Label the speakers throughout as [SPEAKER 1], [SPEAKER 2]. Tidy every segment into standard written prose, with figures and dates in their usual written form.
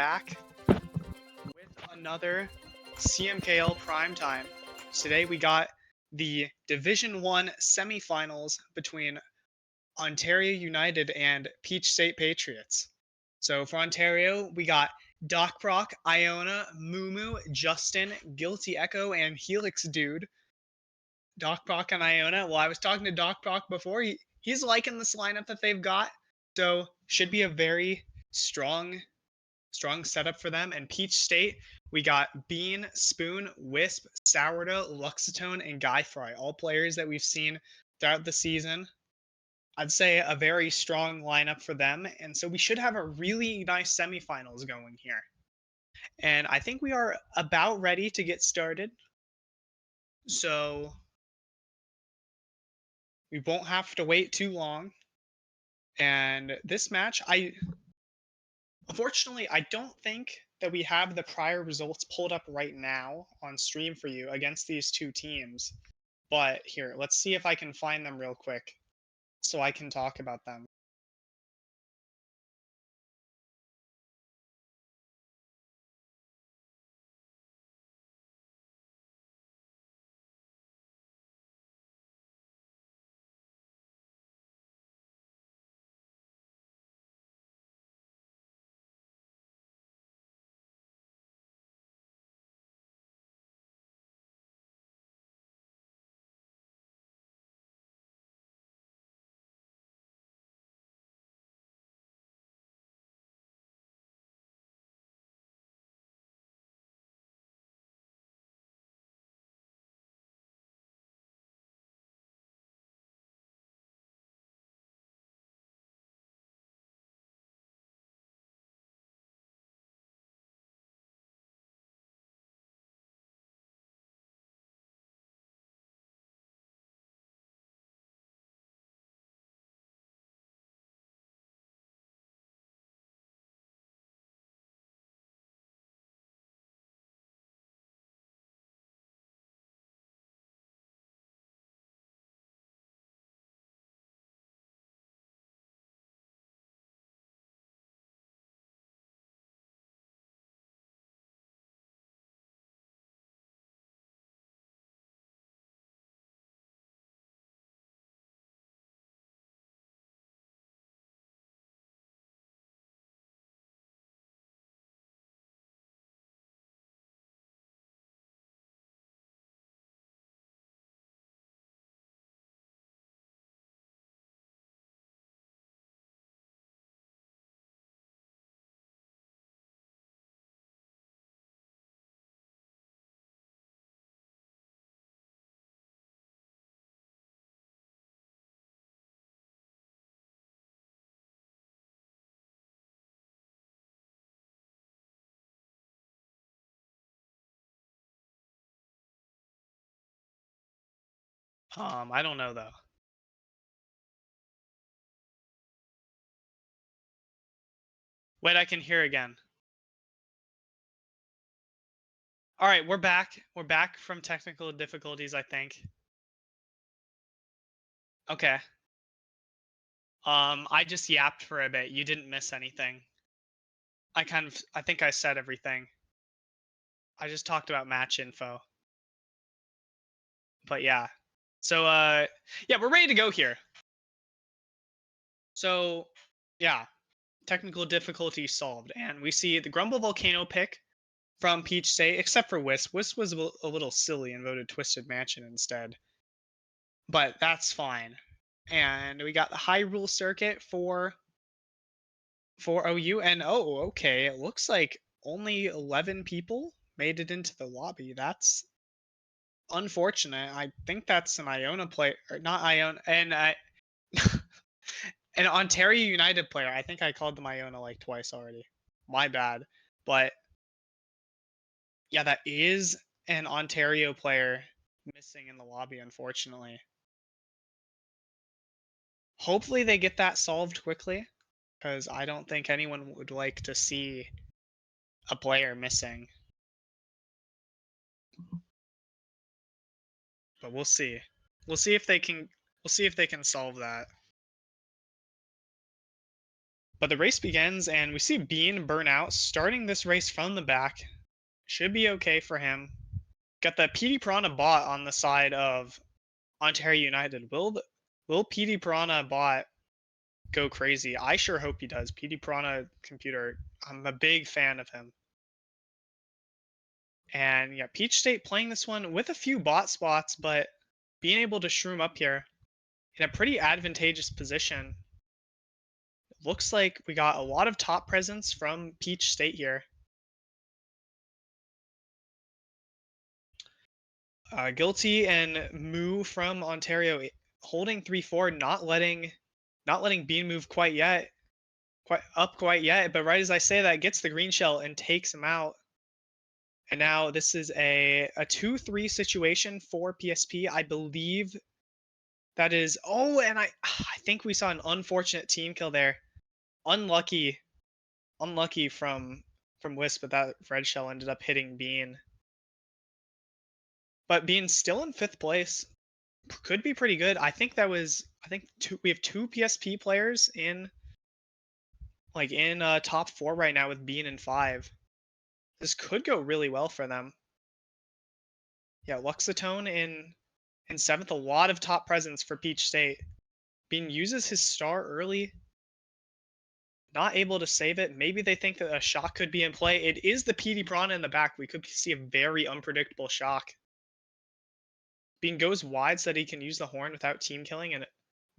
[SPEAKER 1] back with another CMKL primetime. Today we got the Division 1 semifinals between Ontario United and Peach State Patriots. So for Ontario, we got DocProc, Iona, Mumu, Justin, Guilty Echo, and Helix Dude. DocProc and Iona. Well, I was talking to DocProc before. He's liking this lineup that they've got. So should be a very strong setup for them. And Peach State, we got Bean, Spoon, Wisp, Sourdough, Luxatone, and Guy Fry, all players that we've seen throughout the season. I'd say a very strong lineup for them, and so we should have a really nice semifinals going here. And I think we are about ready to get started. So we won't have to wait too long. And this match, unfortunately, I don't think that we have the prior results pulled up right now on stream for you against these two teams. But here, let's see if I can find them real quick so I can talk about them. I don't know though. Wait, I can hear again. All right, we're back. We're back from technical difficulties, I think. Okay. I just yapped for a bit. You didn't miss anything. I think I said everything. I just talked about match info. But yeah. So yeah, we're ready to go here. So yeah, technical difficulty solved, and we see the Grumble Volcano pick from Peach State, except for Wisp. Wisp was a little silly and voted Twisted Mansion instead, but that's fine. And we got the Hyrule Circuit for OU, and oh, okay, it looks like only 11 people made it into the lobby. That's unfortunate. I think that's an Iona player, or not Iona, and an Ontario United player. I think I called them Iona like twice already. My bad. But yeah, that is an Ontario player missing in the lobby, unfortunately. Hopefully they get that solved quickly, because I don't think anyone would like to see a player missing. But we'll see. We'll see if they can solve that. But the race begins, and we see Bean burn out, starting this race from the back. Should be okay for him. Got the PD Piranha bot on the side of Ontario United. Will PD Piranha bot go crazy? I sure hope he does. PD Piranha computer, I'm a big fan of him. And yeah, Peach State playing this one with a few bot spots, but being able to shroom up here in a pretty advantageous position. Looks like we got a lot of top presence from Peach State here. Guilty and Moo from Ontario holding 3-4, not letting Bean move quite yet. Quite yet, but right as I say that, gets the green shell and takes him out. And now this is a 2-3 situation for PSP. I believe that is. Oh, and I think we saw an unfortunate team kill there. Unlucky from Wisp, but that red shell ended up hitting Bean. But Bean's still in 5th place. Could be pretty good. I think we have 2 PSP players in top 4 right now with Bean in 5. This could go really well for them. Yeah, Luxatone in 7th. A lot of top presence for Peach State. Bean uses his star early. Not able to save it. Maybe they think that a shock could be in play. It is the PD Piranha in the back. We could see a very unpredictable shock. Bean goes wide so that he can use the horn without team killing, and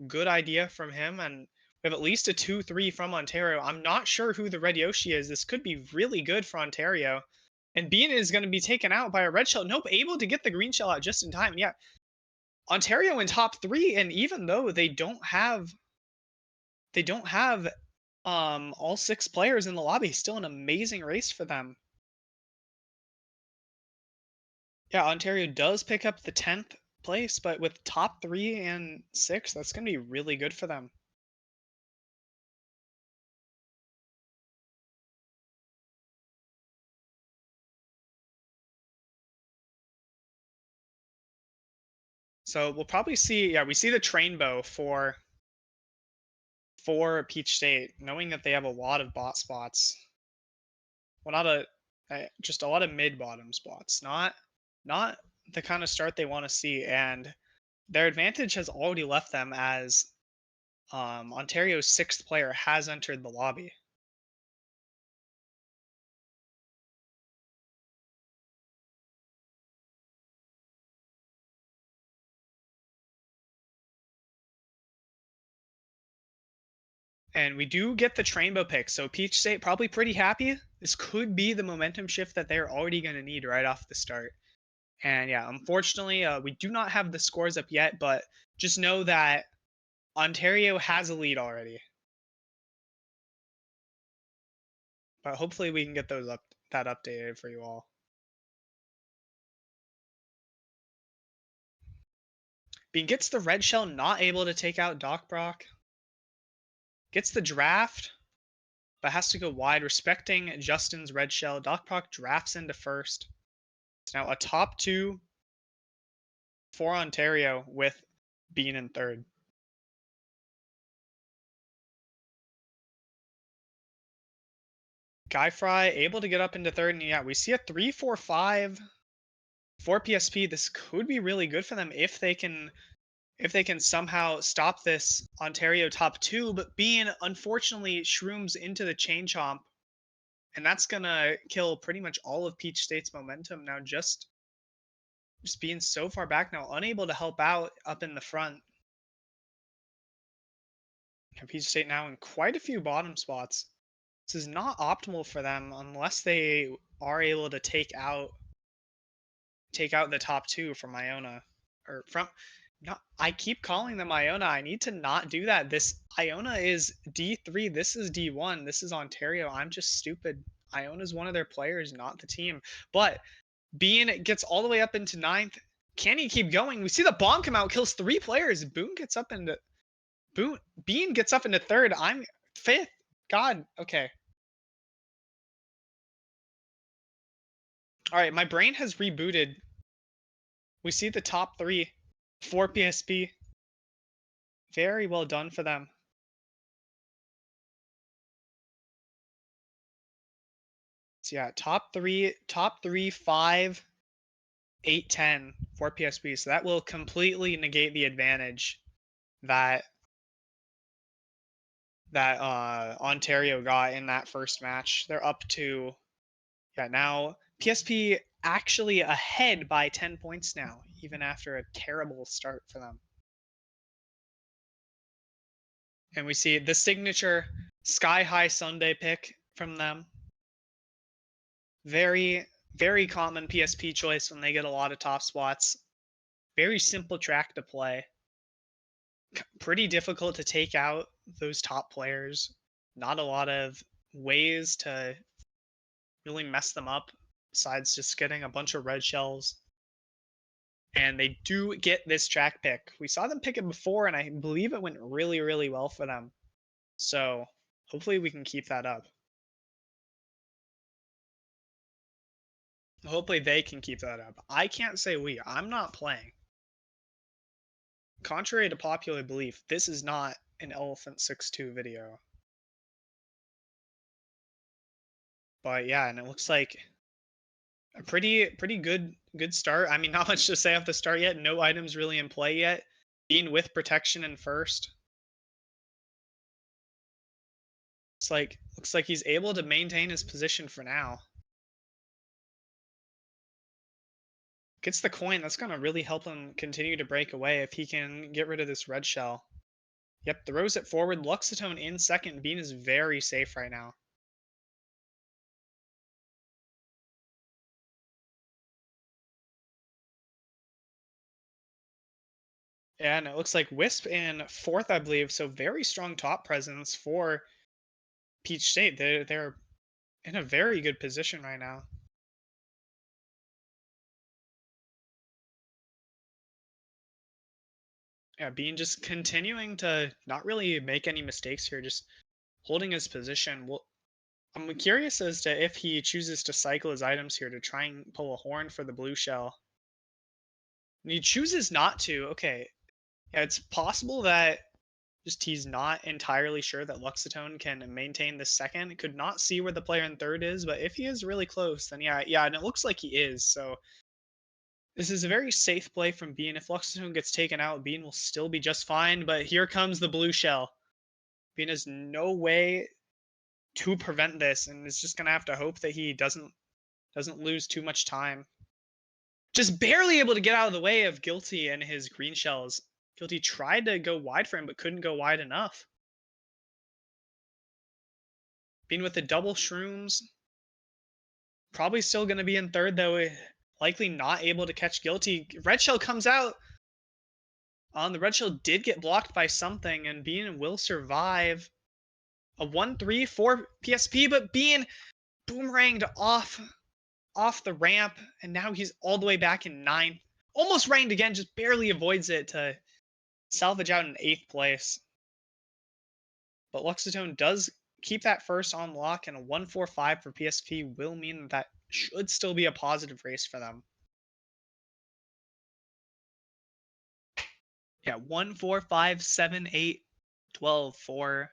[SPEAKER 1] good idea from him. And we have at least a 2-3 from Ontario. I'm not sure who the Red Yoshi is. This could be really good for Ontario. And Bean is going to be taken out by a red shell. Nope, able to get the green shell out just in time. Yeah, Ontario in top 3, and even though they don't have all 6 players in the lobby, still an amazing race for them. Yeah, Ontario does pick up the 10th place, but with top 3 and 6, that's going to be really good for them. So we'll probably see, yeah, we see the train bow for Peach State, knowing that they have a lot of bot spots. Well, just a lot of mid-bottom spots, not the kind of start they want to see, and their advantage has already left them as Ontario's 6th player has entered the lobby. And we do get the Trainbow pick, so Peach State probably pretty happy. This could be the momentum shift that they're already going to need right off the start. And yeah, unfortunately, we do not have the scores up yet, but just know that Ontario has a lead already. But hopefully we can get that updated for you all. Bean gets the red shell, not able to take out DocProc. Gets the draft, but has to go wide, respecting Justin's red shell. DocProc drafts into 1st. It's now a top 2 for Ontario with Bean in 3rd. Guy Fry able to get up into 3rd, and yeah, we see a 3-4-5 for PSP. This could be really good for them if they can somehow stop this Ontario top 2, but Bean unfortunately shrooms into the chain chomp, and that's gonna kill pretty much all of Peach State's momentum now, just being so far back now, unable to help out up in the front. And Peach State now in quite a few bottom spots. This is not optimal for them unless they are able to take out the top 2 from Iona, or from. No, I keep calling them Iona. I need to not do that. This Iona is D3. This is D1. This is Ontario. I'm just stupid. Iona is one of their players, not the team. But Bean gets all the way up into 9th. Can he keep going? We see the bomb come out, kills 3 players. Bean gets up into 3rd. I'm 5th. God. Okay. All right. My brain has rebooted. We see the top 3 for PSP. Very well done for them. So yeah, top three, 5, 8, 10 for PSP. So that will completely negate the advantage that Ontario got in that first match. They're up to, yeah, now PSP actually ahead by 10 points now, even after a terrible start for them. And we see the signature Sky High Sunday pick from them. Very, very common PSP choice when they get a lot of top spots. Very simple track to play. Pretty difficult to take out those top players. Not a lot of ways to really mess them up besides just getting a bunch of red shells. And they do get this track pick. We saw them pick it before, and I believe it went really, really well for them. So hopefully we can keep that up. Hopefully they can keep that up. I can't say we. I'm not playing. Contrary to popular belief, this is not an Elephant 6-2 video. But yeah, and it looks like a pretty good start. I mean, not much to say off the start yet. No items really in play yet. Being with protection in first. Looks like he's able to maintain his position for now. Gets the coin. That's gonna really help him continue to break away if he can get rid of this red shell. Yep, throws it forward. Luxatone in second. Bean is very safe right now. Yeah, and it looks like Wisp in fourth, I believe. So very strong top presence for Peach State. They're in a very good position right now. Yeah, Bean just continuing to not really make any mistakes here, just holding his position. Well, I'm curious as to if he chooses to cycle his items here to try and pull a horn for the blue shell. And he chooses not to. Okay. Yeah, it's possible that just he's not entirely sure that Luxatone can maintain the second. Could not see where the player in third is, but if he is really close, then yeah, and it looks like he is. So this is a very safe play from Bean. If Luxatone gets taken out, Bean will still be just fine, but here comes the blue shell. Bean has no way to prevent this, and is just gonna have to hope that he doesn't lose too much time. Just barely able to get out of the way of Guilty and his green shells. Guilty tried to go wide for him, but couldn't go wide enough. Being with the double shrooms. Probably still going to be in third, though. Likely not able to catch Guilty. Red Shell comes out. The Red Shell did get blocked by something, and Bean will survive. A 1-3 for PSP, but Bean boomeranged off the ramp, and now he's all the way back in 9th. Almost ranked again, just barely avoids it to salvage out in 8th place. But Luxatone does keep that first on lock, and a 1-4-5 for PSP will mean that should still be a positive race for them. Yeah, 1, 4, 5, 7, 8, 12 for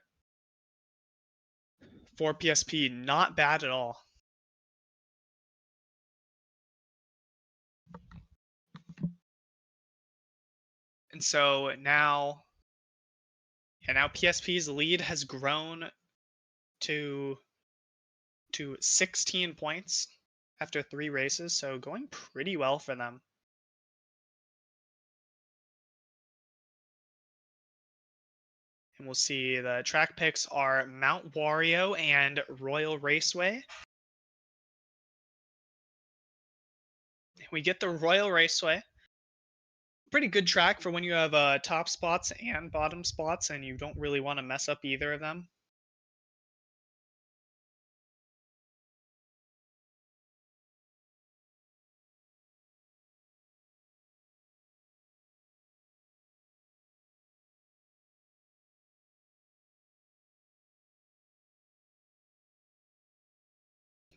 [SPEAKER 1] PSP. Not bad at all. And so now PSP's lead has grown to 16 points after 3 races, so going pretty well for them. And we'll see the track picks are Mount Wario and Royal Raceway. We get the Royal Raceway. Pretty good track for when you have top spots and bottom spots and you don't really want to mess up either of them.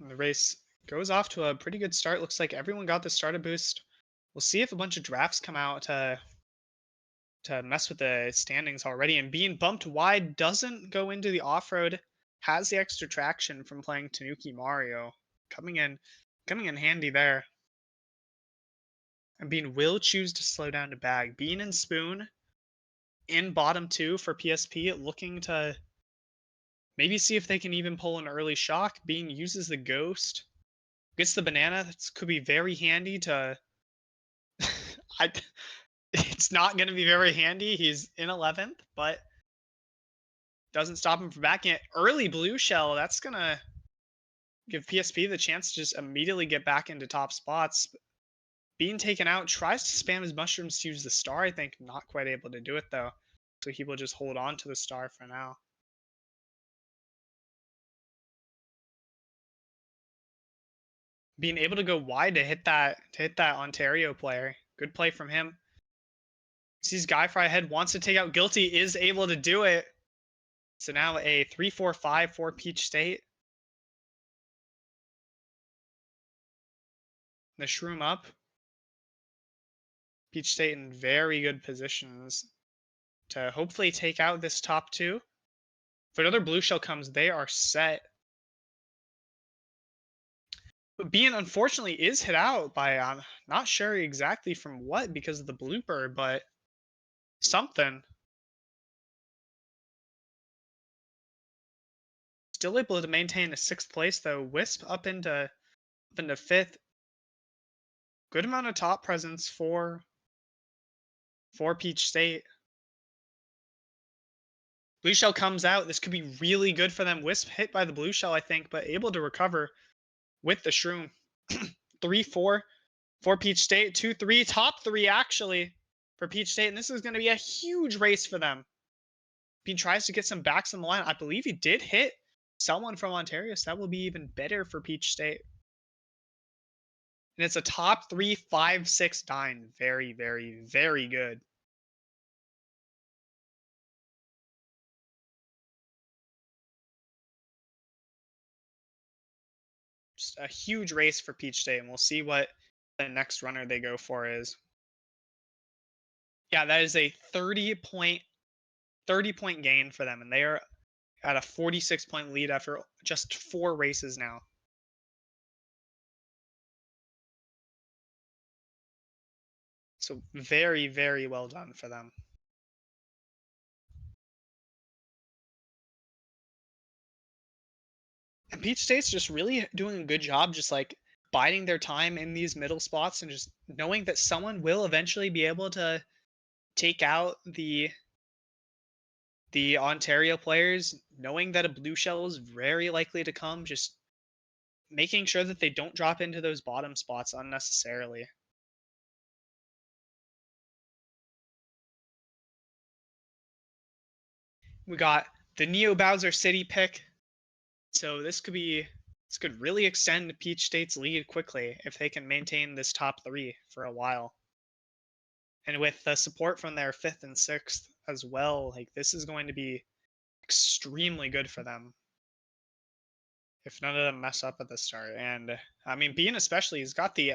[SPEAKER 1] And the race goes off to a pretty good start. Looks like everyone got the starter boost. We'll see if a bunch of drafts come out to mess with the standings already. And being bumped wide doesn't go into the off-road. Has the extra traction from playing Tanuki Mario. coming in handy there. And Bean will choose to slow down to bag. Bean and Spoon in bottom two for PSP, looking to maybe see if they can even pull an early shock. Bean uses the Ghost, gets the banana. That could be very handy to. It's not going to be very handy. He's in 11th, but doesn't stop him from backing it. Early blue shell. That's going to give PSP the chance to just immediately get back into top spots. Being taken out, tries to spam his mushrooms to use the star. I think not quite able to do it though. So he will just hold on to the star for now. Being able to go wide to hit that Ontario player. Good play from him. Sees Guy Fry ahead, wants to take out Guilty, is able to do it. So now a 3-4-5 for Peach State. The Shroom up. Peach State in very good positions to hopefully take out this top two. If another blue shell comes, they are set. But Bean unfortunately is hit out by, I'm not sure exactly from what because of the blooper, but something. Still able to maintain a 6th place though. Wisp up into 5th. Good amount of top presence for Peach State. Blue shell comes out. This could be really good for them. Wisp hit by the blue shell, I think, but able to recover with the Shroom. 3-4 for Peach State. 2-3. Top 3, actually, for Peach State. And this is going to be a huge race for them. Bean tries to get some backs on the line. I believe he did hit someone from Ontario, so that will be even better for Peach State. And it's a top 3, 5, 6, 9. Very, very, very good. Just a huge race for Peach State, and we'll see what the next runner they go for is. Yeah, that is a 30-point gain for them, and they are at a 46-point lead after just 4 races now. So very, very well done for them. And Peach State's just really doing a good job just like biding their time in these middle spots and just knowing that someone will eventually be able to take out the Ontario players, knowing that a blue shell is very likely to come, just making sure that they don't drop into those bottom spots unnecessarily. We got the Neo Bowser City pick. So this could really extend Peach State's lead quickly if they can maintain this top 3 for a while. And with the support from their 5th and 6th as well, like this is going to be extremely good for them. If none of them mess up at the start. And I mean, Bean especially has got the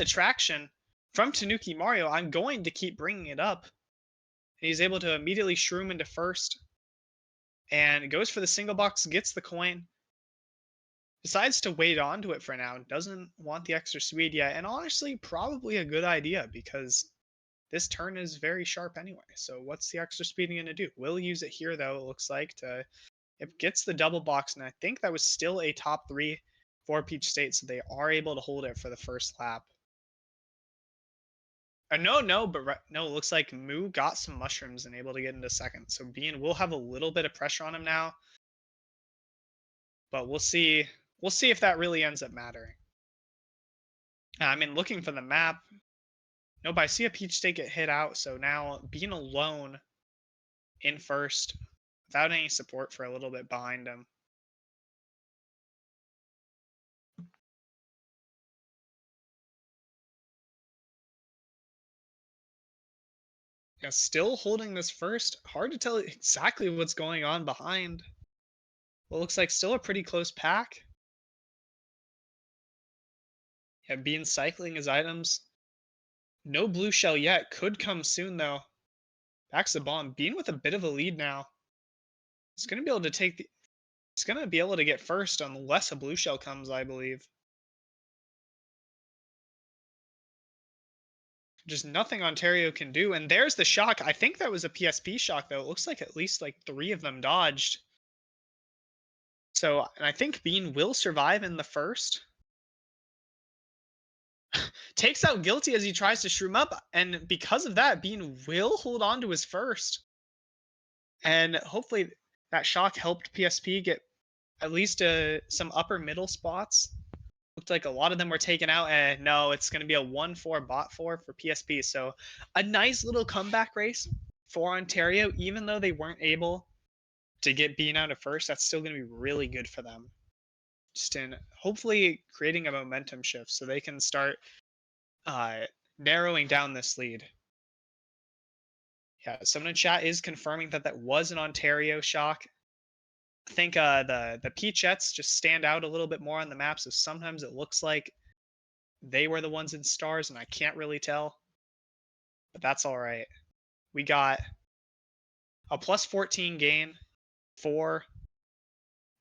[SPEAKER 1] traction from Tanuki Mario. I'm going to keep bringing it up. He's able to immediately shroom into first and goes for the single box, gets the coin, decides to wait onto it for now, doesn't want the extra speed yet, and honestly, probably a good idea because this turn is very sharp anyway. So what's the extra speed going to do? We'll use it here though, it looks like, it gets the double box, and I think that was still a top 3 for Peach State, so they are able to hold it for the first lap. No, it looks like Moo got some mushrooms and able to get into second. So Bean will have a little bit of pressure on him now, but we'll see. We'll see if that really ends up mattering. I mean, looking for the map. Nope, I see a Peach State get hit out, so now Bean alone in first without any support for a little bit behind him. Yeah, still holding this first. Hard to tell exactly what's going on behind. Well, looks like still a pretty close pack. Yeah, Bean cycling his items. No blue shell yet. Could come soon, though. Backs the bomb. Bean with a bit of a lead now. He's going to be able to take the... He's going to be able to get first unless a blue shell comes, I believe. Just nothing Ontario can do. And there's the shock. I think that was a PSP shock, though. It looks like at least like 3 of them dodged. So, and I think Bean will survive in the first. Takes out Guilty as he tries to shroom up. And because of that, Bean will hold on to his first. And hopefully that shock helped PSP get at least some upper middle spots. Looked like a lot of them were taken out, and no, it's going to be a 1-4 bot 4 for PSP. So a nice little comeback race for Ontario, even though they weren't able to get Bean out of first. That's still going to be really good for them. Just in hopefully creating a momentum shift so they can start narrowing down this lead. Yeah, someone in chat is confirming that that was an Ontario shock. I think the Peachettes just stand out a little bit more on the map, so sometimes it looks like they were the ones in stars, and I can't really tell. But that's all right. We got a plus 14 gain for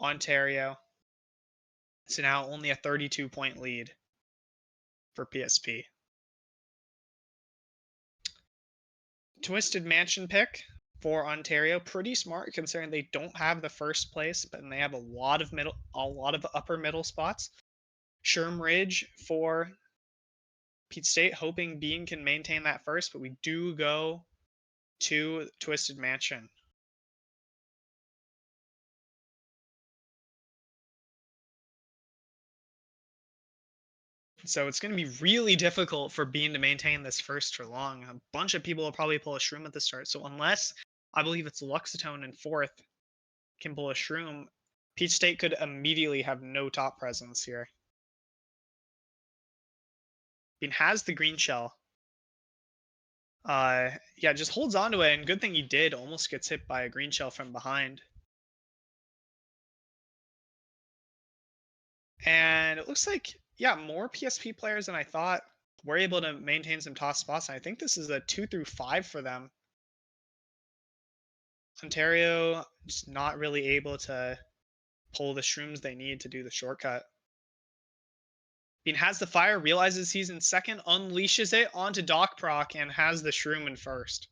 [SPEAKER 1] Ontario. So now only a 32-point lead for PSP. Twisted Mansion pick for Ontario, pretty smart considering they don't have the first place, but they have a lot of upper middle spots. Sherm Ridge for Pete State, hoping Bean can maintain that first, but we do go to Twisted Mansion. So it's going to be really difficult for Bean to maintain this first for long. A bunch of people will probably pull a shroom at the start. So unless I believe it's Luxatone in fourth can pull a shroom, Peach State could immediately have no top presence here. Bean has the green shell. Yeah, just holds on to it, and good thing he did. Almost gets hit by a green shell from behind. And it looks like, yeah, more PSP players than I thought were able to maintain some top spots. And I think this is a 2 through 5 for them. Ontario just not really able to pull the shrooms they need to do the shortcut. Bean has the fire, realizes he's in second, unleashes it onto DocProc, and has the shroom in first.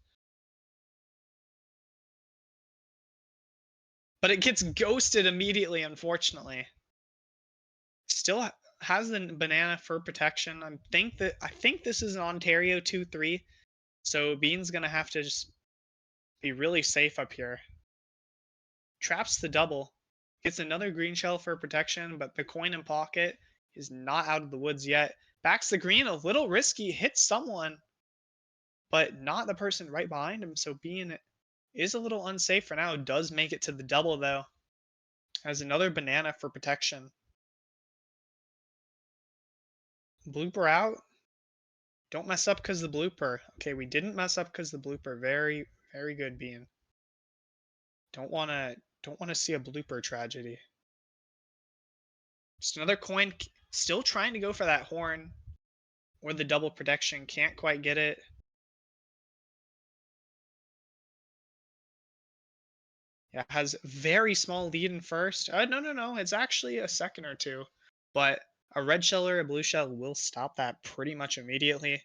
[SPEAKER 1] But it gets ghosted immediately, unfortunately. Still has the banana for protection. I think this is an Ontario 2-3. So Bean's gonna have to just be really safe up here. Traps the double. Gets another green shell for protection, but the coin in pocket is not out of the woods yet. Backs the green, a little risky, hits someone, but not the person right behind him. So Bean is a little unsafe for now. Does make it to the double though. Has another banana for protection. Blooper out. Don't mess up because the blooper. Okay, we didn't mess up because the blooper. Very, very good, Bean. Don't wanna see a blooper tragedy. Just another coin. Still trying to go for that horn or the double protection. Can't quite get it. Yeah, has very small lead in first. No. It's actually a second or two. But a red shell or a blue shell will stop that pretty much immediately.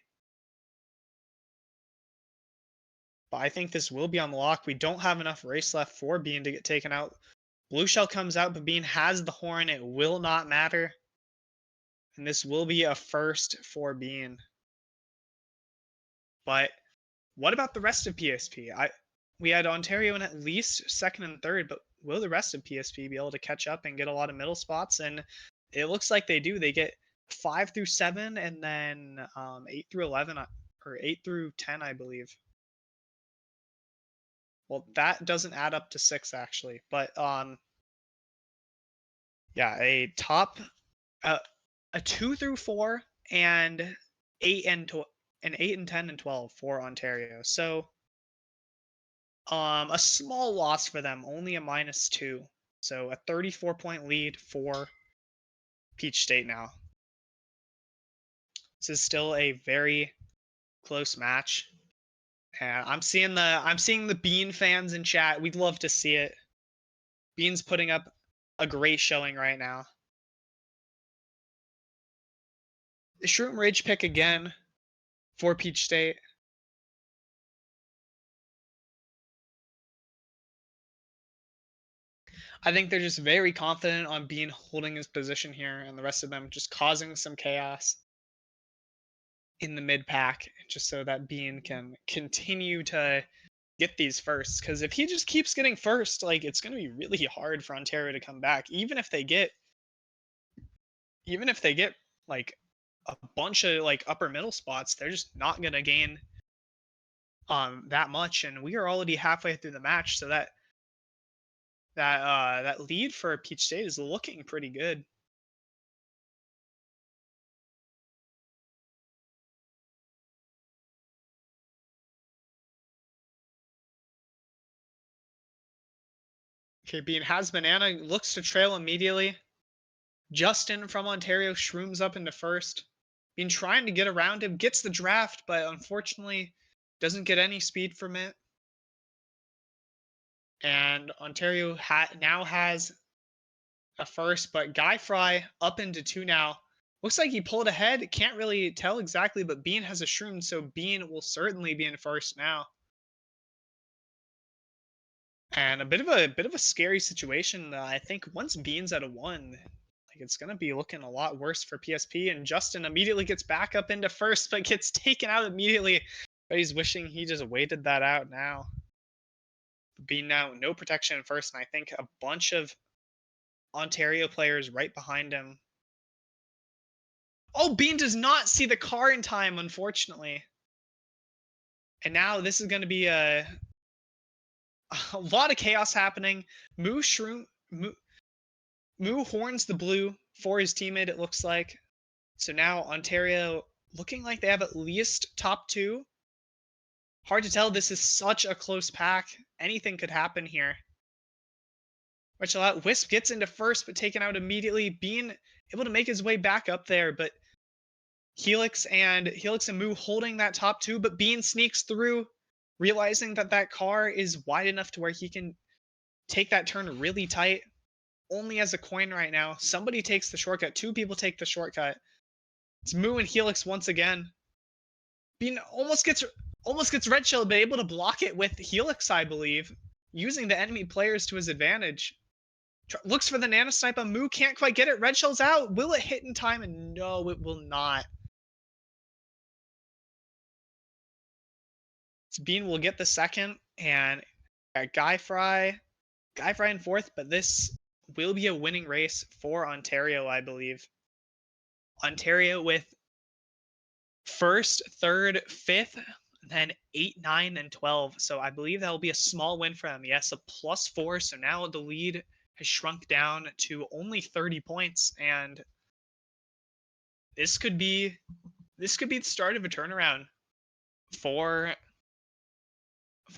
[SPEAKER 1] But I think this will be on the lock. We don't have enough race left for Bean to get taken out. Blue shell comes out, but Bean has the horn. It will not matter. And this will be a first for Bean. But what about the rest of PSP? We had Ontario in at least second and third, but will the rest of PSP be able to catch up and get a lot of middle spots? And it looks like they do. They get 5 through 7 and then 8 through 11 or 8 through 10, I believe. Well, that doesn't add up to 6 actually, but yeah, a 2 through 4 and 8 and 10 and 12 for Ontario. So a small loss for them, only a -2. So a 34-point lead for Peach State now. This is still a very close match. And I'm seeing the Bean fans in chat. We'd love to see it. Bean's putting up a great showing right now. The Shroom Rage pick again for Peach State. I think they're just very confident on Bean holding his position here, and the rest of them just causing some chaos in the mid pack, just so that Bean can continue to get these firsts. Because if he just keeps getting first, like it's going to be really hard for Ontario to come back, even if they get like a bunch of like upper middle spots. They're just not going to gain that much, and we are already halfway through the match, so that lead for Peach State is looking pretty good. Okay, Bean has banana, looks to trail immediately. Justin from Ontario shrooms up into first. Bean trying to get around him, gets the draft, but unfortunately doesn't get any speed from it. And Ontario now has a first, but Guy Fry up into two now. Looks like he pulled ahead. Can't really tell exactly, but Bean has a shroom, so Bean will certainly be in first now. And a bit of a scary situation. I think once Bean's at a one, like it's gonna be looking a lot worse for PSP. And Justin immediately gets back up into first, but gets taken out immediately. But he's wishing he just waited that out now. Bean now no protection in first, and I think a bunch of Ontario players right behind him. Oh, Bean does not see the car in time, unfortunately. And now this is going to be a lot of chaos happening. Moo horns the blue for his teammate, it looks like. So now Ontario looking like they have at least top two. Hard to tell. This is such a close pack. Anything could happen here. Wisp gets into first, but taken out immediately. Bean able to make his way back up there, but Helix and Moo holding that top two, but Bean sneaks through, realizing that that car is wide enough to where he can take that turn really tight. Only as a coin right now. Somebody takes the shortcut. Two people take the shortcut. It's Moo and Helix once again. Bean almost gets red shell, but able to block it with Helix, I believe, using the enemy players to his advantage. Looks for the nano sniper. Moo can't quite get it. Red shell's out. Will it hit in time? And no, it will not. Bean will get the second, and Guy Fry in fourth, but this will be a winning race for Ontario, I believe. Ontario with first, third, fifth, and then 8, 9, and 12. So I believe that will be a small win for them. Yes, a +4. So now the lead has shrunk down to only 30 points, and this could be the start of a turnaround for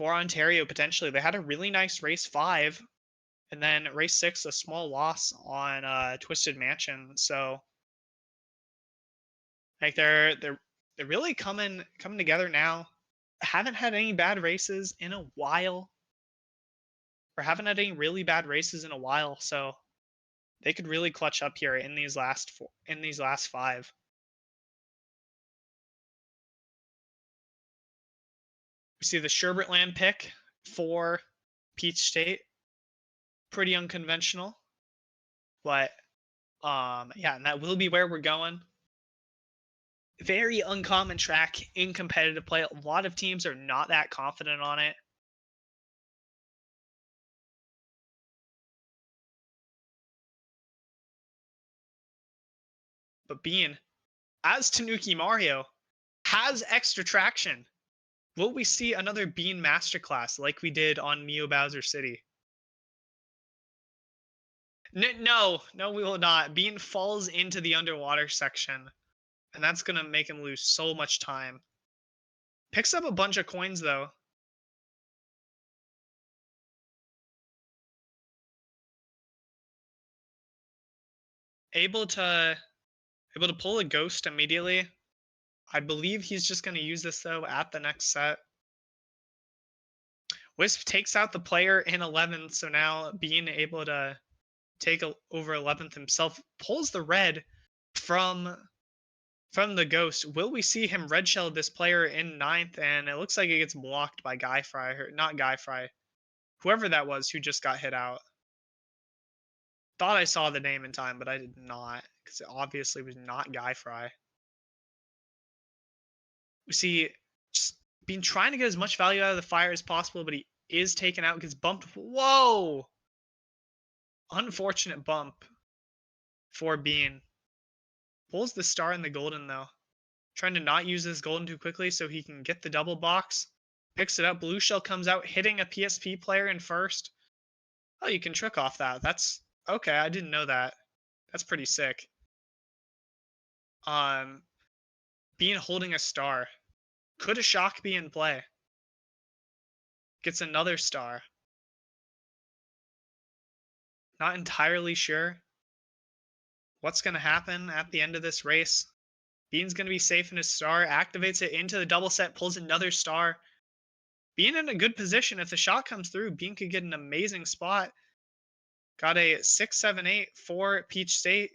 [SPEAKER 1] Ontario potentially. They had a really nice race 5, and then race 6 a small loss on Twisted Mansion. So like they're really coming together now. Haven't had any bad races in a while. Or haven't had any really bad races in a while, so they could really clutch up here in these last 5. We see the Sherbertland pick for Peach State. Pretty unconventional. But yeah, and that will be where we're going. Very uncommon track in competitive play. A lot of teams are not that confident on it. But Bean, as Tanuki Mario, has extra traction. Will we see another Bean masterclass like we did on Neo Bowser City? No, we will not. Bean falls into the underwater section, and that's going to make him lose so much time. Picks up a bunch of coins, though. Able to pull a ghost immediately. I believe he's just going to use this, though, at the next set. Wisp takes out the player in 11th, so now being able to take over 11th himself. Pulls the red from the Ghost. Will we see him red shell this player in 9th? And it looks like it gets blocked by Guy Fry. Or not Guy Fry. Whoever that was who just got hit out. Thought I saw the name in time, but I did not. Because it obviously was not Guy Fry. We see just been trying to get as much value out of the fire as possible, but he is taken out, gets bumped. Whoa! Unfortunate bump for Bean. Pulls the star in the golden, though. Trying to not use this golden too quickly so he can get the double box. Picks it up. Blue shell comes out, hitting a PSP player in first. Oh, you can trick off that. That's okay. I didn't know that. That's pretty sick. Bean holding a star. Could a shock be in play? Gets another star. Not entirely sure what's going to happen at the end of this race. Bean's going to be safe in his star. Activates it into the double set. Pulls another star. Bean in a good position. If the shot comes through, Bean could get an amazing spot. Got a 6-7-8 for Peach State.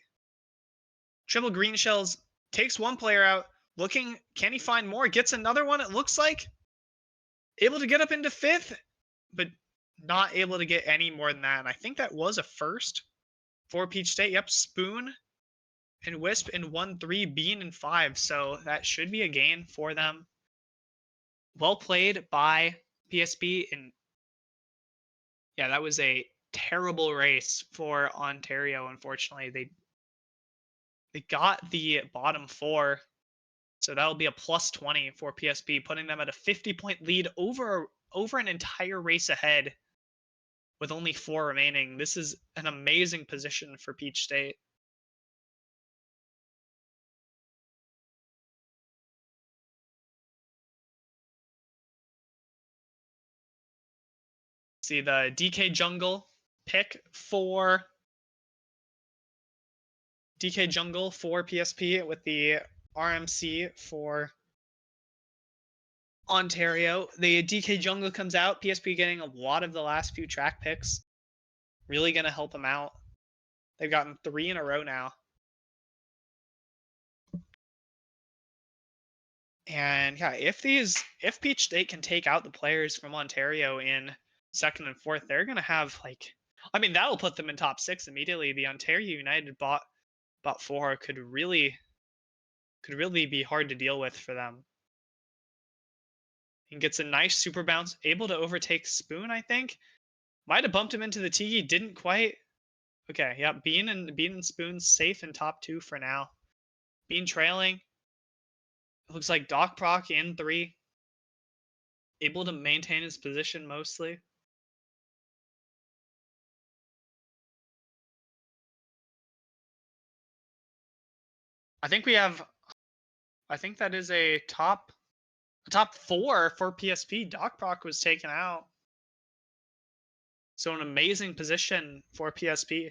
[SPEAKER 1] Triple green shells. Takes one player out. Looking, can he find more? Gets another one, it looks like. Able to get up into 5th, but not able to get any more than that. And I think that was a first for Peach State. Yep, Spoon and Wisp in 1-3, Bean in 5. So that should be a gain for them. Well played by PSP. And yeah, that was a terrible race for Ontario. Unfortunately, they got the bottom 4. So that'll be a +20 for PSP, putting them at a 50-point lead over an entire race ahead with only 4 remaining. This is an amazing position for Peach State. See the DK Jungle pick for DK Jungle for PSP with the RMC for Ontario. The DK Jungle comes out. PSP getting a lot of the last few track picks. Really going to help them out. They've gotten 3 in a row now. And yeah, if Peach State can take out the players from Ontario in 2nd and 4th, they're going to have that'll put them in top 6 immediately. The Ontario United bot 4 could really be hard to deal with for them. He gets a nice super bounce, able to overtake Spoon, I think. Might have bumped him into the tee, didn't quite. Okay, yeah, Bean and Spoon safe in top 2 for now. Bean trailing. It looks like DocProc in 3. Able to maintain his position mostly. I think that is a top 4 for PSP. DocProc was taken out. So an amazing position for PSP.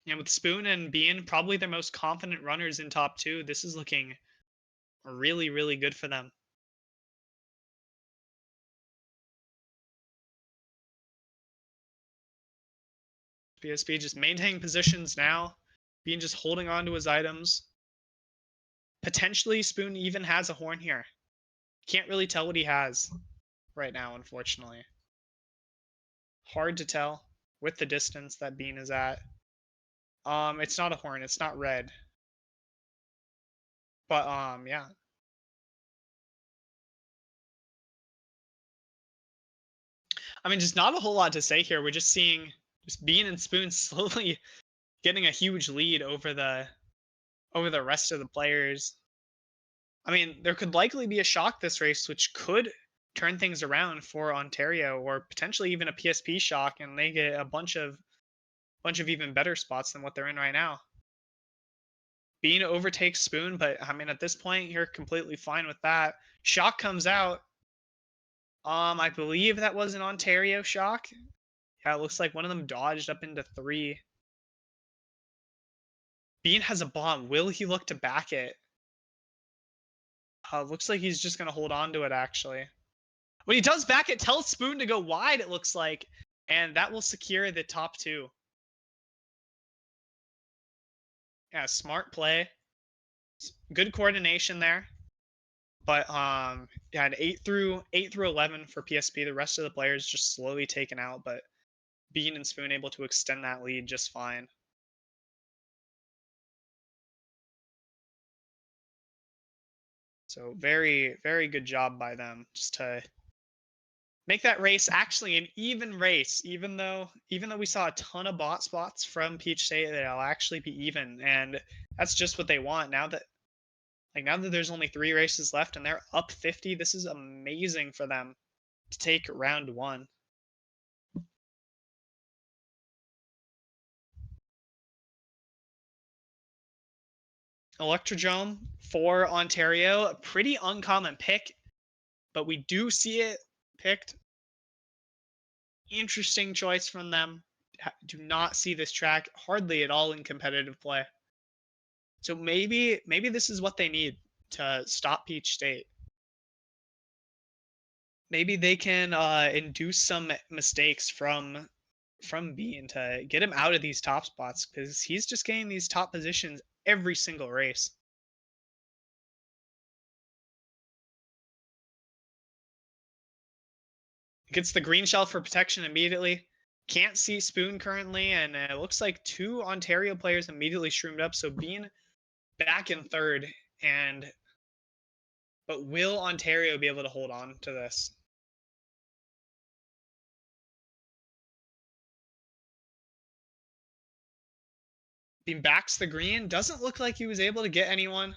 [SPEAKER 1] And with Spoon and Bean, probably their most confident runners in top 2, this is looking really, really good for them. PSP just maintaining positions now. Bean just holding on to his items. Potentially, Spoon even has a horn here. Can't really tell what he has right now, unfortunately. Hard to tell with the distance that Bean is at. It's not a horn. It's not red. But, yeah. I mean, just not a whole lot to say here. We're just seeing Bean and Spoon slowly getting a huge lead over the rest of the players. I mean, there could likely be a shock this race, which could turn things around for Ontario, or potentially even a PSP shock, and they get a bunch of even better spots than what they're in right now. Bean overtakes Spoon, but I mean, at this point, you're completely fine with that. Shock comes out. I believe that was an Ontario shock. Yeah, it looks like one of them dodged up into 3. Bean has a bomb. Will he look to back it? Looks like he's just going to hold on to it, actually. When he does back, it tells Spoon to go wide, it looks like, and that will secure the top 2. Yeah, smart play. Good coordination there. But yeah, an 8 through 11 for PSP. The rest of the players just slowly taken out, but Bean and Spoon able to extend that lead just fine. So very, very good job by them just to make that race actually an even race, even though we saw a ton of bot spots from Peach State, that it'll actually be even, and that's just what they want now that there's only 3 races left and they're up 50. This is amazing for them to take round 1. Electrodrome for Ontario, a pretty uncommon pick, but we do see it picked. Interesting choice from them. Do not see this track hardly at all in competitive play. So maybe this is what they need to stop Peach State. Maybe they can induce some mistakes from Bean to get him out of these top spots, because he's just getting these top positions every single race. Gets the green shell for protection immediately. Can't see Spoon currently, and it looks like 2 Ontario players immediately shroomed up. So Bean back in 3rd, but will Ontario be able to hold on to this? Bean backs the green. Doesn't look like he was able to get anyone.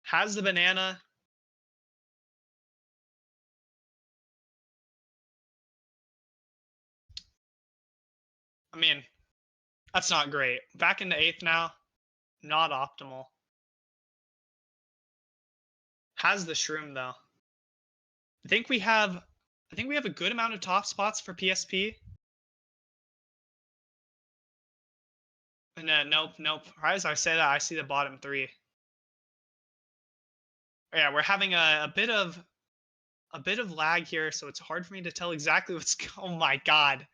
[SPEAKER 1] Has the banana. I mean, that's not great. Back into 8th now. Not optimal. Has the shroom though. I think we have a good amount of top spots for PSP. And nope. As I say that, I see the bottom 3. Yeah, we're having a bit of lag here, so it's hard for me to tell exactly what's. Oh my god.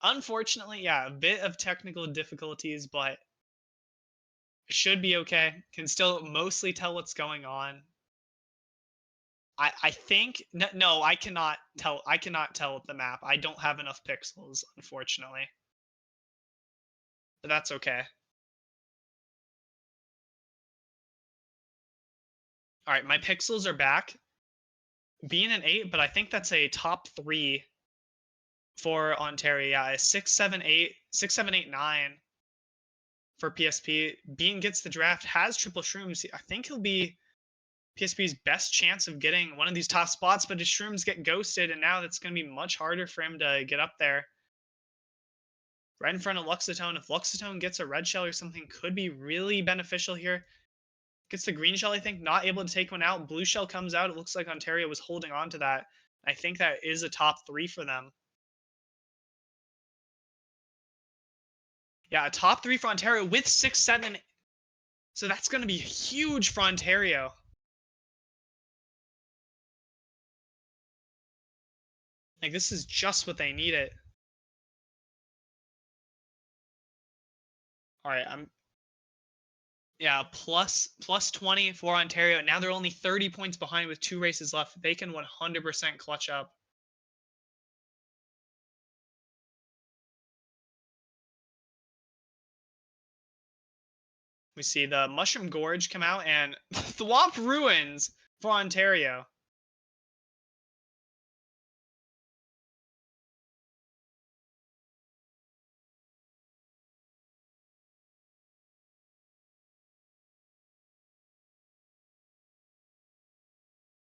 [SPEAKER 1] Unfortunately, yeah, a bit of technical difficulties, but it should be okay. Can still mostly tell what's going on. I think no, I cannot tell. I cannot tell with the map. I don't have enough pixels, unfortunately. But that's okay. All right, my pixels are back. Being an 8, but I think that's a top 3 for Ontario. Yeah, 6, 7, 8, 6, 7, 8, 9 for PSP. Bean gets the draft, has triple shrooms. I think he'll be PSP's best chance of getting one of these top spots, but his shrooms get ghosted, and now it's going to be much harder for him to get up there. Right in front of Luxatone. If Luxatone gets a red shell or something, could be really beneficial here. Gets the green shell, I think, not able to take one out. Blue shell comes out. It looks like Ontario was holding on to that. I think that is a top 3 for them. Yeah, a top 3 for Ontario with 6, 7. So that's going to be huge for Ontario. Like, this is just what they needed. All right, yeah, plus 20 for Ontario. Now they're only 30 points behind with 2 races left. They can 100% clutch up. We see the Mushroom Gorge come out, and Thwomp Ruins for Ontario.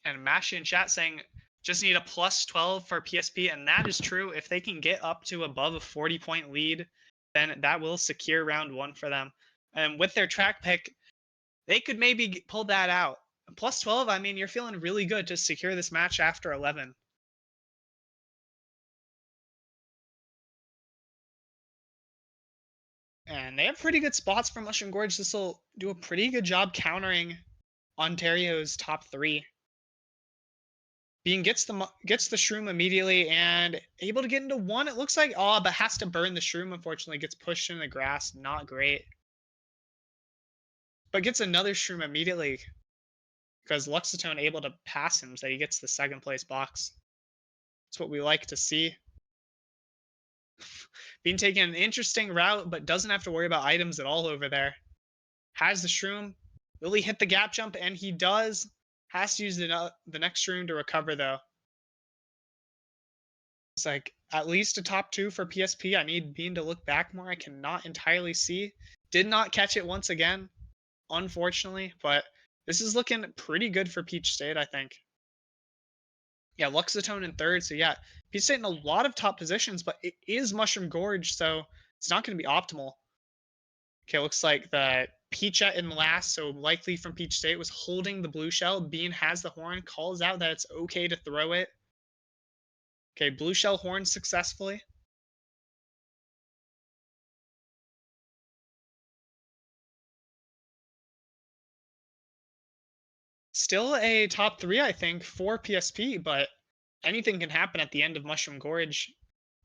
[SPEAKER 1] And Mash in chat saying just need a plus 12 for PSP, and that is true. If they can get up to above a 40-point lead, then that will secure round 1 for them. And with their track pick, they could maybe pull that out. Plus 12, I mean, you're feeling really good to secure this match after 11. And they have pretty good spots for Mushroom Gorge. This will do a pretty good job countering Ontario's top 3. Bean gets the shroom immediately and able to get into 1. It looks like, oh, but has to burn the shroom, unfortunately. Gets pushed in the grass. Not great. But gets another shroom immediately because Luxatone able to pass him, so he gets the 2nd place box. That's what we like to see. Bean taking an interesting route, but doesn't have to worry about items at all over there. Has the shroom. Will he hit the gap jump? And he does. Has to use the next shroom to recover, though. It's like at least a top 2 for PSP. I need Bean to look back more. I cannot entirely see. Did not catch it once again, unfortunately. But this is looking pretty good for Peach State, I think. Yeah, Luxatone in 3rd. So yeah, Peach State in a lot of top positions, but it is Mushroom Gorge, so it's not going to be optimal. Okay, looks like the Peachette in last, so likely from Peach State, was holding the blue shell. Bean has the horn, calls out that it's okay to throw it. Okay, blue shell horn successfully. Still a top 3, I think, for PSP, but anything can happen at the end of Mushroom Gorge.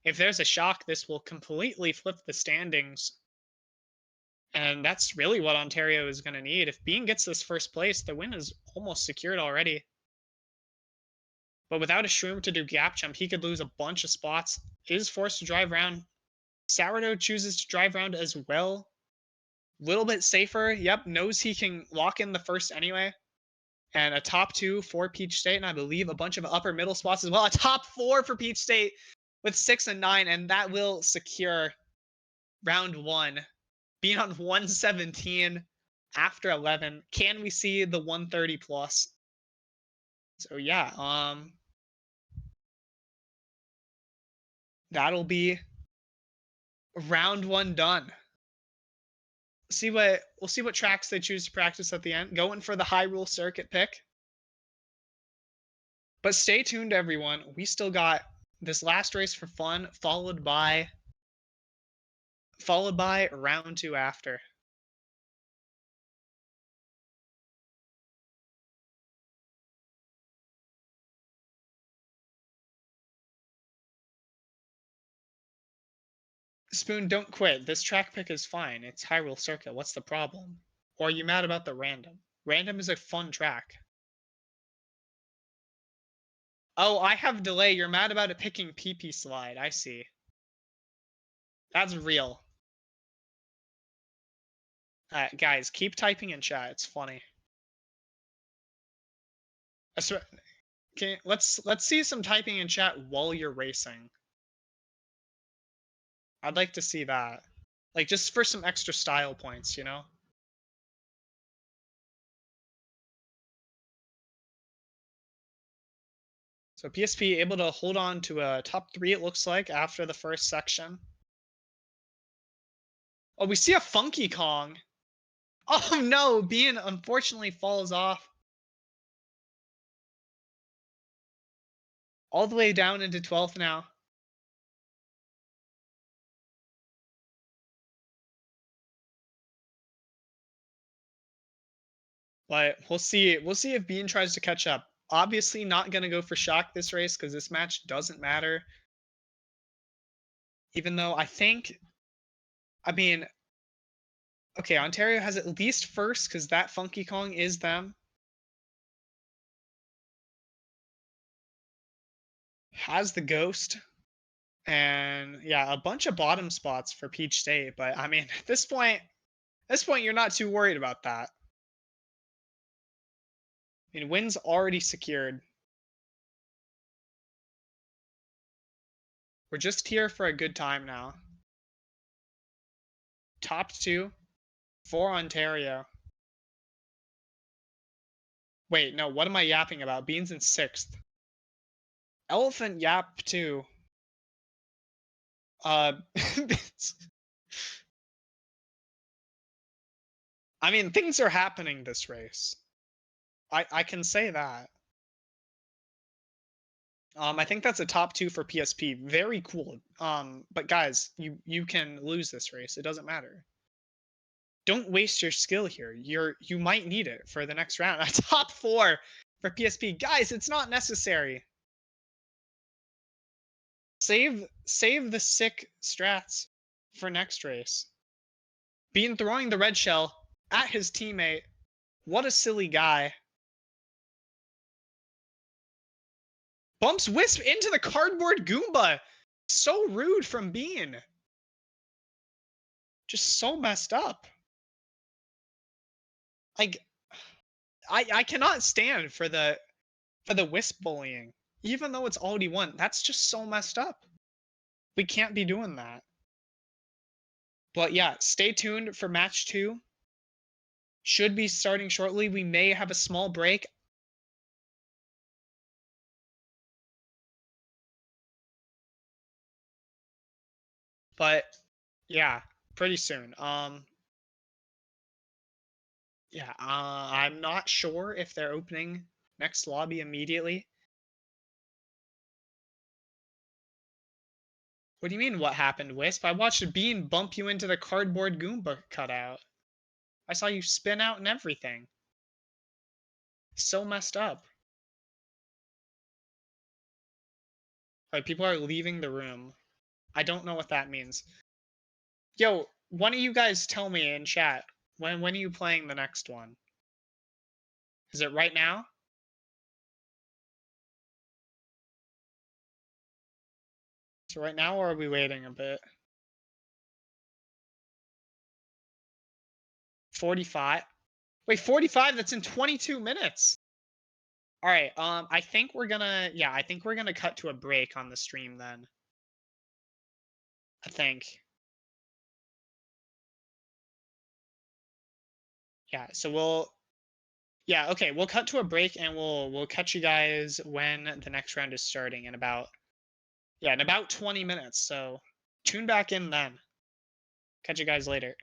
[SPEAKER 1] If there's a shock, this will completely flip the standings. And that's really what Ontario is going to need. If Bean gets this 1st place, the win is almost secured already. But without a shroom to do gap jump, he could lose a bunch of spots. Is forced to drive around. Sourdough chooses to drive around as well. Little bit safer. Yep, knows he can lock in the 1st anyway. And a top 2 for Peach State, and I believe a bunch of upper middle spots as well. A top 4 for Peach State with 6 and 9, and that will secure round 1. Being on 117 after 11. Can we see the 130 plus? So yeah, that'll be round 1 done. We'll see what tracks they choose to practice at the end. Going for the Hyrule Circuit pick. But stay tuned, everyone. We still got this last race for fun, followed by round 2 after. Spoon, don't quit. This track pick is fine. It's Hyrule Circuit. What's the problem? Or are you mad about the random? Random is a fun track. Oh, I have delay. You're mad about it picking PP slide. I see. That's real. Guys, keep typing in chat. It's funny. Let's see some typing in chat while you're racing. I'd like to see that. Like, just for some extra style points, you know? So PSP able to hold on to a top 3, it looks like, after the 1st section. Oh, we see a Funky Kong. Oh no, Bean unfortunately falls off. All the way down into 12th now. But we'll see if Bean tries to catch up. Obviously not going to go for shock this race because this match doesn't matter. Even though I mean, okay, Ontario has at least 1st because that Funky Kong is them. Has the Ghost. And yeah, a bunch of bottom spots for Peach State. But I mean, at this point, you're not too worried about that. I mean, win's already secured. We're just here for a good time now. Top 2 for Ontario. Wait, no, what am I yapping about? Bean's in 6th. Elephant Yap 2. I mean, things are happening this race. I can say that. I think that's a top 2 for PSP. Very cool. But guys, you can lose this race. It doesn't matter. Don't waste your skill here. You might need it for the next round. A top 4 for PSP. Guys, it's not necessary. Save the sick strats for next race. Bean throwing the red shell at his teammate. What a silly guy. Bumps Wisp into the cardboard Goomba. So rude from Bean. Just so messed up. Like, I cannot stand for the Wisp bullying. Even though it's already won. That's just so messed up. We can't be doing that. But yeah, stay tuned for match 2. Should be starting shortly. We may have a small break. But yeah, pretty soon. Yeah, I'm not sure if they're opening next lobby immediately. What do you mean, what happened, Wisp? I watched Bean bump you into the cardboard Goomba cutout. I saw you spin out and everything. So messed up. Alright, people are leaving the room. I don't know what that means. Yo, one of you guys tell me in chat, when are you playing the next one? Is it right now? So right now, or are we waiting a bit? 45? Wait, 45? That's in 22 minutes. All right. I think we're gonna, yeah, I think we're gonna cut to a break on the stream then. I think. Yeah. So yeah, okay. We'll cut to a break and we'll catch you guys when the next round is starting in about, yeah, in about 20 minutes. So tune back in then. Catch you guys later.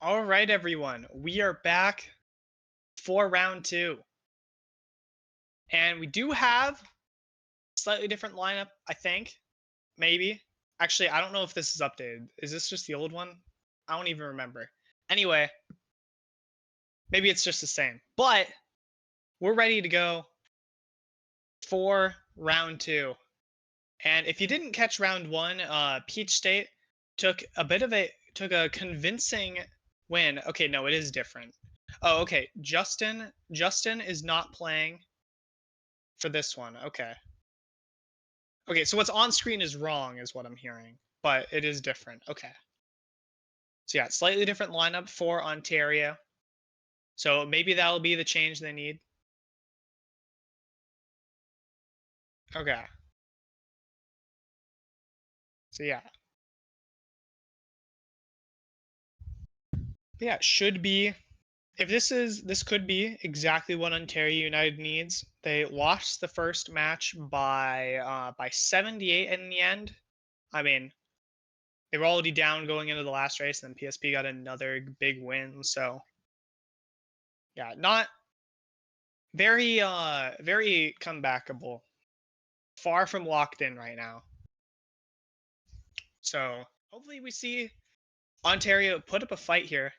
[SPEAKER 1] All right, everyone, we are back for round two. And we do have a slightly different lineup, I think. Maybe. Actually, I don't know if this is updated. Is this just the old one? I don't even remember. Anyway, maybe it's just the same. But we're ready to go for round two. And if you didn't catch round one, Peach State took a convincing win. Okay, no, it is different. Oh, okay. Justin is not playing for this one. Okay. Okay, so what's on screen is wrong, is what I'm hearing, but it is different. Okay. So yeah, slightly different lineup for Ontario. So maybe that'll be the change they need. Okay. So yeah. Yeah, should be. If this could be exactly what Ontario United needs. They lost the first match by 78 in the end. I mean, they were already down going into the last race, and then PSP got another big win. So yeah, not very comebackable. Far from locked in right now. So hopefully we see Ontario put up a fight here,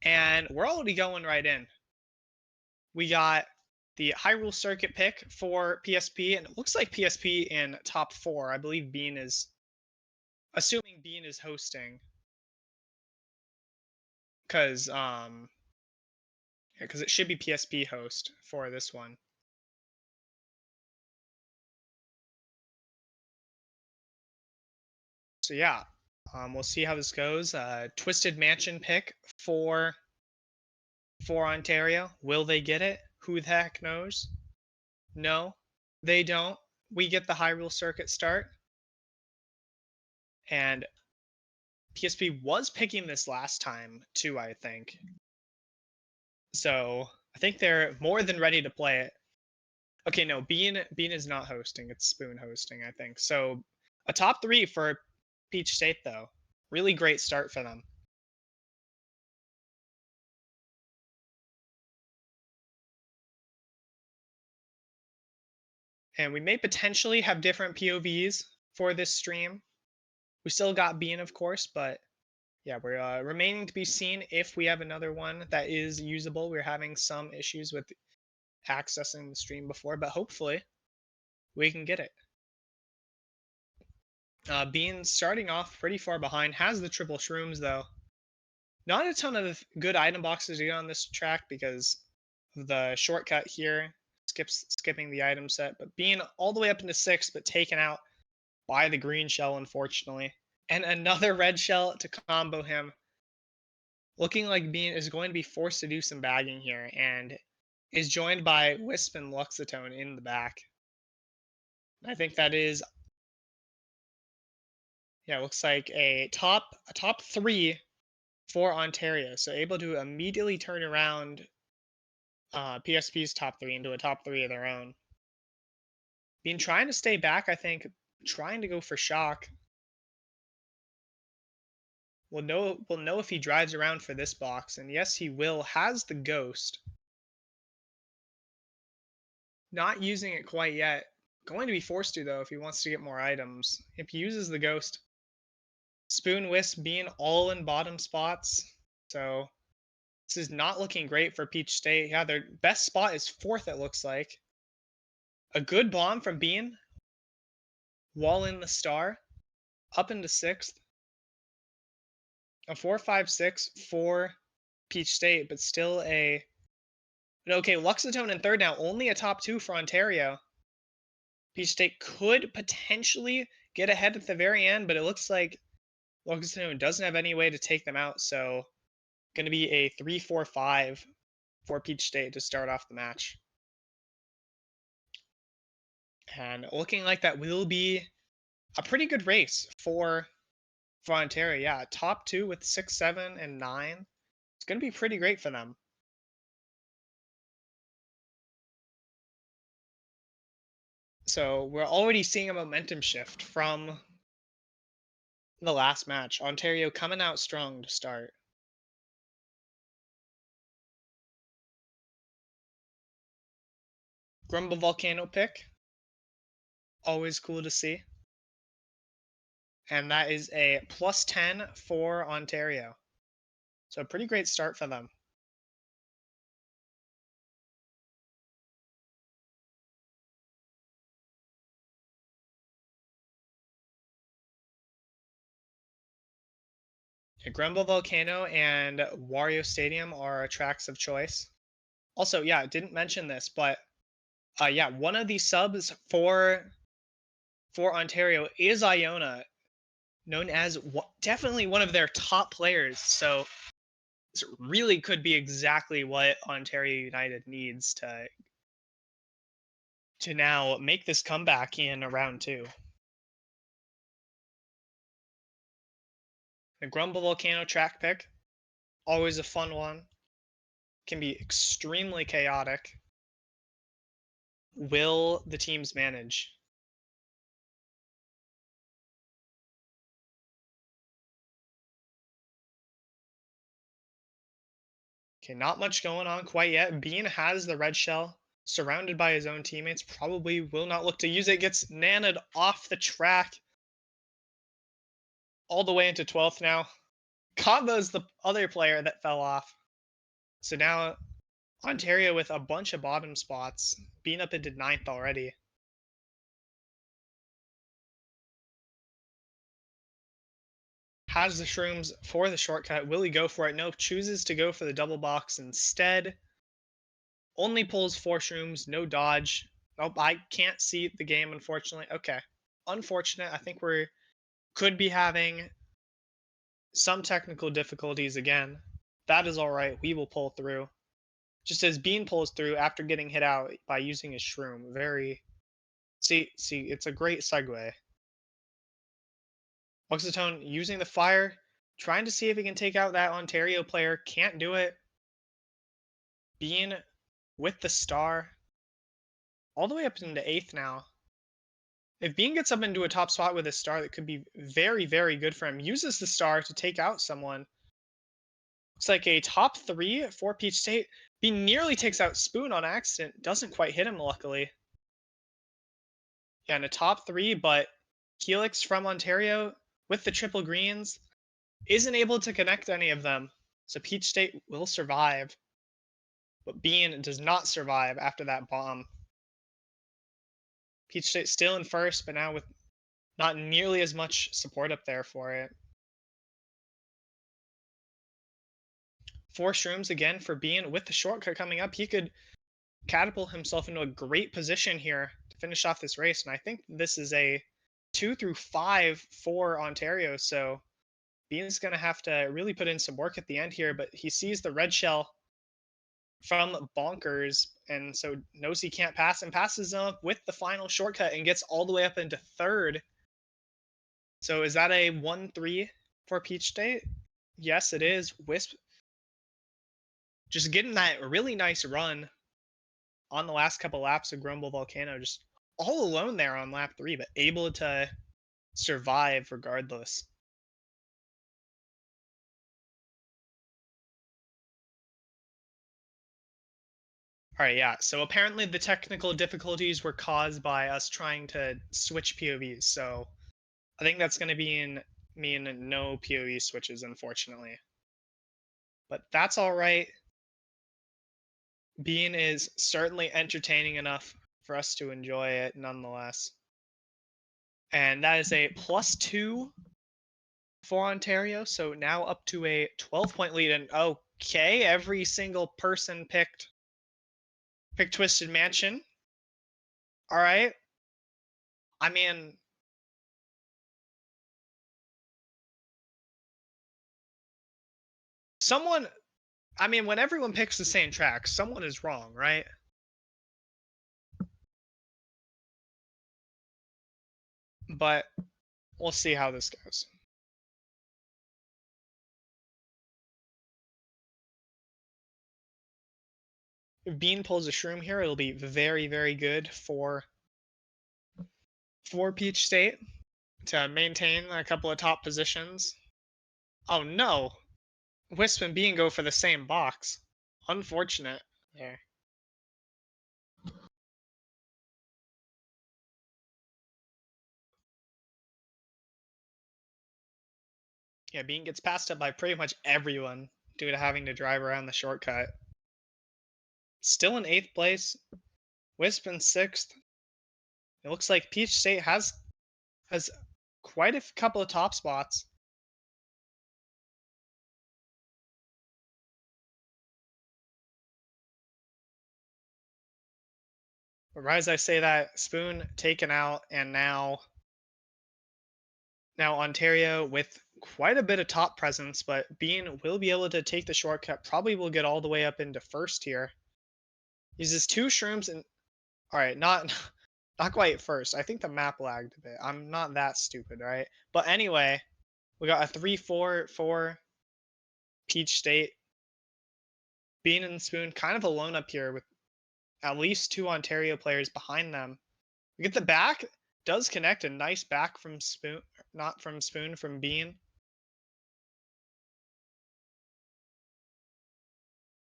[SPEAKER 1] and we're already going right in. We got the Hyrule Circuit pick for PSP, and it looks like PSP in top four. I believe Bean is, assuming Bean is hosting, because because it should be PSP host for this one. So yeah, we'll see how this goes. Twisted Mansion pick for Ontario. Will they get it? Who the heck knows? No, they don't. We get the Hyrule Circuit start, and PSP was picking this last time too, I think. So I think they're more than ready to play it. Okay, no, Bean is not hosting. It's Spoon hosting, I think. So a top three for Peach State though. Really great start for them. And we may potentially have different POVs for this stream. We still got Bean, of course, but yeah, we're remaining to be seen if we have another one that is usable. We're having some issues with accessing the stream before, but hopefully we can get it. Bean starting off pretty far behind, has the triple shrooms though. Not a ton of good item boxes to get on this track because of the shortcut here, skipping the item set, but Bean all the way up into 6th, but taken out by the green shell, unfortunately. And another red shell to combo him. Looking like Bean is going to be forced to do some bagging here, and is joined by Wisp and Luxatone in the back. I think that is, yeah, looks like a top three for Ontario. So able to immediately turn around PSP's top three into a top three of their own. Being trying to stay back, I think, trying to go for shock. We'll know if he drives around for this box, and yes, he will. Has the ghost. Not using it quite yet. Going to be forced to though if he wants to get more items. If he uses the ghost, Spoon Wisp being all in bottom spots, so this is not looking great for Peach State. Yeah, their best spot is 4th. It looks like a good bomb from Bean. Wall in the star, up into 6th. A 4-5-6 for Peach State, but still a. Okay, Luxatone in 3rd now, only a top 2 for Ontario. Peach State could potentially get ahead at the very end, but it looks like Luxatone doesn't have any way to take them out, so going to be a 3-4-5 for Peach State to start off the match. And looking like that will be a pretty good race for Ontario. Yeah, top 2 with 6, 7, and 9. It's going to be pretty great for them. So we're already seeing a momentum shift from the last match. Ontario coming out strong to start. Grumble Volcano pick. Always cool to see. And that is a +10 for Ontario. So a pretty great start for them. Grumble Volcano and Wario Stadium are tracks of choice. Also, yeah, didn't mention this, but yeah, one of the subs for Ontario is Iona, known as definitely one of their top players. So this really could be exactly what Ontario United needs to now make this comeback in round two. The Grumble Volcano track pick, always a fun one. Can be extremely chaotic. Will the teams manage? Okay, not much going on quite yet. Bean has the red shell, surrounded by his own teammates. Probably will not look to use it. Gets nanned off the track. All the way into 12th now. Combo's the other player that fell off. So now Ontario with a bunch of bottom spots. Bean up into 9th already. Has the shrooms for the shortcut. Will he go for it? No, chooses to go for the double box instead. Only pulls 4 shrooms, no dodge. Nope, I can't see the game, unfortunately. Okay. Unfortunate. I think we could be having some technical difficulties again. That is alright. We will pull through. Just as Bean pulls through after getting hit out by using his shroom. Very... See, it's a great segue. Oxytone using the fire, trying to see if he can take out that Ontario player. Can't do it. Bean with the star. All the way up into 8th now. If Bean gets up into a top spot with a star, that could be very, very good for him. Uses the star to take out someone. Looks like a top 3 for Peach State. Bean nearly takes out Spoon on accident. Doesn't quite hit him, luckily. Yeah, and a top 3, but Helix from Ontario with the triple greens isn't able to connect any of them. So Peach State will survive. But Bean does not survive after that bomb. Peach State still in first, but now with not nearly as much support up there for it. 4 shrooms again for Bean. With the shortcut coming up, he could catapult himself into a great position here to finish off this race. And I think this is a 2 through 5 for Ontario. So Bean's going to have to really put in some work at the end here. But he sees the red shell from Bonkers, and so knows he can't pass, and passes up with the final shortcut and gets all the way up into 3rd. So is that a 1-3 for Peach State? Yes, it is. Wisp just getting that really nice run on the last couple laps of Grumble Volcano, just all alone there on lap 3, but able to survive regardless. All right, yeah. So apparently the technical difficulties were caused by us trying to switch POVs. So I think that's going to mean no POV switches, unfortunately. But that's all right. Bean is certainly entertaining enough for us to enjoy it nonetheless. And that is a +2 for Ontario. So now up to a 12-point lead. And okay, every single person picked Twisted Mansion. All right. I mean, when everyone picks the same track, someone is wrong, right? But we'll see how this goes. If Bean pulls a shroom here, it'll be very, very good for Peach State to maintain a couple of top positions. Oh no! Wisp and Bean go for the same box. Unfortunate there. Yeah, Bean gets passed up by pretty much everyone due to having to drive around the shortcut. Still in 8th place, Wisp in 6th. It looks like Peach State has quite a couple of top spots. But right as I say that, Spoon taken out, and now Ontario with quite a bit of top presence, but Bean will be able to take the shortcut. Probably will get all the way up into first here. Uses 2 shrooms and all right, not not quite first. I think the map lagged a bit. I'm not that stupid, right? But anyway, we got a 3-4 for Peach State. Bean and Spoon kind of alone up here with at least 2 Ontario players behind them. We get the back, does connect a nice back from Spoon, not from Spoon, from Bean.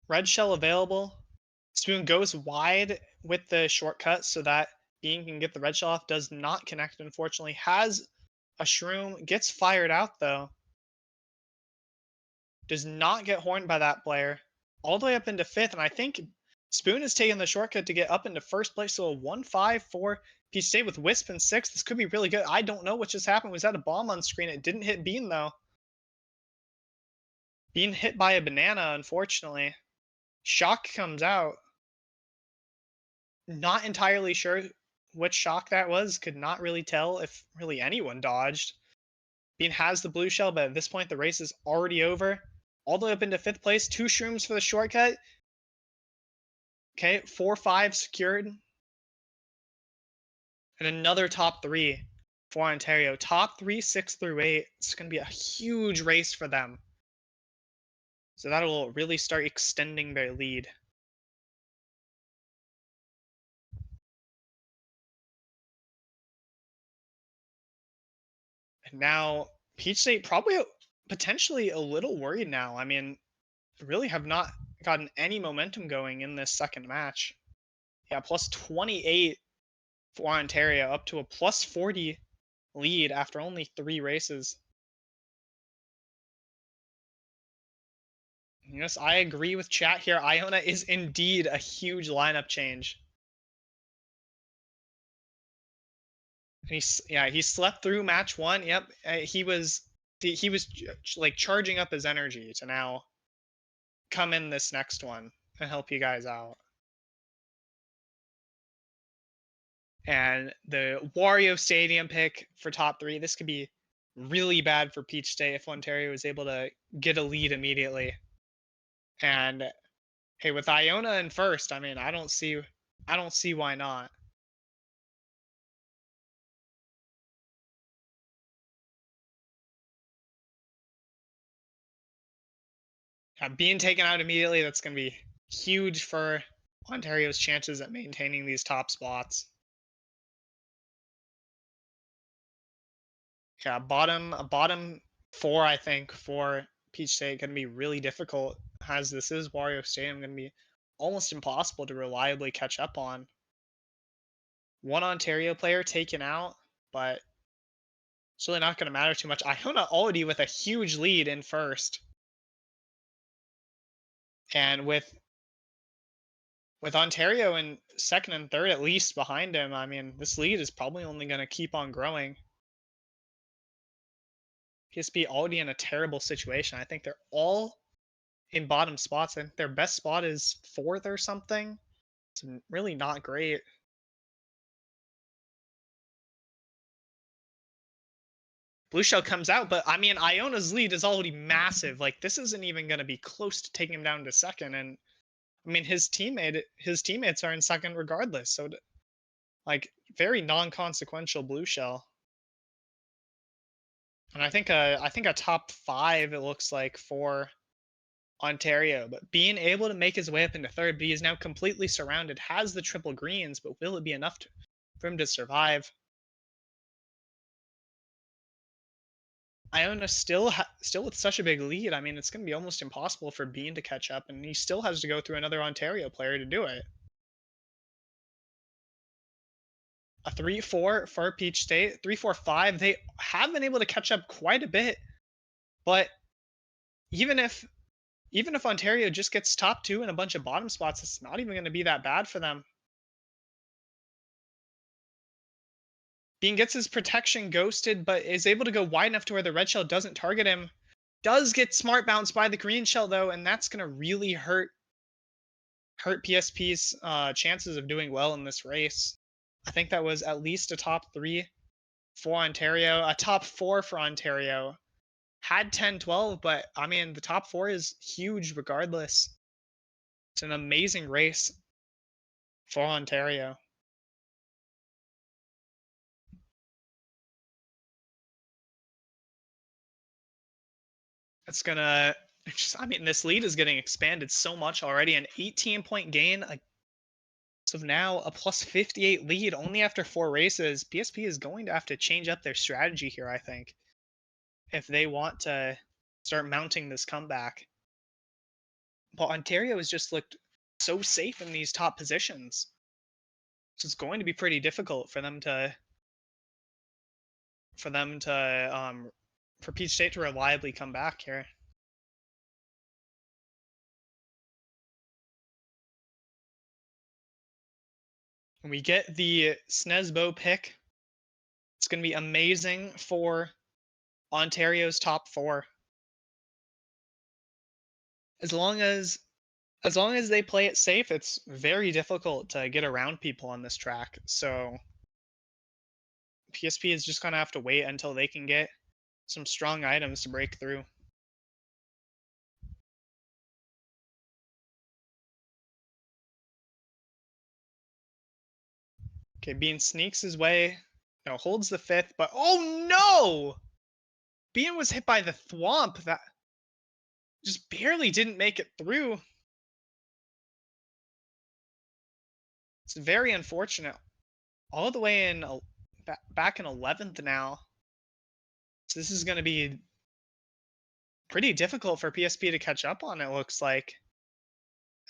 [SPEAKER 1] Red shell available. Spoon goes wide with the shortcut so that Bean can get the red shell off. Does not connect, unfortunately. Has a shroom, gets fired out though. Does not get horned by that player. All the way up into 5th, and I think Spoon is taking the shortcut to get up into 1st place. So a 1-5 for Peach State with Wisp in 6th. This could be really good. I don't know what just happened. Was that a bomb on screen? It didn't hit Bean though. Bean hit by a banana, unfortunately. Shock comes out. Not entirely sure which shock that was. Could not really tell if really anyone dodged. Bean has the blue shell, but at this point the race is already over. All the way up into 5th place. 2 shrooms for the shortcut. Okay, 4-5 secured. And another top 3 for Ontario. Top 3, 6 through 8. It's going to be a huge race for them. So that'll really start extending their lead. And now Peach State probably potentially a little worried now. I mean, really have not gotten any momentum going in this second match. Yeah, plus 28 for Ontario, up to a plus 40 lead after only 3 races. Yes, I agree with chat here. Iona is indeed a huge lineup change. He slept through match 1. Yep, he was like charging up his energy to now come in this next one and help you guys out. And the Wario Stadium pick for top 3. This could be really bad for Peach State if Ontario is able to get a lead immediately. And hey, with Iona in first, I mean, I don't see why not. Yeah, being taken out immediately, that's going to be huge for Ontario's chances at maintaining these top spots. Yeah, bottom 4, I think, for Peach State going to be really difficult, as this is Wario Stadium, going to be almost impossible to reliably catch up on. 1 Ontario player taken out, but it's really not going to matter too much. Iona already with a huge lead in first. And with Ontario in second and third at least behind him, I mean, this lead is probably only going to keep on growing. PSP already in a terrible situation. I think they're all in bottom spots. I think their best spot is 4th or something. It's really not great. Blue Shell comes out, but I mean, Iona's lead is already massive. Like, this isn't even going to be close to taking him down to second. And I mean, his teammates are in second regardless. So, like, very non-consequential Blue Shell. And I think a top 5 it looks like for Ontario, but being able to make his way up into third, but he is now completely surrounded. Has the triple greens, but will it be enough for him to survive? Iona still with such a big lead. I mean, it's going to be almost impossible for Bean to catch up, and he still has to go through another Ontario player to do it. A 3-4 for Peach State, 3-4-5. They have been able to catch up quite a bit But even if even if Ontario just gets top 2 and a bunch of bottom spots, it's not even going to be that bad for them. Bean gets his protection ghosted, but is able to go wide enough to where the red shell doesn't target him. Does get smart bounced by the green shell though, and that's going to really hurt PSP's chances of doing well in this race. I think that was at least a top 3 for Ontario, a top 4 for Ontario. Had 10-12, but I mean, the top 4 is huge regardless. It's an amazing race for Ontario. It's gonna just, I mean, this lead is getting expanded so much already. An 18-point gain. So now a plus 58 lead only after 4 races. PSP is going to have to change up their strategy here, I think, if they want to start mounting this comeback. But Ontario has just looked so safe in these top positions. So it's going to be pretty difficult for them to for Peach State to reliably come back here. And we get the Snesbo pick. It's going to be amazing for Ontario's top 4. As long as they play it safe, it's very difficult to get around people on this track. So PSP is just going to have to wait until they can get some strong items to break through. Okay, Bean sneaks his way. No, holds the 5th, but oh no! Bean was hit by the thwomp that just barely didn't make it through. It's very unfortunate. All the way in back in 11th now. So this is going to be pretty difficult for PSP to catch up on, it looks like.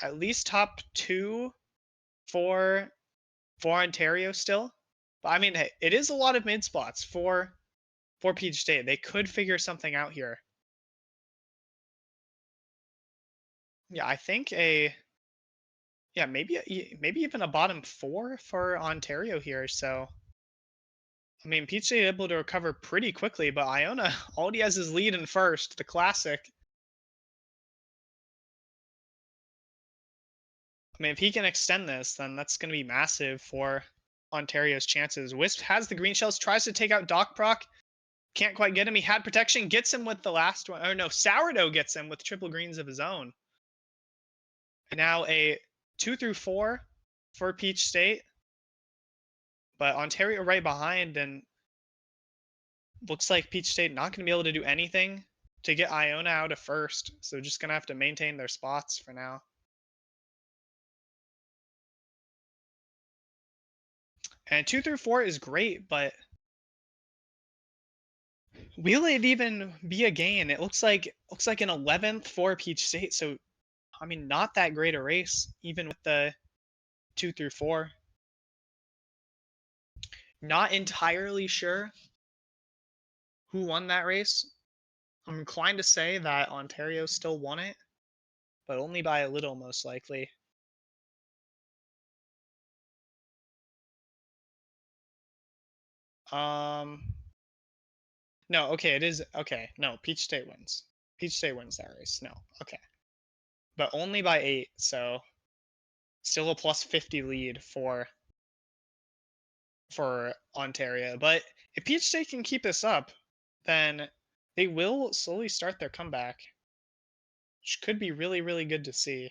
[SPEAKER 1] At least top 2 for Ontario still. But I mean, hey, it is a lot of mid spots for Peach State. They could figure something out here. Yeah, I think maybe even a bottom 4 for Ontario here. So I mean, Peach State able to recover pretty quickly, but Iona already has his lead in first, the classic. I mean, if he can extend this, then that's going to be massive for Ontario's chances. Wisp has the green shells, tries to take out DocProc. Can't quite get him. He had protection, gets him with the last one. Or no, Sourdough gets him with triple greens of his own. And now a 2 through 4 for Peach State. But Ontario right behind, and looks like Peach State not going to be able to do anything to get Iona out of first. So just going to have to maintain their spots for now. And 2 through 4 is great, but will it even be a gain? It looks like an 11th for Peach State. So I mean, not that great a race, even with the 2 through 4. Not entirely sure who won that race. I'm inclined to say that Ontario still won it, but only by a little, most likely. No, okay, it is okay. No, Peach State wins. Peach State wins that race. No, okay, but only by 8. So still a plus 50 lead for Ontario. But if Peach State can keep this up, then they will slowly start their comeback, which could be really, really good to see.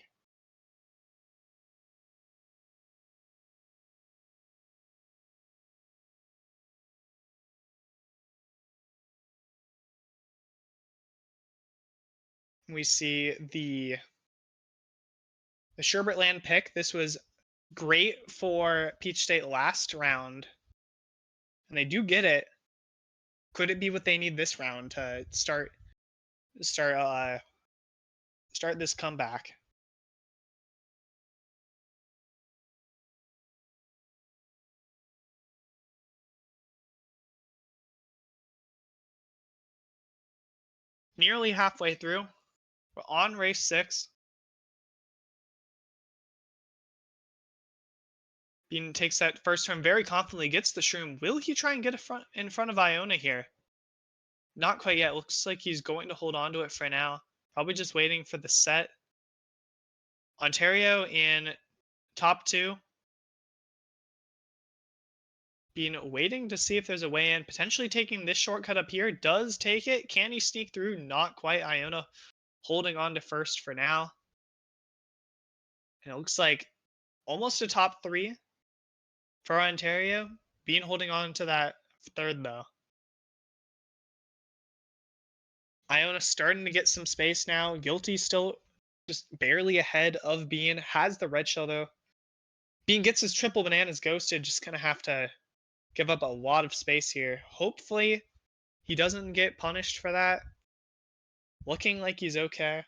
[SPEAKER 1] We see the Sherbert pick. This was great for Peach State last round, and they do get it. Could it be what they need this round to start this comeback? nearly halfway through. We're on race 6. Bean takes that first turn very confidently, gets the shroom. Will he try and get in front of Iona here? Not quite yet. Looks like he's going to hold on to it for now. Probably just waiting for the set. Ontario in top 2. Bean waiting to see if there's a way in. Potentially taking this shortcut up here. Does take it. Can he sneak through? Not quite. Iona holding on to first for now. And it looks like almost a top 3 for Ontario. Bean holding on to that third though. Iona starting to get some space now. Guilty still just barely ahead of Bean. Has the red shell though. Bean gets his triple bananas ghosted. Just gonna have to give up a lot of space here. Hopefully he doesn't get punished for that. Looking like he's okay.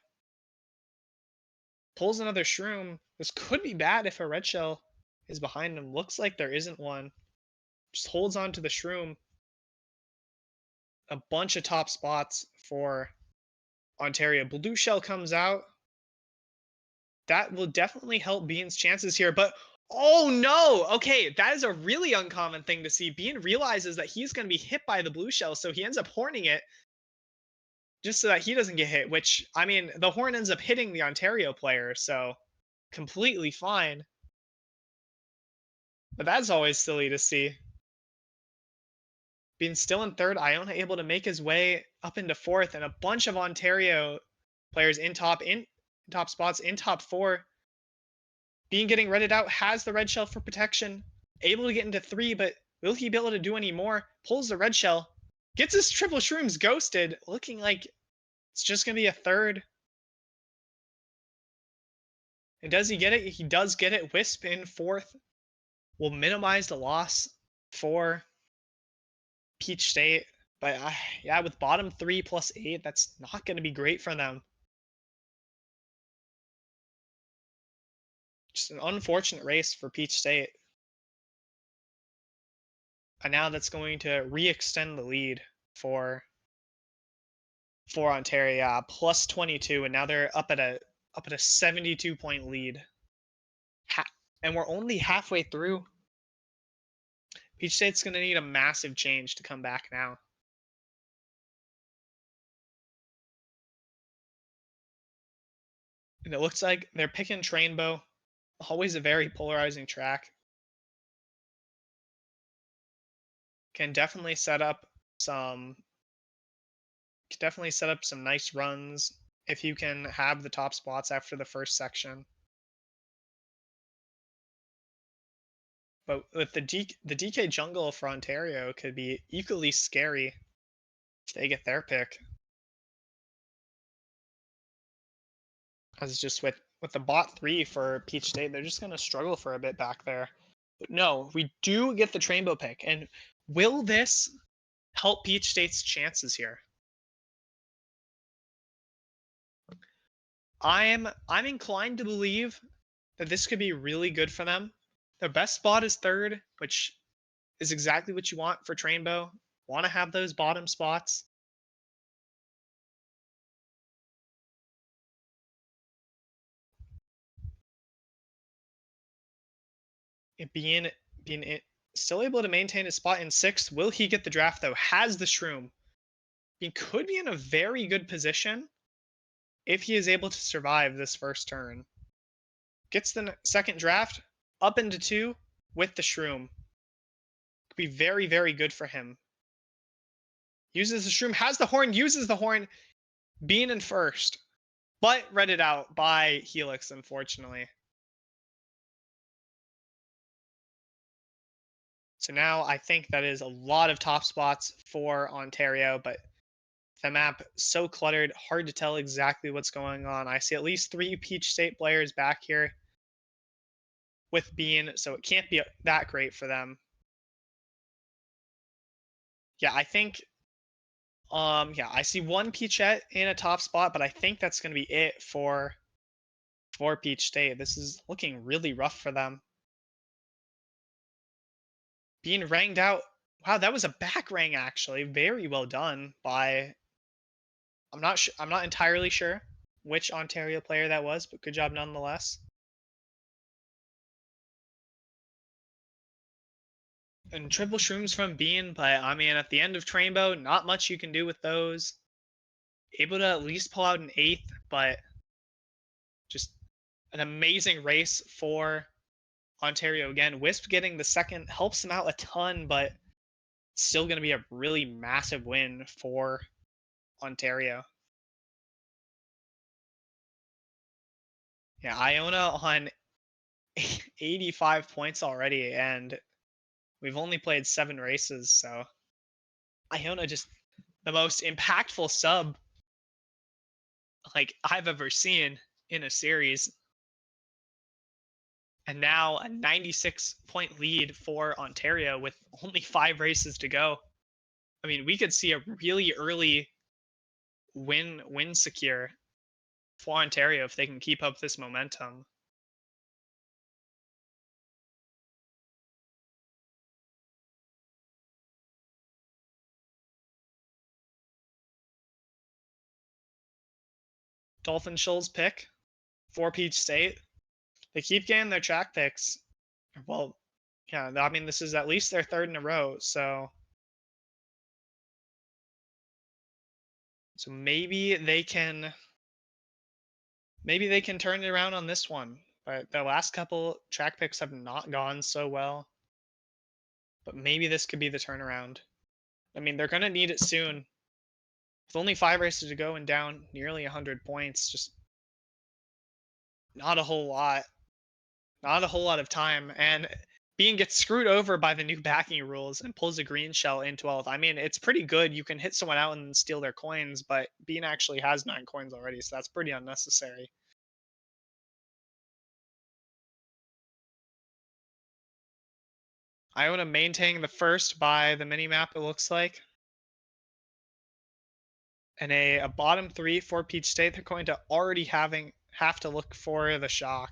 [SPEAKER 1] Pulls another shroom. This could be bad if a red shell is behind him. Looks like there isn't one. Just holds on to the shroom. A bunch of top spots for Ontario. Blue shell comes out. That will definitely help Bean's chances here, but oh no! Okay, that is a really uncommon thing to see. Bean realizes that he's going to be hit by the blue shell, so he ends up horning it just so that he doesn't get hit, which, I mean, the horn ends up hitting the Ontario player, so completely fine. But that's always silly to see. Being still in third, Iona able to make his way up into fourth, and a bunch of Ontario players in top spots in top 4. Bean getting redded out, has the red shell for protection, able to get into 3, but will he be able to do any more? Pulls the red shell, gets his triple shrooms ghosted, looking like it's just gonna be a third. And does he get it? He does get it. Wisp in 4th will minimize the loss for Peach State. But yeah, with bottom 3 plus 8, that's not going to be great for them. Just an unfortunate race for Peach State. And now that's going to re-extend the lead for Ontario. Yeah, plus 22, and now they're up at a 72-point lead. And we're only halfway through. Peach State's going to need a massive change to come back now. And it looks like they're picking Trainbow. Always a very polarizing track. Can definitely set up some nice runs if you can have the top spots after the first section. But with the DK jungle for Ontario could be equally scary if they get their pick. As just with the bot 3 for Peach State, they're just going to struggle for a bit back there. But no, we do get the Trainbow pick. And will this help Peach State's chances here? I'm inclined to believe that this could be really good for them. Their best spot is 3rd, which is exactly what you want for Trainbow. Want to have those bottom spots. Being still able to maintain his spot in 6th. Will he get the draft though? Has the shroom. He could be in a very good position if he is able to survive this first turn. Gets the second draft up into 2 with the shroom. Could be very, very good for him. Uses the shroom, has the horn, uses the horn, being in first, but redded out by Helix, unfortunately. So now I think that is a lot of top spots for Ontario, but the map so cluttered, hard to tell exactly what's going on. I see at least 3 Peach State players back here with Bean, so it can't be that great for them. Yeah, I think yeah, I see 1 Peachette in a top spot, but I think that's going to be it for Peach State. This is looking really rough for them. Being ranged out. Wow, that was a back rang actually. Very well done by I'm not entirely sure which Ontario player that was, but good job nonetheless. And triple shrooms from Bean, but I mean, at the end of Trainbow, not much you can do with those. Able to at least pull out an 8th, but just an amazing race for Ontario again. Wisp getting the second helps them out a ton, but still going to be a really massive win for Ontario. Yeah, Iona on 85 points already, and we've only played 7 races, so Iona just the most impactful sub like I've ever seen in a series. And now a 96-point lead for Ontario with only 5 races to go. I mean, we could see a really early win secure for Ontario if they can keep up this momentum. Dolphin Shoals pick for Peach State. They keep getting their track picks. Well, yeah, I mean, this is at least their 3rd in a row, so maybe they can turn it around on this one. But the last couple track picks have not gone so well. But maybe this could be the turnaround. I mean, they're going to need it soon. With only 5 races to go and down nearly 100 points, just not a whole lot. Not a whole lot of time. And Bean gets screwed over by the new backing rules and pulls a green shell in 12th. I mean, it's pretty good. You can hit someone out and steal their coins, but Bean actually has 9 coins already, so that's pretty unnecessary. Iona maintaining the first by the minimap, it looks like. And a bottom 3 for Peach State. They're going to already have to look for the shock.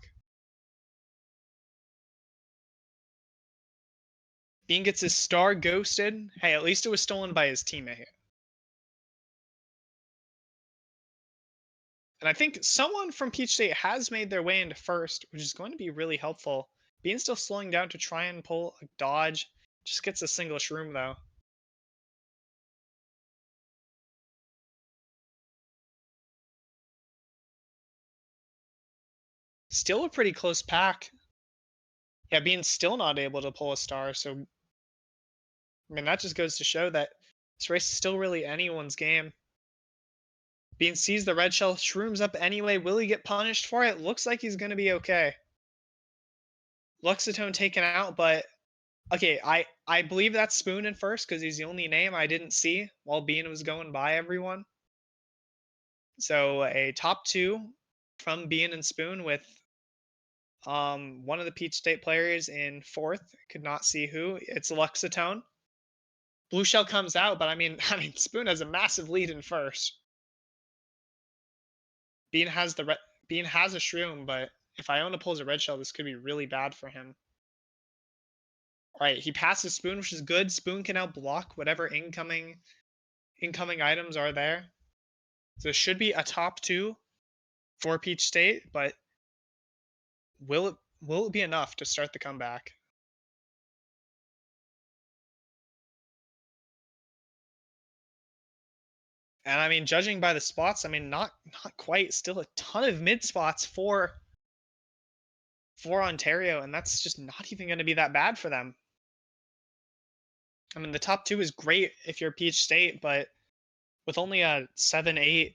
[SPEAKER 1] Bean gets his star ghosted. Hey, at least it was stolen by his teammate. And I think someone from Peach State has made their way into first, which is going to be really helpful. Bean's still slowing down to try and pull a dodge. Just gets a single shroom, though. Still a pretty close pack. Yeah, Bean's still not able to pull a star, so I mean, that just goes to show that this race is still really anyone's game. Bean sees the red shell, shrooms up anyway. Will he get punished for it? Looks like he's going to be okay. Luxatone taken out, but okay, I believe that's Spoon in first because he's the only name I didn't see while Bean was going by everyone. So a top 2 from Bean and Spoon with one of the Peach State players in 4th. Could not see who. It's Luxatone. Blue shell comes out, but I mean Spoon has a massive lead in first. Bean has Bean has a shroom, but if Iona pulls a red shell, this could be really bad for him. All right, he passes Spoon, which is good. Spoon can now block whatever incoming items are there. So it should be a top 2 for Peach State, but will it be enough to start the comeback? And I mean, judging by the spots, I mean, not quite. Still a ton of mid spots for Ontario, and that's just not even going to be that bad for them. I mean, the top 2 is great if you're Peach State, but with only a 7-8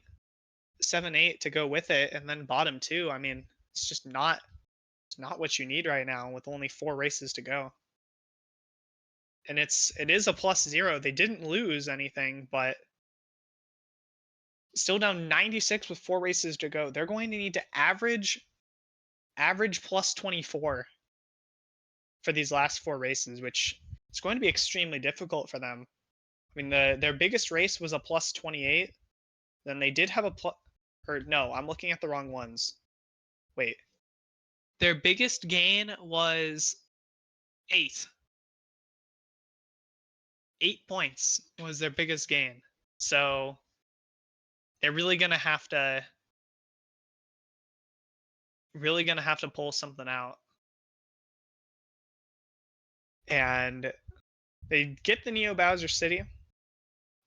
[SPEAKER 1] to go with it, and then bottom 2, I mean, it's not what you need right now with only 4 races to go. And it is a +0. They didn't lose anything, but still down 96 with 4 races to go. They're going to need to average +24 for these last 4 races, which is going to be extremely difficult for them. I mean, their biggest race was a +28. Then they did have or no, I'm looking at the wrong ones. Wait. Their biggest gain was 8. 8 points was their biggest gain. So they're really gonna have to pull something out. And they get the Neo Bowser City.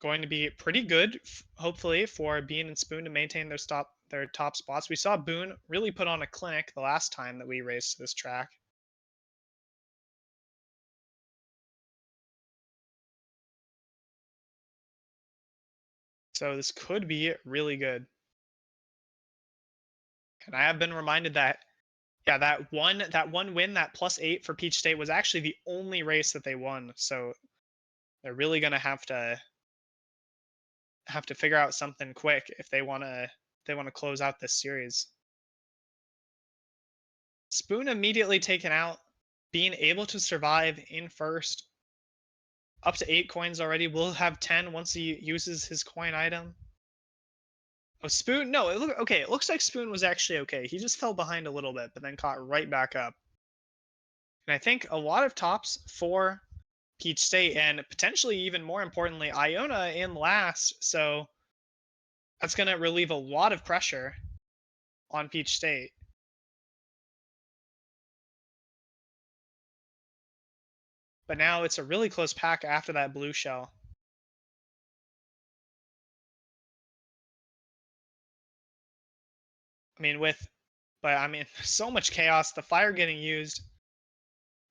[SPEAKER 1] Going to be pretty good, hopefully, for Bean and Spoon to maintain their top spots. We saw Boone really put on a clinic the last time that we raced this track. So this could be really good. And I have been reminded that yeah, that one win, that +8 for Peach State was actually the only race that they won. So they're really gonna have to figure out something quick if they wanna close out this series. Spoon immediately taken out, being able to survive in first. Up to 8 coins already. We'll have 10 once he uses his coin item. Oh, Spoon? No, okay. It looks like Spoon was actually okay. He just fell behind a little bit, but then caught right back up. And I think a lot of tops for Peach State, and potentially even more importantly, Iona in last. So that's going to relieve a lot of pressure on Peach State. But now it's a really close pack after that blue shell. I mean, so much chaos. The fire getting used.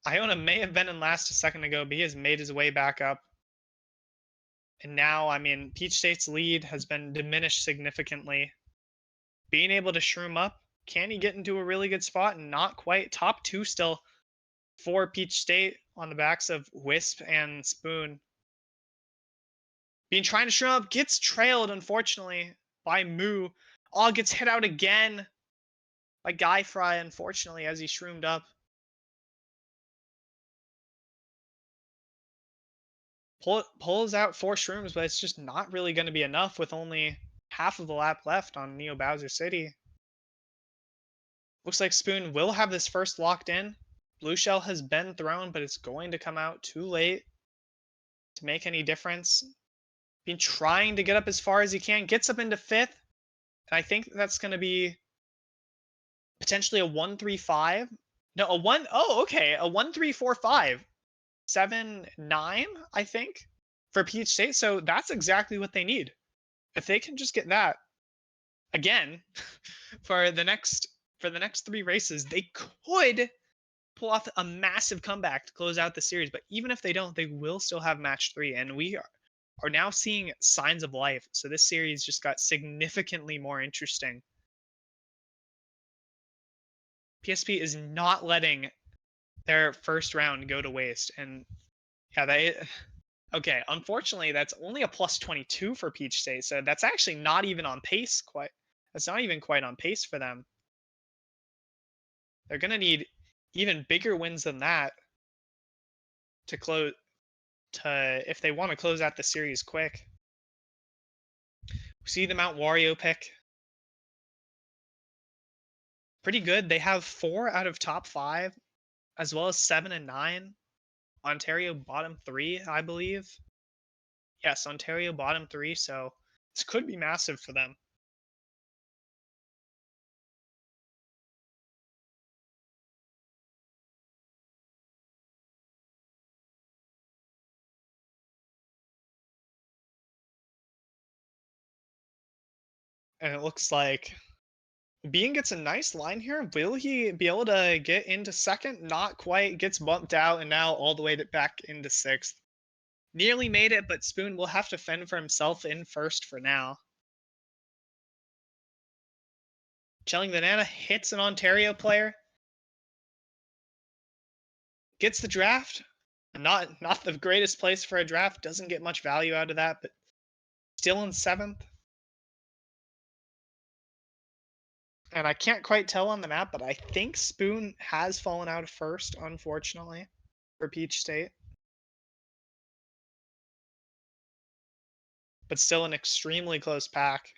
[SPEAKER 1] Iona may have been in last a second ago, but he has made his way back up. And now, I mean, Peach State's lead has been diminished significantly. Being able to shroom up, can he get into a really good spot? Not quite. Top 2 still for Peach State on the backs of Wisp and Spoon. Being trying to shroom up, gets trailed, unfortunately, by Moo. Oh, gets hit out again by Guy Fry, unfortunately, as he shroomed up. Pulls out 4 shrooms, but it's just not really going to be enough with only half of the lap left on Neo Bowser City. Looks like Spoon will have this first locked in. Blue shell has been thrown, but it's going to come out too late to make any difference. Been trying to get up as far as he can, gets up into 5th, and I think that's going to be potentially a 1-3-5. No, a 1. Oh, okay, a 1-3-4-5. 7-9, I think, for Peach State. So that's exactly what they need. If they can just get that again for the next 3 races, they could pull off a massive comeback to close out the series. But even if they don't, they will still have match 3, and we are now seeing signs of life. So this series just got significantly more interesting. PSP is not letting their first round go to waste, and yeah, okay, unfortunately, that's only a +22 for Peach State, so that's actually not even on pace quite. That's not even quite on pace for them. They're going to need even bigger wins than that to close if they want to close out the series quick. We see the Mount Wario pick. Pretty good. They have 4 out of top 5, as well as 7 and 9. Ontario bottom 3, I believe. Yes, Ontario bottom 3, so this could be massive for them. And it looks like Bean gets a nice line here. Will he be able to get into second? Not quite. Gets bumped out, and now all the way back into 6th. Nearly made it, but Spoon will have to fend for himself in first for now. Chilling Banana hits an Ontario player. Gets the draft. Not the greatest place for a draft. Doesn't get much value out of that, but still in 7th. And I can't quite tell on the map, but I think Spoon has fallen out of first, unfortunately, for Peach State. But still an extremely close pack.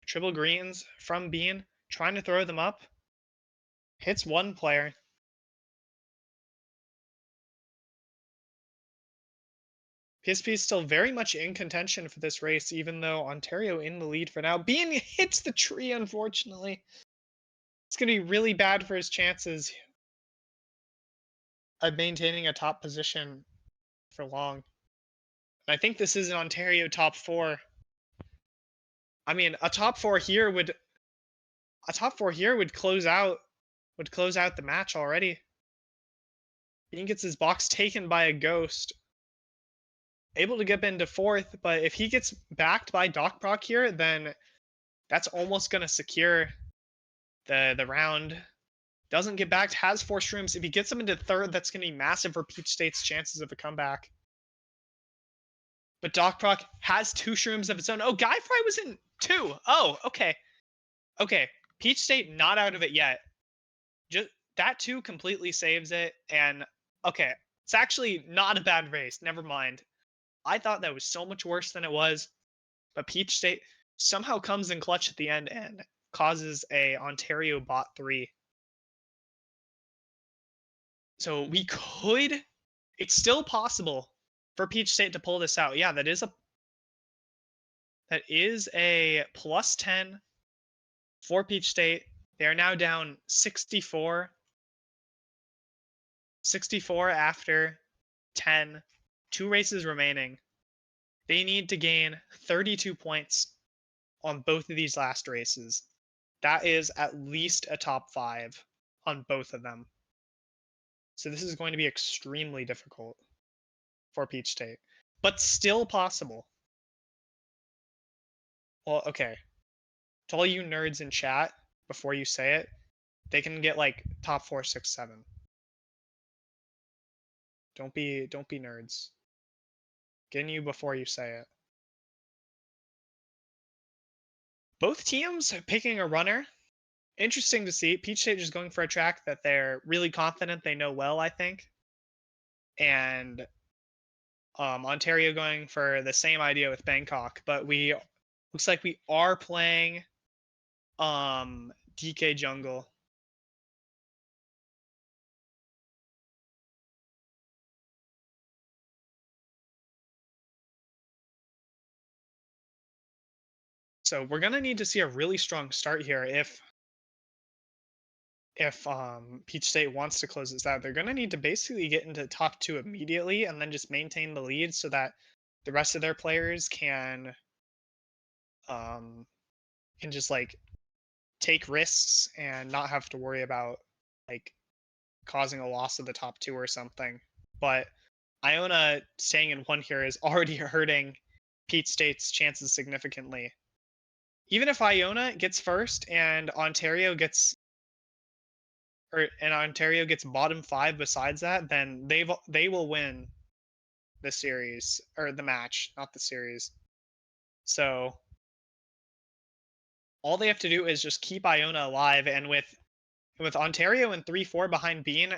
[SPEAKER 1] Triple greens from Bean, trying to throw them up. Hits one player. PSP is still very much in contention for this race, even though Ontario in the lead for now. Bean hits the tree, unfortunately. It's going to be really bad for his chances of maintaining a top position for long. And I think this is an Ontario top four. I mean, a top four here would close out the match already. Bean gets his box taken by a ghost. Able to get into fourth, but if he gets backed by DocProc here, then that's almost going to secure the round. Doesn't get backed, has 4 shrooms. If he gets him into third, that's going to be massive for Peach State's chances of a comeback. But DocProc has 2 shrooms of its own. Oh, Guy Fry was in 2. Oh, okay. Okay, Peach State not out of it yet. Just that 2 completely saves it. And okay, it's actually not a bad race. Never mind. I thought that was so much worse than it was. But Peach State somehow comes in clutch at the end and causes a Ontario bot 3. So we could, it's still possible for Peach State to pull this out. Yeah, that is a plus 10 for Peach State. They are now down 64 after 10, 2 races remaining. They need to gain 32 points on both of these last races. That is at least a top 5 on both of them. So this is going to be extremely difficult for Peach State, but still possible. Well, okay. To all you nerds in chat, before you say it, they can get like top 4, 6, 7. Don't be nerds. Getting you before you say it. Both teams picking a runner. Interesting to see. Peach State just going for a track that they're really confident they know well, I think. And Ontario going for the same idea with Bangkok, but looks like we are playing DK Jungle. So we're gonna need to see a really strong start here if Peach State wants to close this out. They're gonna need to basically get into top 2 immediately and then just maintain the lead so that the rest of their players can just like take risks and not have to worry about like causing a loss of the top 2 or something. But Iona staying in 1 here is already hurting Peach State's chances significantly. Even if Iona gets first and Ontario gets bottom 5 besides that, then they will win the series, or the match, not the series. So all they have to do is just keep Iona alive, and with Ontario and 3-4 behind Bean,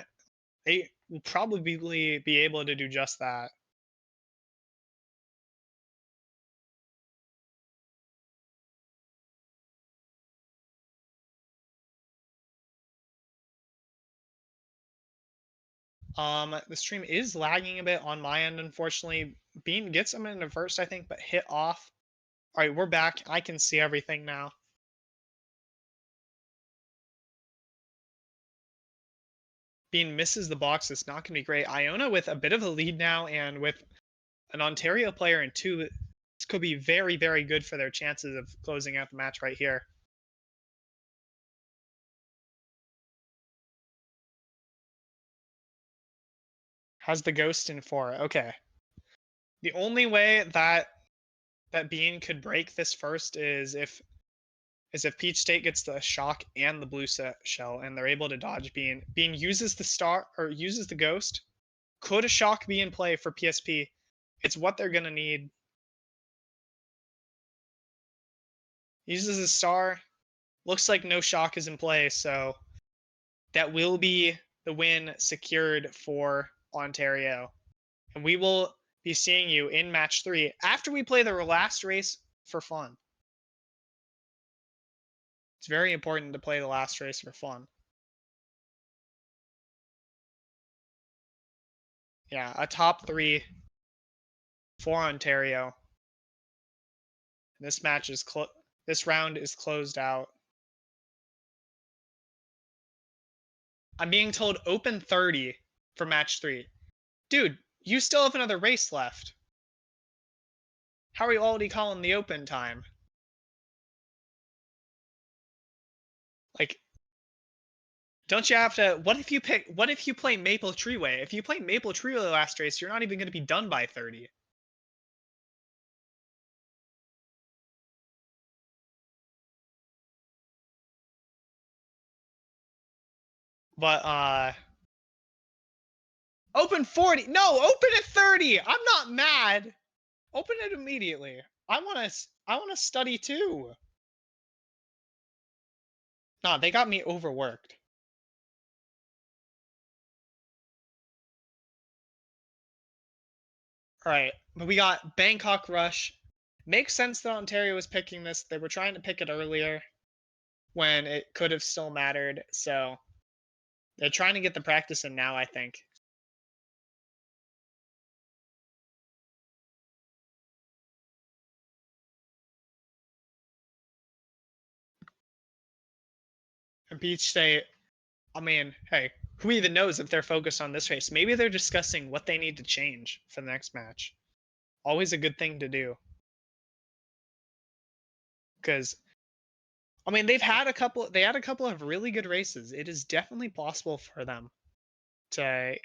[SPEAKER 1] they will probably be able to do just that. The stream is lagging a bit on my end, unfortunately. Bean gets him into first, I think, but hit off. All right, we're back. I can see everything now. Bean misses the box. It's not going to be great. Iona with a bit of a lead now, and with an Ontario player in 2, this could be very, very good for their chances of closing out the match right here. Has the ghost in 4. Okay. The only way that Bean could break this first is if Peach State gets the shock and the blue shell, and they're able to dodge Bean. Bean uses the ghost. Could a shock be in play for PSP? It's what they're gonna need. Uses a star. Looks like no shock is in play, so that will be the win secured for Ontario. And we will be seeing you in match 3 after we play the last race for fun. It's very important to play the last race for fun. Yeah, a top 3 for Ontario. This match is this round is closed out. I'm being told open 30 for match 3. Dude, you still have another race left. How are you already calling the open time? Like, don't you have to? What if you pick? What if you play Maple Treeway? If you play Maple Treeway last race, you're not even going to be done by 30. But open 40. No, open at 30. I'm not mad. Open it immediately. I want to. I want to study too. Nah, they got me overworked. All right, but we got Bangkok Rush. Makes sense that Ontario was picking this. They were trying to pick it earlier when it could have still mattered. So they're trying to get the practice in now, I think. And Beach State, I mean, hey, who even knows if they're focused on this race? Maybe they're discussing what they need to change for the next match. Always a good thing to do. Because I mean, they had a couple of really good races. It is definitely possible for them to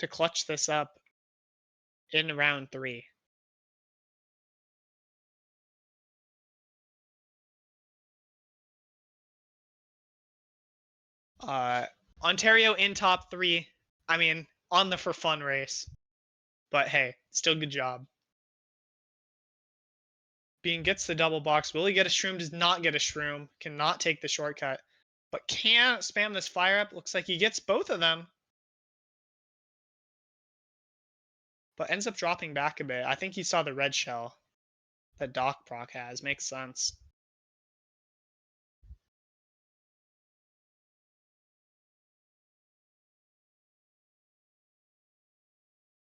[SPEAKER 1] clutch this up in round 3. Uh, Ontario in top 3. I mean, on the for fun race. But hey, still good job. Bean gets the double box. Will he get a shroom? Does not get a shroom. Cannot take the shortcut. But can spam this fire up. Looks like he gets both of them. But ends up dropping back a bit. I think he saw the red shell that DocProc has. Makes sense.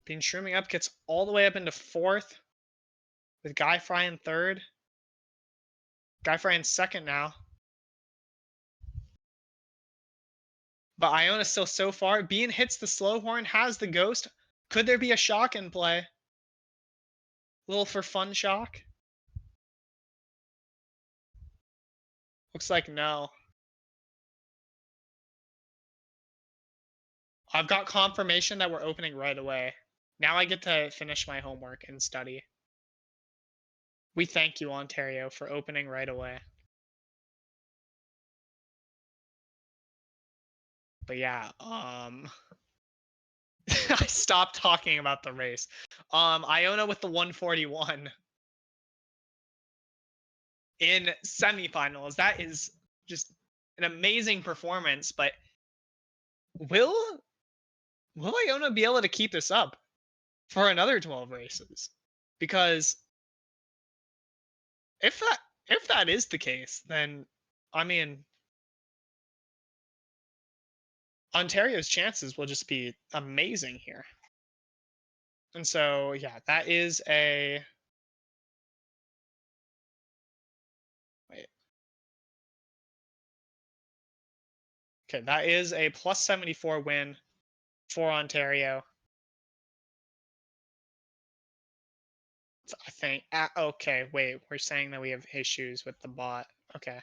[SPEAKER 1] Being shrooming up, gets all the way up into 4th. With Guy Fry in 3rd. Guy Fry in 2nd now. But Iona still so far. Bean hits the slow horn, has the ghost. Could there be a shock in play? Little for fun shock? Looks like no. I've got confirmation that we're opening right away. Now I get to finish my homework and study. We thank you, Ontario, for opening right away. But yeah, I stopped talking about the race. Iona with the 141 in semifinals. That is just an amazing performance, but will Iona be able to keep this up for another 12 races? Because if that is the case, then I mean Ontario's chances will just be amazing here. And so yeah, that is a wait. Okay, that is a plus 74 win for Ontario. I think. Okay, wait. We're saying that we have issues with the bot. Okay.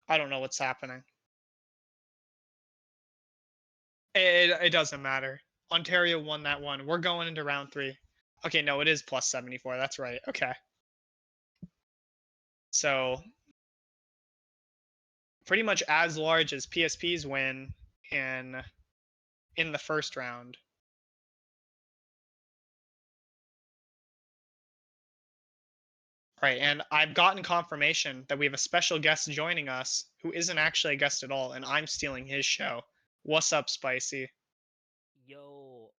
[SPEAKER 1] I don't know what's happening. It doesn't matter. Ontario won that one. We're going into round 3. Okay, no, it is plus 74. That's right. Okay. So pretty much as large as PSP's win in the first round. Right, and I've gotten confirmation that we have a special guest joining us who isn't actually a guest at all, and I'm stealing his show. What's up, Spicy?
[SPEAKER 2] Yo,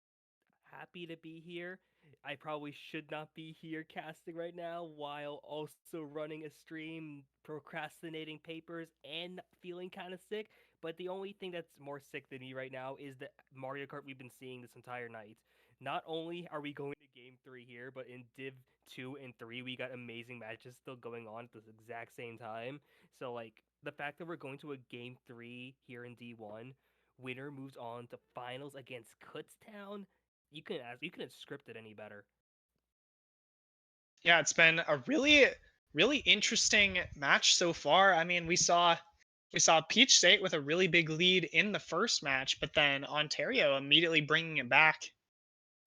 [SPEAKER 2] happy to be here. I probably should not be here casting right now while also running a stream, procrastinating papers, and feeling kind of sick. But the only thing that's more sick than me right now is the Mario Kart we've been seeing this entire night. Not only are we going to game three here, but in Div 2 and 3, we got amazing matches still going on at the exact same time. So, like, the fact that we're going to a game 3 here in D1, winner moves on to finals against Kutztown. You couldn't script it any better.
[SPEAKER 1] Yeah, it's been a really interesting match so far. I mean, we saw Peach State with a really big lead in the first match, but then Ontario immediately bringing it back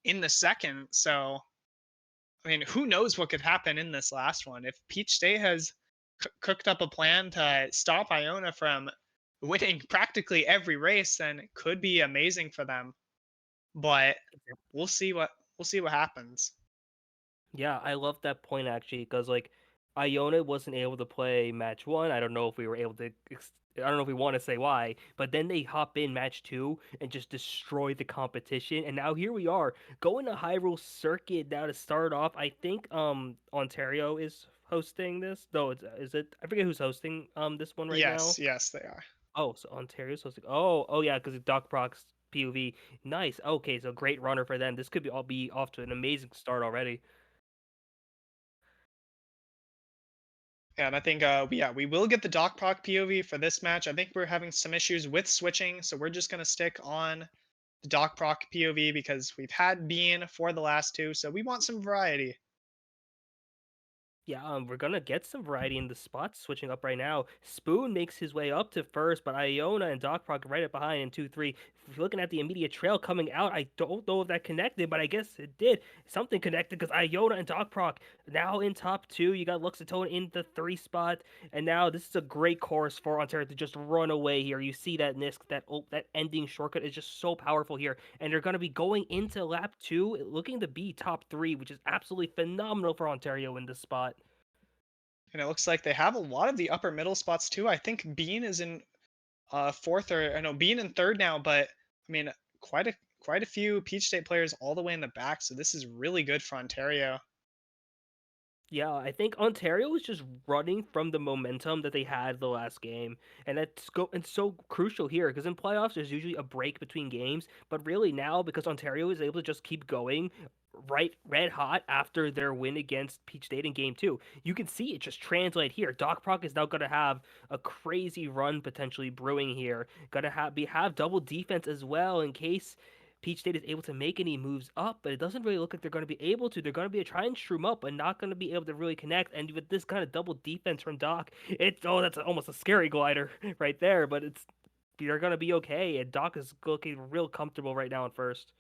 [SPEAKER 1] in the second. So, I mean, who knows what could happen in this last one? If Peach State has cooked up a plan to stop Iona from winning practically every race, then it could be amazing for them. But we'll see what happens.
[SPEAKER 2] Yeah, I love that point actually, because like Iona wasn't able to play match one. I don't know if we were able to. I don't know if we want to say why, but then they hop in match two and just destroy the competition. And now here we are going to Hyrule Circuit now to start off. I think Ontario is hosting this. No, is it? I forget who's hosting this one right now.
[SPEAKER 1] Yes, yes, they are.
[SPEAKER 2] Oh, so Ontario's hosting. Oh yeah, because DocProc's POV. Nice. Okay, so great runner for them. This could be off to an amazing start already.
[SPEAKER 1] Yeah, and I think we will get the DocProc POV for this match. I think we're having some issues with switching, so we're just gonna stick on the DocProc POV because we've had Bean for the last two, so we want some variety.
[SPEAKER 2] Yeah, we're gonna get some variety in the spots switching up right now. Spoon makes his way up to first, but Iona and DocProc right up behind in 2-3. If you're looking at the immediate trail coming out, I don't know if that connected, but I guess it did. Something connected because Iona and DocProc now in top two. You got Luxatone in the three spot, and now this is a great course for Ontario to just run away here. You see that Nisk, that ending shortcut is just so powerful here, and they're gonna be going into lap two, looking to be top three, which is absolutely phenomenal for Ontario in this spot.
[SPEAKER 1] And it looks like they have a lot of the upper middle spots too. I think Bean is in fourth or no, Bean in third now, but I mean quite a few Peach State players all the way in the back, so this is really good for Ontario.
[SPEAKER 2] Yeah, I think Ontario is just running from the momentum that they had the last game, and it's so crucial here because in playoffs there's usually a break between games, but really now because Ontario is able to just keep going right red hot after their win against Peach State in game two, you can see it just translate here. DocProc is now going to have a crazy run potentially brewing here, going to have double defense as well in case Peach State is able to make any moves up, but it doesn't really look like they're going to be able to. They're going to be try and shroom up, but not going to be able to really connect. And with this kind of double defense from Doc, that's almost a scary glider right there. But they're going to be okay. And Doc is looking real comfortable right now at first.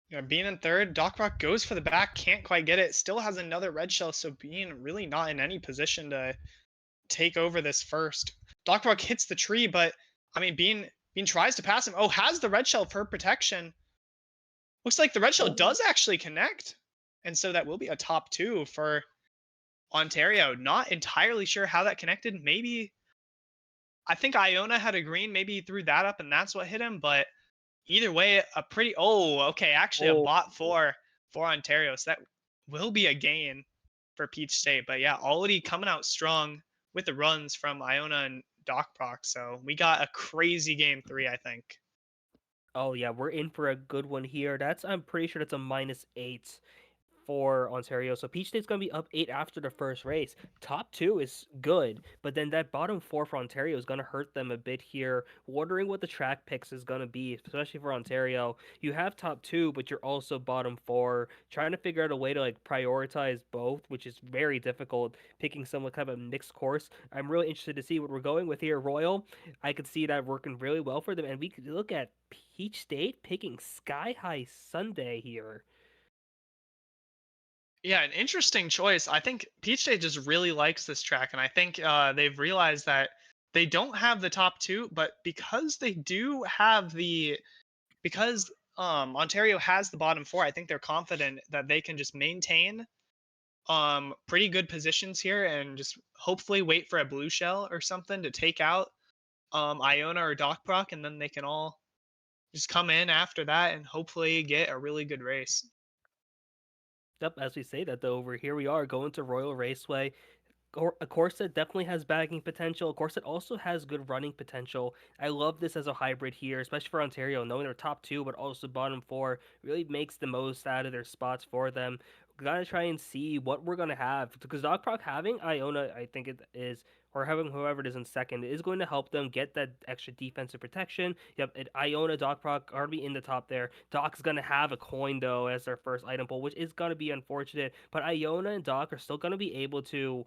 [SPEAKER 1] Yeah, Bean in third, DocProc goes for the back, can't quite get it. Still has another red shell, so Bean really not in any position to take over this first. DocProc hits the tree, but I mean Bean tries to pass him. Oh, has the red shell for protection. Looks like the red shell
[SPEAKER 2] Oh,
[SPEAKER 1] does actually connect. And so that will be a top two for Ontario. Not entirely sure how that connected. Maybe I think Iona had a green. Maybe he threw that up and that's what hit him. But either way, a pretty okay, actually a
[SPEAKER 2] oh,
[SPEAKER 1] bot for Ontario. So that will be a gain for Peach State. But yeah, already coming out strong with the runs from Iona and DocProc. So we got a crazy game three, I think.
[SPEAKER 2] oh yeah, we're in for a good one here. I'm pretty sure that's a -8 for Ontario. So Peach State's going to be up 8 after the first race. Top 2 is good, but then that bottom 4 for Ontario is going to hurt them a bit here. Wondering what the track picks is going to be, especially for Ontario. You have top 2, but you're also bottom 4. Trying to figure out a way to like prioritize both, which is very difficult. Picking some kind of a mixed course. I'm really interested to see what we're going with here. Royal, I could see that working really well for them, and we could look at Peach State picking Sky High Sunday here.
[SPEAKER 1] Yeah, an interesting choice. I think Peach State just really likes this track, and I think they've realized that they don't have the top two, but because they do have because Ontario has the bottom four, I think they're confident that they can just maintain pretty good positions here and just hopefully wait for a blue shell or something to take out Iona or DocProc, and then they can all just come in after that and hopefully get a really good race.
[SPEAKER 2] Yep, as we say that though, over here we are going to Royal Raceway. Corset definitely has bagging potential. Corset also has good running potential. I love this as a hybrid here, especially for Ontario, knowing they're top two, but also bottom four really makes the most out of their spots for them. We gotta try and see what we're gonna have because DocProc having Iona, I think it is, or having whoever it is in second, is going to help them get that extra defensive protection. Yep, Iona, DocProc are be in the top there. Doc's gonna have a coin though as their first item pool, which is gonna be unfortunate. But Iona and Doc are still gonna be able to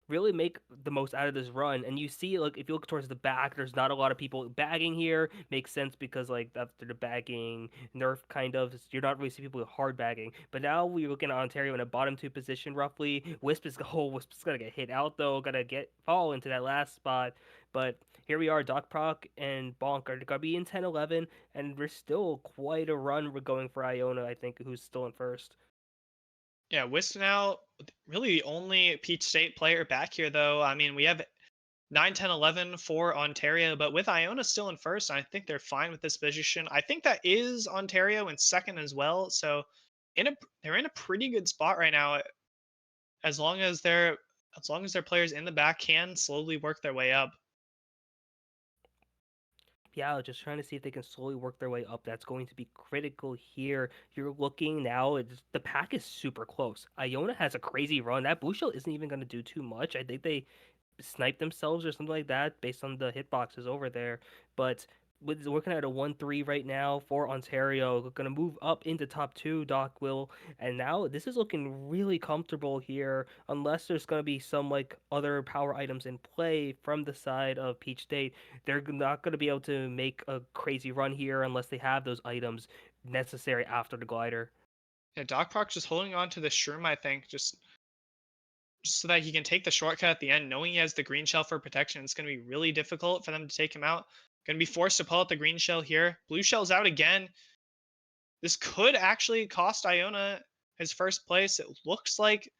[SPEAKER 2] really make the most out of this run. And you see, like, if you look towards the back, there's not a lot of people bagging here. Makes sense because, like, after the bagging nerf, kind of, you're not really seeing people hard bagging. But now we're looking at Ontario in a bottom two position, roughly. Wisp is gonna get hit out though, gonna get fall into that last spot. But here we are, DocProc and Bonk are gonna be in 10-11, and we're still quite a run we're going for Iona, I think, who's still in first.
[SPEAKER 1] Yeah, Wisp now really the only Peach State player back here, though. I mean, we have 9, 10, 11 for Ontario, but with Iona still in first, I think they're fine with this position. I think that is Ontario in second as well. So they're in a pretty good spot right now, as long as their players in the back can slowly work their way up.
[SPEAKER 2] Yeah, just trying to see if they can slowly work their way up. That's going to be critical here. You're looking now, the pack is super close. Iona has a crazy run. That blue shell isn't even going to do too much. I think they snipe themselves or something like that based on the hitboxes over there. But with looking at a 1-3 right now for Ontario, going to move up into top two, Doc will. And now this is looking really comfortable here, unless there's going to be some like other power items in play from the side of Peach State. They're not going to be able to make a crazy run here unless they have those items necessary after the glider.
[SPEAKER 1] Yeah, DocProc just holding on to the Shroom, I think, just so that he can take the shortcut at the end, knowing he has the green shell for protection. It's going to be really difficult for them to take him out. Going to be forced to pull out the green shell here. Blue shell's out again. This could actually cost Iona his first place. It looks like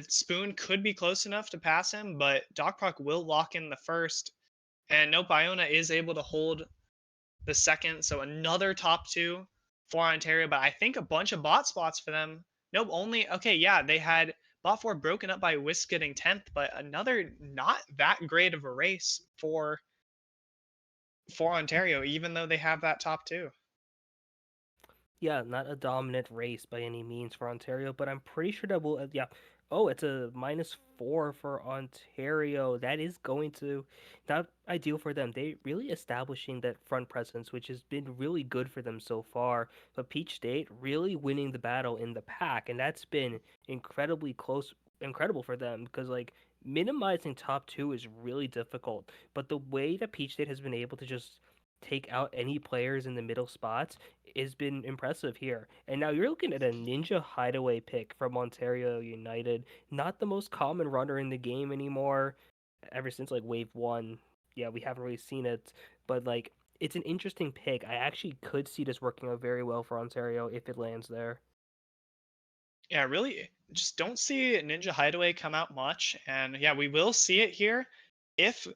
[SPEAKER 1] Spoon could be close enough to pass him, but DocProc will lock in the first. And nope, Iona is able to hold the second. So another top two for Ontario, but I think a bunch of bot spots for them. Nope, only okay, yeah, they had bot four broken up by Whisk getting 10th, but another not that great of a race for Ontario, even though they have that top two.
[SPEAKER 2] Yeah, not a dominant race by any means for Ontario, but I'm pretty sure that will. Yeah. Oh, it's a -4 for Ontario. That is going to not ideal for them. They really establishing that front presence, which has been really good for them so far. But Peach State really winning the battle in the pack, and that's been incredibly close, incredible for them because like minimizing top two is really difficult. But the way that Peach State has been able to just take out any players in the middle spots has been impressive here. And now you're looking at a Ninja Hideaway pick from Ontario United. Not the most common runner in the game anymore. Ever since like Wave 1. Yeah, we haven't really seen it. But like it's an interesting pick. I actually could see this working out very well for Ontario if it lands there.
[SPEAKER 1] Yeah, really just don't see Ninja Hideaway come out much. And yeah, we will see it here if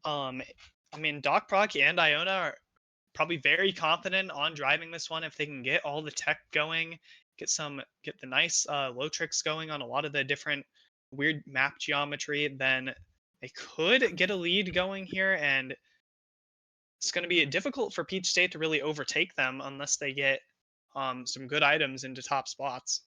[SPEAKER 1] um I mean Doc Proc and Iona are probably very confident on driving this one if they can get all the tech going, get the nice low tricks going on a lot of the different weird map geometry, then they could get a lead going here, and it's going to be difficult for Peach State to really overtake them unless they get some good items into top spots.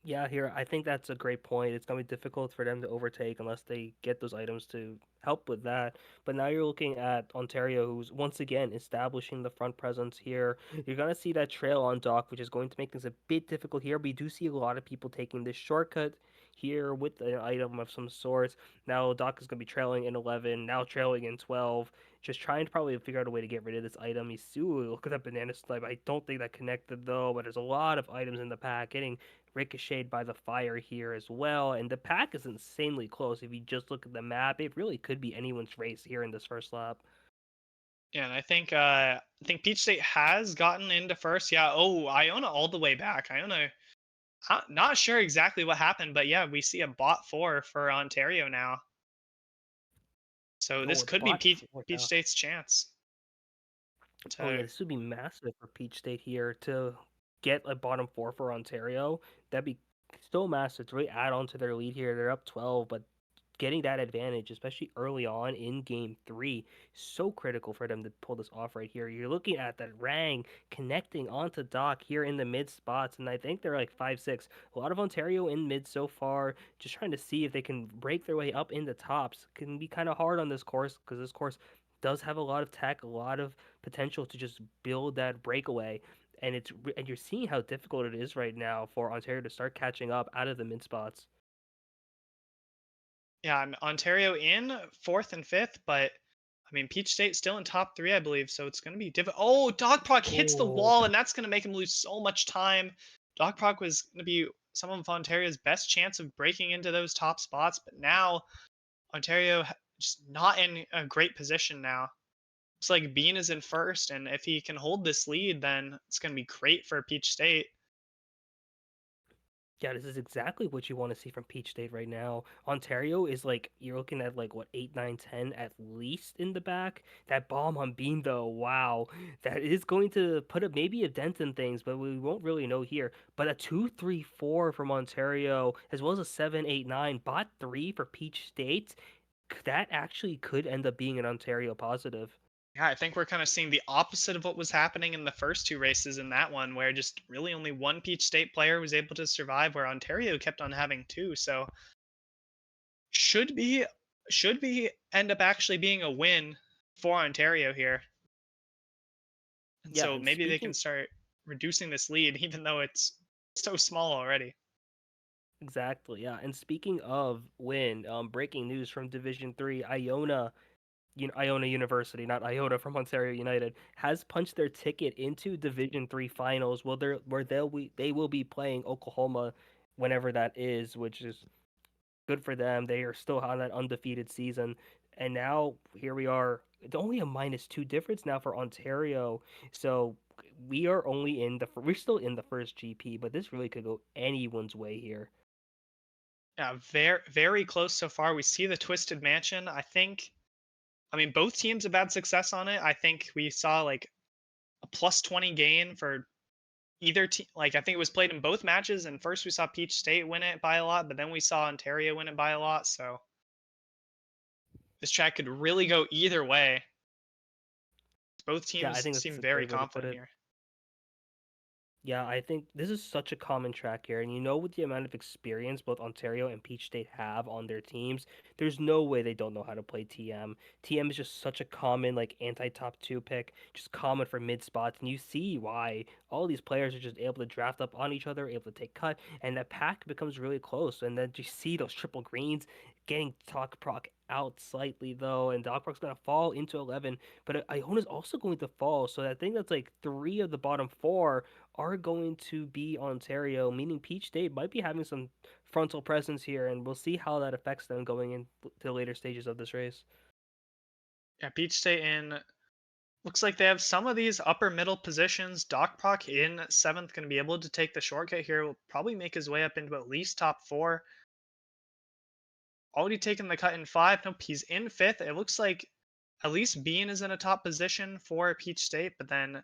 [SPEAKER 2] Yeah, here I think that's a great point. It's gonna be difficult for them to overtake unless they get those items to help with that. But now you're looking at Ontario, who's once again establishing the front presence here. You're gonna see that trail on Dock, which is going to make things a bit difficult here. But you do see a lot of people taking this shortcut here with an item of some sort. Now Dock is gonna be trailing in 11, now trailing in 12. Just trying to probably figure out a way to get rid of this item. You see, ooh, look at that banana snipe. I don't think that connected though, but there's a lot of items in the pack getting ricocheted by the fire here as well. And the pack is insanely close. If you just look at the map, it really could be anyone's race here in this first lap.
[SPEAKER 1] Yeah, and I think Peach State has gotten into first. Yeah, oh, Iona all the way back. Iona not sure exactly what happened, but yeah, we see a bot four for Ontario now. So this
[SPEAKER 2] Oh,
[SPEAKER 1] could be
[SPEAKER 2] bot
[SPEAKER 1] Peach,
[SPEAKER 2] four
[SPEAKER 1] Peach
[SPEAKER 2] now.
[SPEAKER 1] State's chance
[SPEAKER 2] Oh
[SPEAKER 1] to.
[SPEAKER 2] yeah, this would be massive for Peach State here to get a bottom four for Ontario. That'd be so massive to really add on to their lead here. They're up 12, but getting that advantage, especially early on in game three, so critical for them to pull this off right here. You're looking at that Rang connecting onto Doc here in the mid spots, and I think they're like 5-6. A lot of Ontario in mid so far, just trying to see if they can break their way up in the tops. Can be kind of hard on this course because this course does have a lot of tech, a lot of potential to just build that breakaway. And you're seeing how difficult it is right now for Ontario to start catching up out of the mid spots.
[SPEAKER 1] Yeah, Ontario in fourth and fifth, but I mean Peach State still in top three, I believe. So it's going to be difficult. Oh, DocProc hits the
[SPEAKER 2] Oh,
[SPEAKER 1] wall, and that's going to make him lose so much time. DocProc was going to be some of Ontario's best chance of breaking into those top spots, but now Ontario just not in a great position now. Looks like Bean is in first, and if he can hold this lead, then it's going to be great for Peach State.
[SPEAKER 2] yeah, this is exactly what you want to see from Peach State right now. Ontario is like you're looking at like what 8, 9, 10 at least in the back. That bomb on Bean though, wow, that is going to put a maybe a dent in things, but we won't really know here. But a 2, 3, 4 from Ontario, as well as a 7, 8, 9, bot 3 for Peach State. That actually could end up being an Ontario positive.
[SPEAKER 1] Yeah, I think we're kind of seeing the opposite of what was happening in the first two races in that one, where just really only one Peach State player was able to survive, where Ontario kept on having two. So should be should be end up actually being a win for Ontario here. And
[SPEAKER 2] Yeah,
[SPEAKER 1] so
[SPEAKER 2] and
[SPEAKER 1] maybe they can
[SPEAKER 2] speaking
[SPEAKER 1] start reducing this lead, even though it's so small already.
[SPEAKER 2] exactly, yeah. And speaking of win, breaking news from Division Three, Iona University, not Iona from Ontario United, has punched their ticket into Division Three finals. Where they will be playing Oklahoma whenever that is, which is good for them. They are still on that undefeated season, and now here we are. It's only a -2 difference now for Ontario, so we're still in the first GP, but this really could go anyone's way here.
[SPEAKER 1] Yeah, very close so far. We see the Twisted Mansion. I mean both teams have had success on it. I think we saw like a plus 20 gain for either team. Like I think it was played in both matches, and first we saw Peach State win it by a lot, but then we saw Ontario win it by a lot. So this track could really go either way. Both
[SPEAKER 2] Yeah, I
[SPEAKER 1] teams
[SPEAKER 2] think that's
[SPEAKER 1] seem
[SPEAKER 2] a
[SPEAKER 1] very
[SPEAKER 2] great way to put
[SPEAKER 1] confident
[SPEAKER 2] it.
[SPEAKER 1] here.
[SPEAKER 2] Yeah, I think this is such a common track here, and with the amount of experience both Ontario and Peach State have on their teams, there's no way they don't know how to play TM. TM is just such a common like anti-top two pick, just common for mid spots, and you see why all these players are just able to draft up on each other, able to take cut, and that pack becomes really close. And then you see those triple greens getting DocProc out slightly though, and DocProc's gonna fall into 11, but Iona's also going to fall, so I think that's like three of the bottom four are going to be Ontario, meaning Peach State might be having some frontal presence here, and we'll see how that affects them going into the later stages of this race.
[SPEAKER 1] Yeah, Peach State in looks like they have some of these upper middle positions. DocProc in seventh going to be able to take the shortcut here. Will probably make his way up into at least top four. Already taken the cut in five. Nope, he's in fifth. It looks like at least Bean is in a top position for Peach State, but then I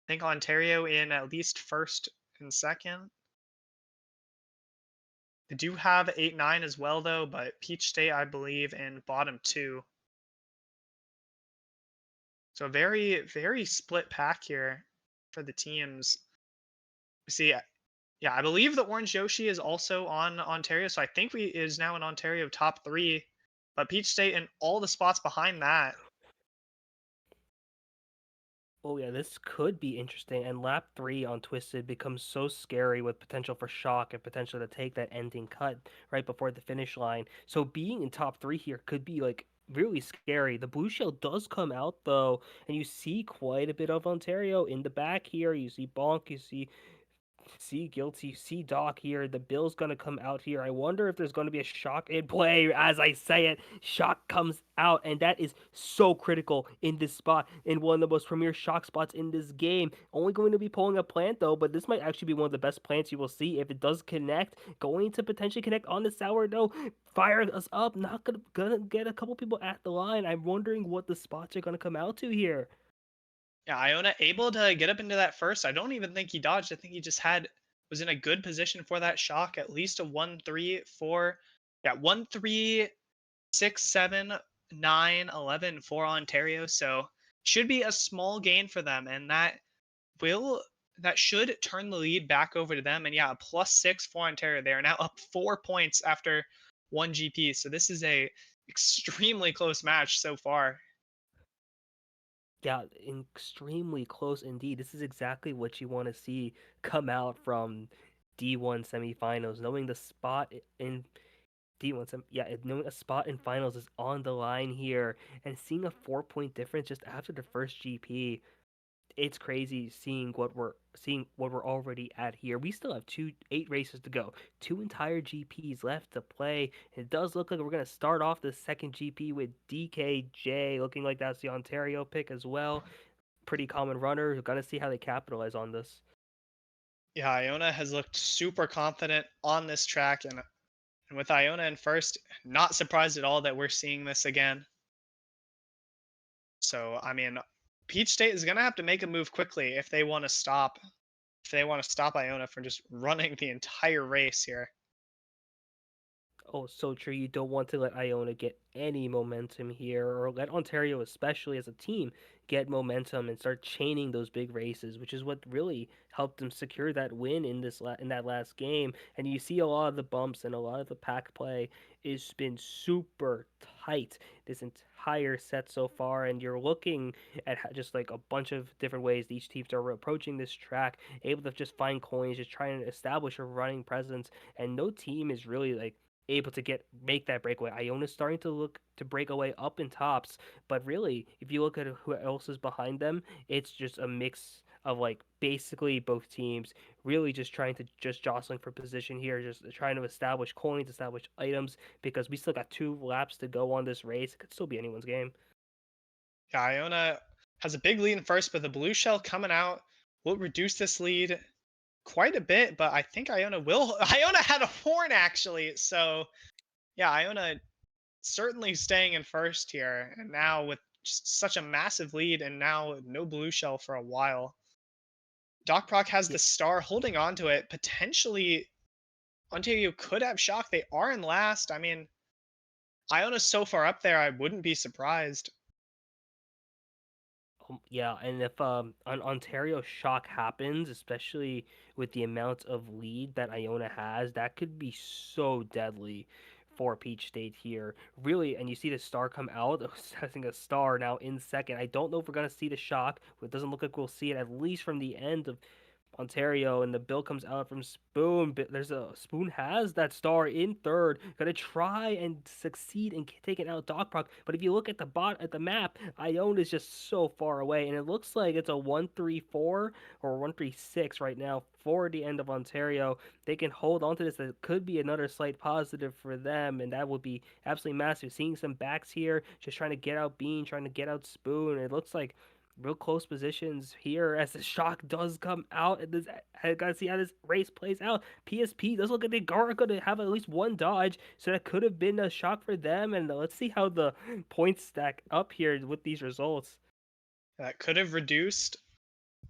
[SPEAKER 1] think Ontario in at least first and second. They do have 8-9 as well, though, but Peach State, I believe, in bottom two. So very split pack here for the teams. See, yeah, I believe the Orange Yoshi is also on Ontario, so I think we is now in Ontario top three, but Peach State and all the spots behind that.
[SPEAKER 2] Oh yeah, this could be interesting. And lap three on Twisted becomes so scary with potential for shock and potential to take that ending cut right before the finish line. So being in top three here could be like really scary. The blue shell does come out though, and you see quite a bit of Ontario in the back here. You see Bonk, you see guilty, see Doc here. The bill's gonna come out here. I wonder if there's gonna be a shock in play. As I say it, shock comes out, and that is so critical in this spot, in one of the most premier shock spots in this game. Only going to be pulling a plant though, but this might actually be one of the best plants you will see if it does connect. Going to potentially connect on the sourdough. Fire us up. Not gonna get a couple people at the line. I'm wondering what the spots are gonna come out to here.
[SPEAKER 1] Yeah, Iona able to get up into that first. I don't even think he dodged. I think he just had was in a good position for that shock, at least a 1-3-4. Yeah, 1-3-6-7-9-11 for Ontario. So should be a small gain for them, and will that should turn the lead back over to them. And yeah, a +6 for Ontario. They are now up 4 points after one GP. So this is a extremely close match so far.
[SPEAKER 2] Yeah, extremely close indeed. This is exactly what you want to see come out from D1 semifinals, knowing the spot in D1 yeah, knowing a spot in finals is on the line here and seeing a 4 point difference just after the first GP. It's crazy seeing what we're already at here. We still have 8 races to go, 2 entire GPs left to play. It does look like we're gonna start off the second GP with DKJ, looking like that's the Ontario pick as well. Pretty common runner. We're gonna see how they capitalize on this.
[SPEAKER 1] Yeah, Iona has looked super confident on this track, and with Iona in first, not surprised at all that we're seeing this again. So, I mean, Peach State is going to have to make a move quickly if they want to stop Iona from just running the entire race here.
[SPEAKER 2] Oh, so true. You don't want to let Iona get any momentum here, or let Ontario, especially as a team, get momentum and start chaining those big races, which is what really helped them secure that win in in that last game. And you see a lot of the bumps and a lot of the pack play has been super tight this entire set so far. And you're looking at just like a bunch of different ways each teams are approaching this track, able to just find coins, just trying to establish a running presence. And no team is really like able to make that breakaway. Iona's starting to look to break away up in tops, but really, if you look at who else is behind them, it's just a mix of like basically both teams really just trying to just jostling for position here, just trying to establish coins, establish items, because we still got 2 laps to go on this race. It could still be anyone's game.
[SPEAKER 1] Yeah, Iona has a big lead in first, but the blue shell coming out will reduce this lead quite a bit, but I think Iona will. Iona had a horn actually. So, yeah, Iona certainly staying in first here. And now with just such a massive lead and now no blue shell for a while. DocProc has
[SPEAKER 2] Yeah.
[SPEAKER 1] the star holding on to it. Potentially, Ontario could have shock. They are in last. I mean, Iona's so far up there, I wouldn't be surprised.
[SPEAKER 2] Yeah, and if an Ontario shock happens, especially with the amount of lead that Iona has, that could be so deadly for Peach State here. Really, and you see the star come out, setting a star now in second. I don't know if we're gonna see the shock. It doesn't look like we'll see it at least from the end of Ontario, and the bill comes out from Spoon. But there's a Spoon has that star in third, gonna try and succeed in taking out DocProc. But if you look at the map, Ione is just so far away, and it looks like it's a 1-3-4 or 1-3-6 right now for the end of Ontario. They can hold on to this. That could be another slight positive for them, and that would be absolutely massive. Seeing some backs here, just trying to get out Bean, trying to get out Spoon. It looks like real close positions here as the shock does come out. And this, I gotta see how this race plays out. PSP does look like they are going to have at least one dodge, so that could have been a shock for them. And let's see how the points stack up here with these results.
[SPEAKER 1] That could have reduced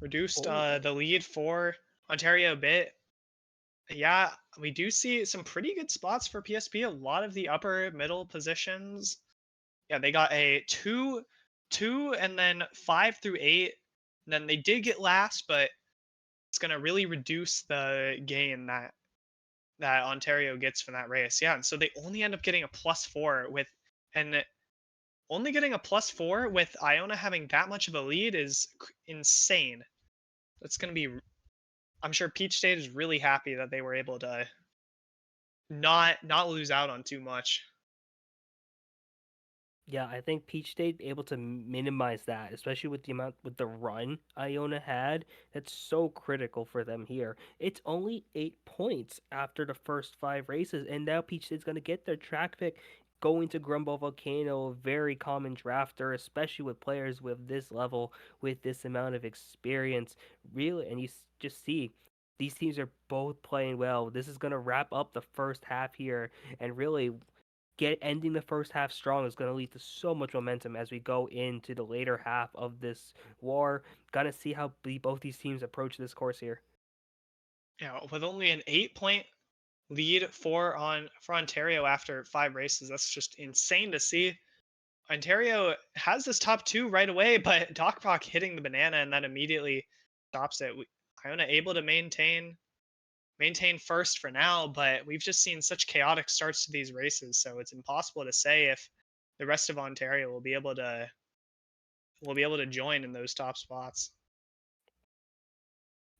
[SPEAKER 2] Oh,
[SPEAKER 1] the lead for Ontario a bit. Yeah, we do see some pretty good spots for PSP. A lot of the upper middle positions. Yeah, they got a 2, and then 5 through 8. And then they did get last, but it's gonna really reduce the gain that Ontario gets from that race. Yeah, and so they only end up getting a +4 and only getting a +4 with Iona having that much of a lead is insane. It's gonna be. I'm sure Peach State is really happy that they were able to not lose out on too much.
[SPEAKER 2] yeah, I think Peach State able to minimize that, especially with with the run Iona had. That's so critical for them here. It's only 8 points after the first 5 races, and now Peach State's gonna get their track pick going to Grumble Volcano, a very common drafter, especially with players with this level, with this amount of experience. Really, and just see these teams are both playing well. This is gonna wrap up the first half here, and really get ending the first half strong is going to lead to so much momentum as we go into the later half of this war. Gonna see how both these teams approach this course here.
[SPEAKER 1] with only an 8 point lead for Ontario after 5 races. That's just insane to see. Ontario has this top two right away, but DocProc hitting the banana and then immediately stops it. Iona able to maintain first for now, but we've just seen such chaotic starts to these races, so it's impossible to say if the rest of Ontario will be able to join in those top spots.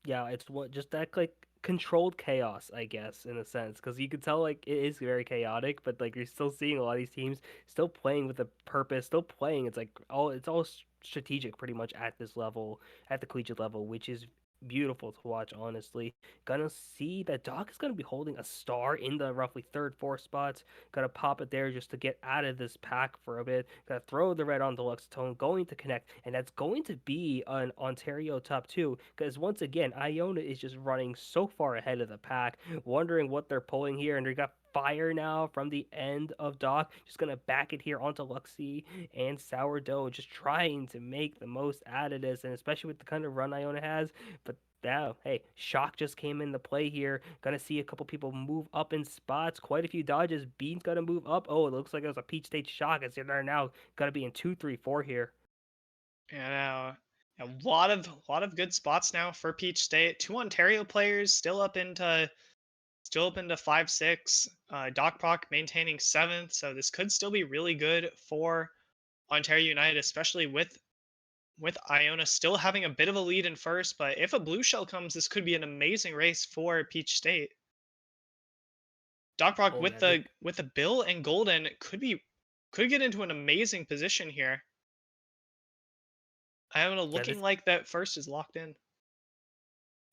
[SPEAKER 2] Yeah, it's what just that like controlled chaos, I guess, in a sense, because you could tell like it is very chaotic, but like you're still seeing a lot of these teams still playing with a purpose, still playing. It's all strategic pretty much at this level, at the collegiate level, which is beautiful to watch. Honestly, gonna see that Doc is gonna be holding a star in the roughly third, fourth spots. Gotta pop it there just to get out of this pack for a bit. Gotta throw the red on the Luxtone, going to connect, and that's going to be an Ontario top two. Because once again, Iona is just running so far ahead of the pack, wondering what they're pulling here, and they got fire now from the end of Doc. Just gonna back it here onto Luxie and Sourdough, just trying to make the most out of this, and especially with the kind of run Iona has. But now, hey, Shock just came into play here. Gonna see a couple people move up in spots. Quite a few dodges. Bean's gonna move up. Oh, it looks like it was a Peach State Shock. As they're now gonna be in 2, 3, 4 here.
[SPEAKER 1] And a lot of good spots now for Peach State. Two Ontario players still up into 5-6. DocProc maintaining seventh, so this could still be really good for Ontario United, especially with Iona still having a bit of a lead in first. But if a blue shell comes, this could be an amazing race for Peach State. DocProc
[SPEAKER 2] Oh
[SPEAKER 1] with
[SPEAKER 2] yeah, this,
[SPEAKER 1] the Bill and Golden could get into an amazing position here. Iona
[SPEAKER 2] yeah,
[SPEAKER 1] looking
[SPEAKER 2] this
[SPEAKER 1] like that first is locked in.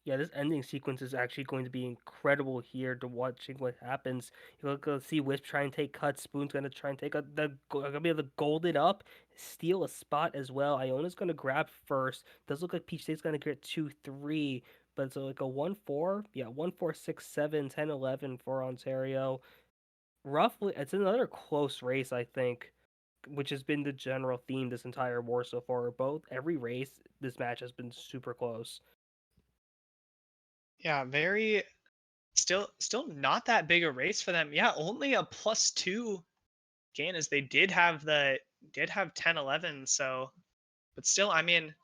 [SPEAKER 2] Yeah, this ending sequence is actually going to be incredible here to watching what happens. You're gonna see Wisp try and take cuts. Spoon's gonna try and take gonna be able to gold it up, steal a spot as well. Iona's gonna grab first. Does look like Peach State's gonna get 2, 3, but it's like a 1, 4. Yeah, 1, 4, 6, 7, 10, 11 for Ontario. Roughly, it's another close race, I think, which has been the general theme this entire war so far. Both every race, this match has been super close.
[SPEAKER 1] Yeah, very still not that big a race for them. Yeah, only a +2 gain as they did have 10-11. So, but still, I mean,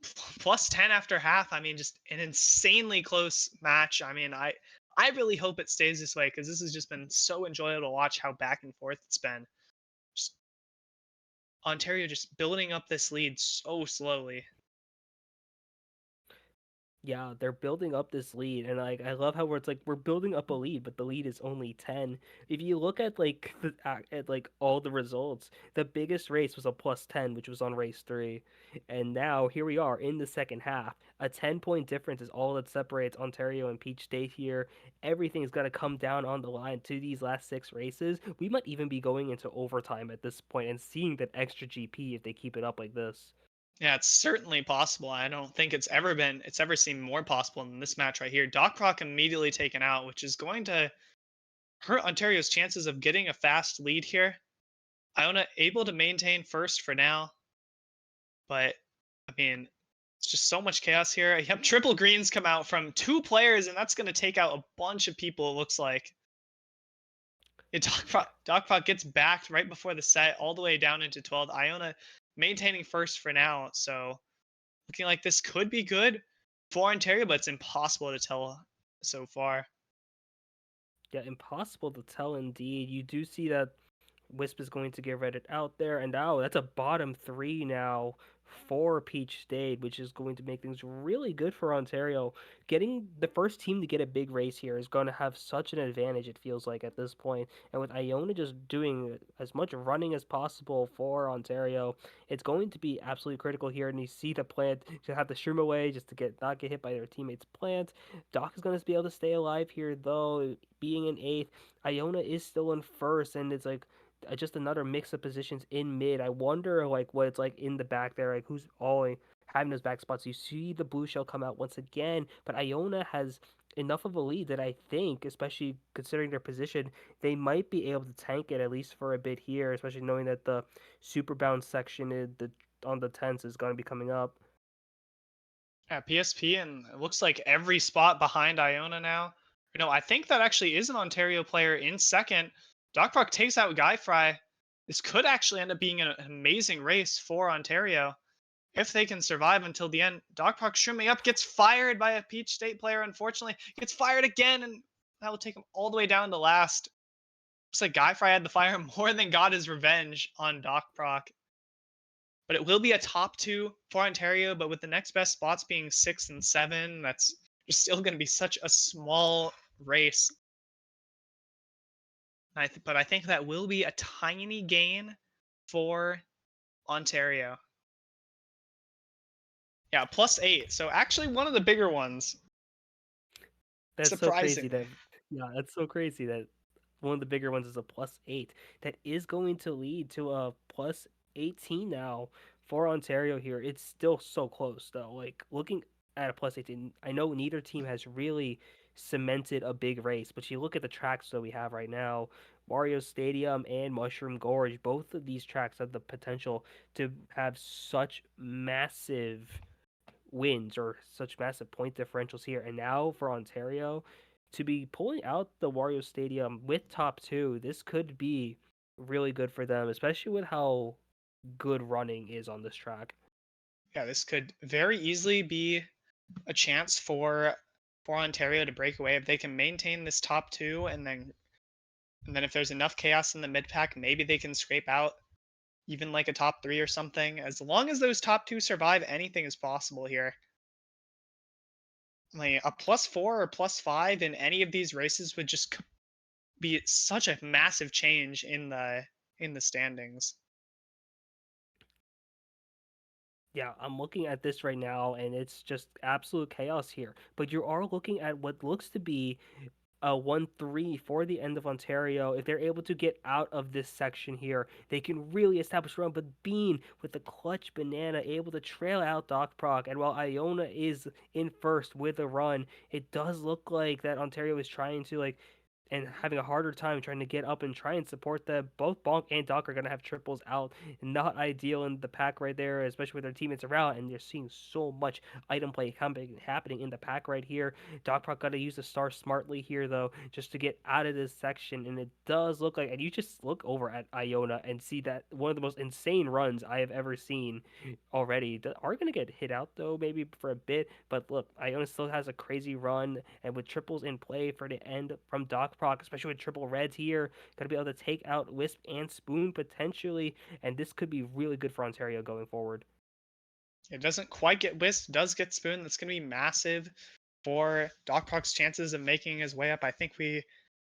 [SPEAKER 1] +10 after half. I mean, just an insanely close match. I mean, I really hope it stays this way because this has just been so enjoyable to watch how back and forth it's been. Just Ontario just building up this lead so slowly.
[SPEAKER 2] Yeah, they're building up this lead, and like I love how it's like we're building up a lead, but the lead is only 10. If you look at like at like all the results, the biggest race was a +10, which was on race 3, and now here we are in the second half. A 10-point difference is all that separates Ontario and Peach State here. Everything's gonna come down on the line to these last 6 races. We might even be going into overtime at this point and seeing that extra GP if they keep it up like this.
[SPEAKER 1] Yeah, it's certainly possible. I don't think it's ever seemed more possible than this match right here. DocProc immediately taken out, which is going to hurt Ontario's chances of getting a fast lead here. Iona able to maintain first for now, but I mean, it's just so much chaos here. Yep, triple greens come out from two players, and that's going to take out a bunch of people. It looks like. Yeah, DocProc gets backed right before the set, all the way down into 12th. Iona maintaining first for now, so looking like this could be good for Ontario, but it's impossible to tell so far.
[SPEAKER 2] Yeah, impossible to tell indeed. You do see that Wisp is going to get Reddit out there, and now that's a bottom 3 now for Peach State, which is going to make things really good for Ontario. Getting the first team to get a big race here is going to have such an advantage, it feels like, at this point. And with Iona just doing as much running as possible for Ontario, it's going to be absolutely critical here. And you see the plant to have the shroom away just to not get hit by their teammates' plant. Doc is going to be able to stay alive here, though, being in 8th. Iona is still in first, and it's like just another mix of positions in mid. I wonder like what it's like in the back there, like who's all having those back spots. You see the blue shell come out once again, but Iona has enough of a lead that I think, especially considering their position, they might be able to tank it at least for a bit here, especially knowing that the super bounce section on the tens is going to be coming up.
[SPEAKER 1] at PSP, and it looks like every spot behind Iona now. No, I think that actually is an Ontario player in second. DocProc takes out Guy Fry. This could actually end up being an amazing race for Ontario if they can survive until the end. DocProc shrimming up, gets fired by a Peach State player, unfortunately. Gets fired again, and that will take him all the way down to last. Looks like Guy Fry had the fire more than got his revenge on DocProc. But it will be a top two for Ontario, but with the next best spots being 6 and 7, that's just still going to be such a small race. But I think that will be a tiny gain for Ontario. Yeah, +8. So actually one of the bigger ones.
[SPEAKER 2] That's so crazy
[SPEAKER 1] Surprisingly.
[SPEAKER 2] that yeah, that's so crazy that one of the bigger ones is a +8. That is going to lead to a +18 now for Ontario here. It's still so close though. Like looking at a +18, I know neither team has really cemented a big race, but you look at the tracks that we have right now, Mario Stadium and Mushroom Gorge, both of these tracks have the potential to have such massive wins or such massive point differentials here. And now for Ontario to be pulling out the Wario Stadium with top two, this could be really good for them, especially with how good running is on this track.
[SPEAKER 1] Yeah, this could very easily be a chance for Ontario to break away if they can maintain this top two, and then if there's enough chaos in the mid pack, maybe they can scrape out even like a top three or something. As long as those top two survive, anything is possible here. Like a +4 or +5 in any of these races would just be such a massive change in the standings.
[SPEAKER 2] Yeah, I'm looking at this right now and it's just absolute chaos here. But you are looking at what looks to be 1-3 for the end of Ontario. If they're able to get out of this section here, they can really establish a run. But Bean with the clutch banana able to trail out DocProc. And while Iona is in first with a run, it does look like that Ontario is trying to like and having a harder time trying to get up and try and support them. Both Bonk and Doc are going to have triples out. Not ideal in the pack right there, especially with their teammates around. And you're seeing so much item play happening in the pack right here. DocProc got to use the star smartly here, though, just to get out of this section. And it does look like, and you just look over at Iona and see that one of the most insane runs I have ever seen already. Are going to get hit out, though, maybe for a bit. But look, Iona still has a crazy run. And with triples in play for the end from DocProc, especially with triple reds here, going to be able to take out Wisp and Spoon potentially. And this could be really good for Ontario going forward.
[SPEAKER 1] It doesn't quite get Wisp, does get Spoon. That's going to be massive for DocProc's chances of making his way up. I think we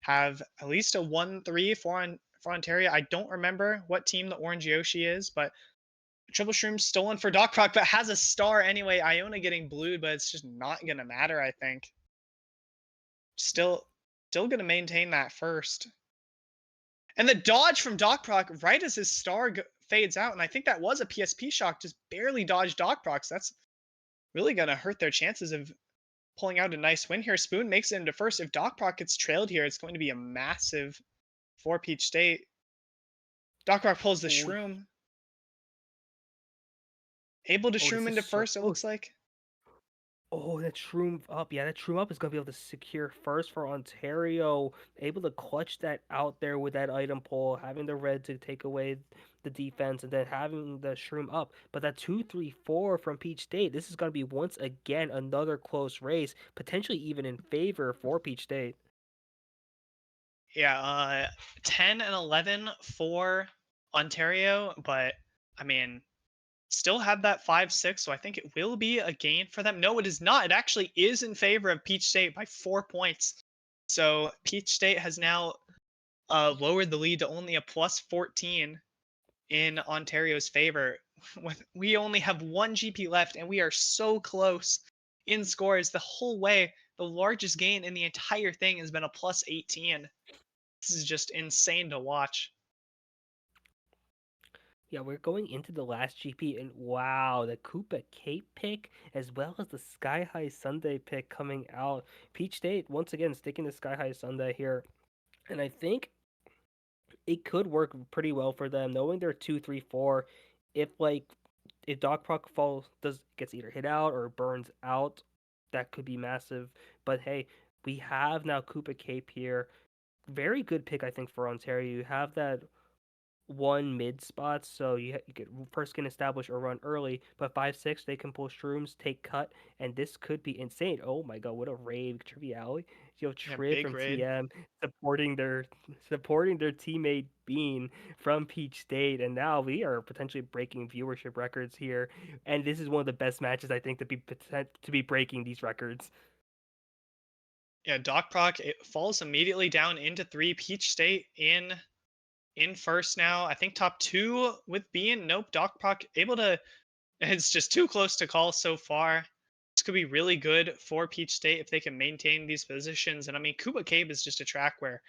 [SPEAKER 1] have at least a 1-3 for Ontario. I don't remember what team the Orange Yoshi is, but Triple Shroom stolen for DocProc, but has a star anyway. Iona getting blued, but it's just not going to matter, I think. Still, still going to maintain that first. And the dodge from DocProc right as his star fades out, and I think that was a PSP shock, just barely dodged DocProc. So that's really going to hurt their chances of pulling out a nice win here. Spoon makes it into first. If DocProc gets trailed here, it's going to be a massive for Peach State. DocProc pulls the
[SPEAKER 2] Oh,
[SPEAKER 1] Shroom. Able to
[SPEAKER 2] oh, this
[SPEAKER 1] Shroom
[SPEAKER 2] is
[SPEAKER 1] into
[SPEAKER 2] so
[SPEAKER 1] first, it
[SPEAKER 2] close.
[SPEAKER 1] looks like.
[SPEAKER 2] Oh, that Shroom up. Yeah, that Shroom up is going to be able to secure first for Ontario. Able to clutch that out there with that item pull, having the red to take away the defense, and then having the Shroom up. But that 2-3-4 from Peach State, this is going to be once again another close race, potentially even in favor for Peach State.
[SPEAKER 1] Yeah, 10 and 11 for Ontario, but I mean, still have that 5-6, so I think it will be a gain for them. No, it is not. It actually is in favor of Peach State by 4 points. So Peach State has now lowered the lead to only a +14 in Ontario's favor. We only have one GP left, and we are so close in scores the whole way. The largest gain in the entire thing has been a +18. This is just insane to watch.
[SPEAKER 2] Yeah, we're going into the last GP, and wow, the Koopa Cape pick as well as the Sky High Sunday pick coming out. Peach State once again sticking to Sky High Sunday here, and I think it could work pretty well for them, knowing they're 2-3-4. If like if DocProc gets either hit out or burns out, that could be massive. But hey, we have now Koopa Cape here. Very good pick, I think, for Ontario. You have that one mid spot, so you get first can establish a run early, but 5-6 they can pull shrooms, take cut, and this could be insane. Oh my god, what a raid triviality.
[SPEAKER 1] Yeah,
[SPEAKER 2] Triv
[SPEAKER 1] big
[SPEAKER 2] from
[SPEAKER 1] raid.
[SPEAKER 2] TM supporting their teammate Bean from Peach State, and now we are potentially breaking viewership records here. And this is one of the best matches I think to be breaking these records.
[SPEAKER 1] Yeah, DocProc it falls immediately down into 3. Peach State in first now. I think top 2 with Bean. Nope, DocProc able to. It's just too close to call so far. This could be really good for Peach State if they can maintain these positions. And I mean, Kuba Cave is just a track where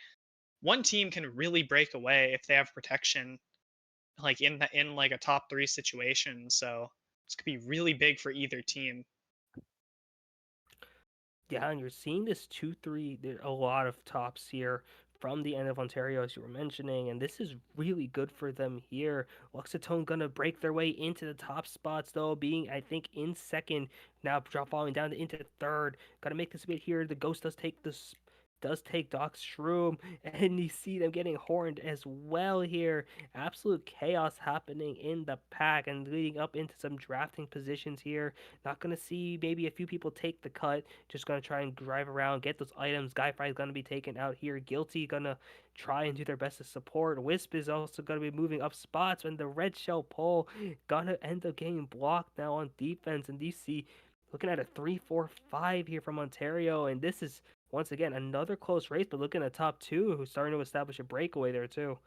[SPEAKER 1] one team can really break away if they have protection, like in like a top 3 situation. So this could be really big for either team.
[SPEAKER 2] Yeah, and you're seeing this 2-3. There are a lot of tops here from the end of Ontario, as you were mentioning, and this is really good for them here. Luxatone gonna break their way into the top spots, though, being, I think, in second, now drop falling down into third. Gotta make this a bit here. The Ghost does take Doc's Shroom, and you see them getting horned as well here. Absolute chaos happening in the pack and leading up into some drafting positions here. Not gonna see maybe a few people take the cut. Just gonna try and drive around, get those items. Guy Fry is gonna be taken out here. Guilty gonna try and do their best to support. Wisp is also gonna be moving up spots, and the red shell pull gonna end up getting blocked now on defense. And DC looking at a 3-4-5 here from Ontario, and this is once again another close race. But looking at top two, who's starting to establish a breakaway there too.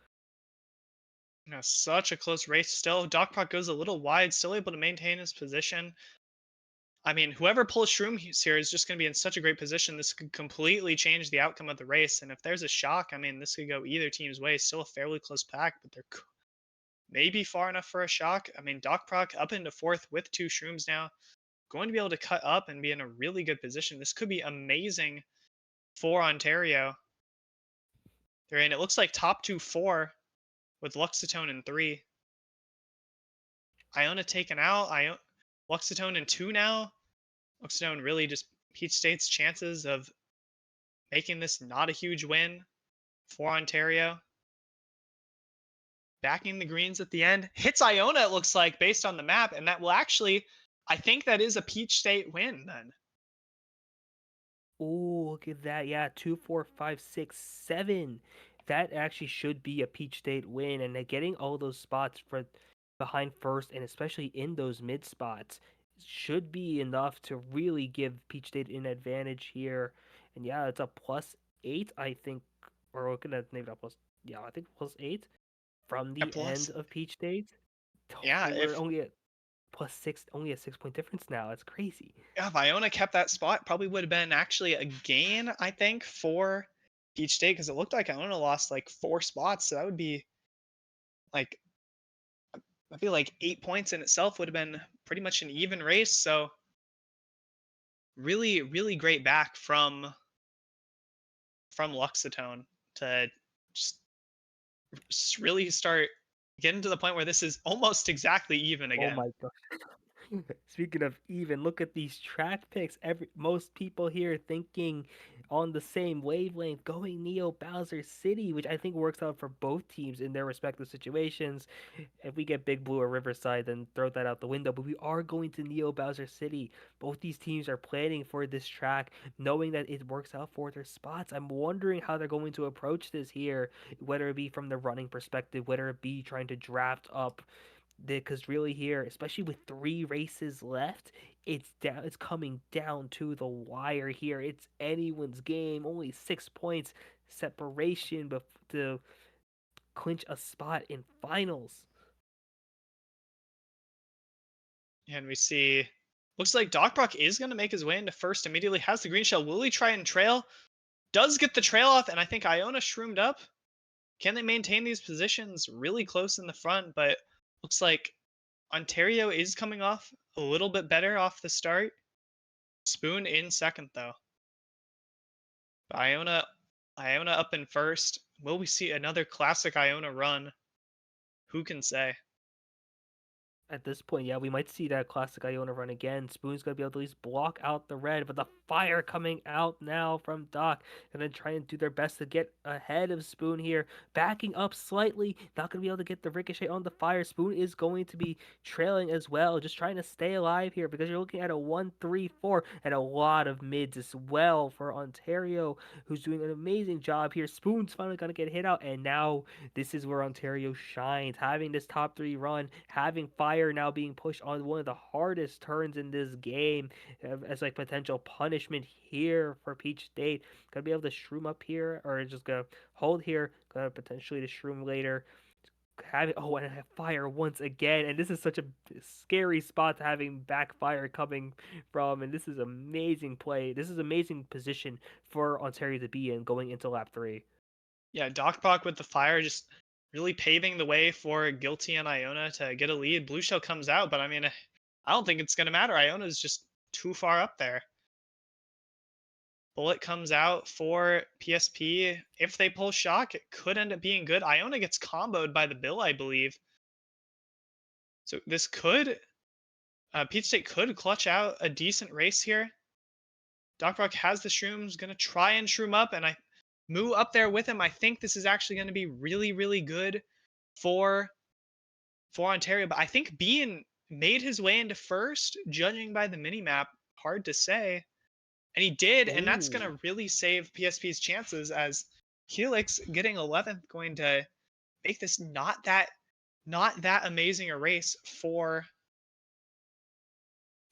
[SPEAKER 1] You know, such a close race still. DocProc goes a little wide, still able to maintain his position. I mean, whoever pulls Shroom here is just going to be in such a great position. This could completely change the outcome of the race. And if there's a shock, I mean, this could go either team's way. Still a fairly close pack, but they're maybe far enough for a shock. I mean, DocProc up into fourth with 2 Shrooms now. Going to be able to cut up and be in a really good position. This could be amazing for Ontario. They're in, it looks like top 2-4 with Luxatone in 3. Iona taken out. Luxatone in 2 now. Luxatone really just Peach State's chances of making this not a huge win for Ontario. Backing the greens at the end. Hits Iona, it looks like, based on the map, and that will actually, I think that is a Peach State win then.
[SPEAKER 2] Oh, look at that. Yeah, 2, 4, 5, 6, 7. That actually should be a Peach State win. And getting all those spots for behind first and especially in those mid spots should be enough to really give Peach State an advantage here. And yeah, it's a +8, I think. Or we're looking at maybe not plus, yeah, I think +8 from
[SPEAKER 1] Yeah,
[SPEAKER 2] the end
[SPEAKER 1] plus,
[SPEAKER 2] of Peach State.
[SPEAKER 1] yeah,
[SPEAKER 2] We're only at +6, only a 6 point difference now. It's crazy.
[SPEAKER 1] if Iona kept that spot, probably would have been actually a gain, I think, for Peach State because it looked like Iona lost like 4 spots. So that would be like, I feel like 8 points in itself would have been pretty much an even race. So really, really great back from Luxatone to just really start getting to the point where this is almost exactly even
[SPEAKER 2] Oh
[SPEAKER 1] again.
[SPEAKER 2] my god. Speaking of even, look at these track picks. Most people here thinking on the same wavelength, going Neo Bowser City, which I think works out for both teams in their respective situations. If we get Big Blue or Riverside, then throw that out the window. But we are going to Neo Bowser City. Both these teams are planning for this track, knowing that it works out for their spots. I'm wondering how they're going to approach this here, whether it be from the running perspective, whether it be trying to draft up because really here, especially with 3 races left, it's coming down to the wire here. It's anyone's game. Only 6 points separation to clinch a spot in finals.
[SPEAKER 1] And we see, looks like DocProc is going to make his way into first immediately, has the green shell. Will he try and trail? Does get the trail off, and I think Iona shroomed up. Can they maintain these positions really close in the front? But looks like Ontario is coming off a little bit better off the start. Spoon in second, though. Iona up in first. Will we see another classic Iona run? Who can say?
[SPEAKER 2] At this point, yeah, we might see that classic Iona run again. Spoon's gonna be able to at least block out the red, but the fire coming out now from Doc, and then try and do their best to get ahead of Spoon here, backing up slightly. Not gonna be able to get the ricochet on the fire. Spoon is going to be trailing as well, just trying to stay alive here because you're looking at a 1-3-4 and a lot of mids as well for Ontario, who's doing an amazing job here. Spoon's finally gonna get hit out, and now this is where Ontario shines, having this top three run, having fire now being pushed on one of the hardest turns in this game as like potential punishment here for Peach State. Gonna be able to shroom up here, or just gonna hold here, gonna potentially to shroom later. Have it, and I have fire once again, and this is such a scary spot to having backfire coming from, and this is amazing play. This is amazing position for Ontario to be in going into lap 3.
[SPEAKER 1] Yeah, DocProc with the fire just really paving the way for Guilty and Iona to get a lead. Blue Shell comes out, but I mean, I don't think it's going to matter. Iona's just too far up there. Bullet comes out for PSP. If they pull Shock, it could end up being good. Iona gets comboed by the Bill, I believe. So this could, Peach State could clutch out a decent race here. DocProc has the shrooms, going to try and shroom up, and I Moo up there with him. I think this is actually going to be really, really good for Ontario. But I think Bean made his way into first, judging by the mini map. Hard to say. And he did, and that's going
[SPEAKER 2] Oh,
[SPEAKER 1] to really save PSP's chances as Helix getting 11th going to make this not that amazing a race for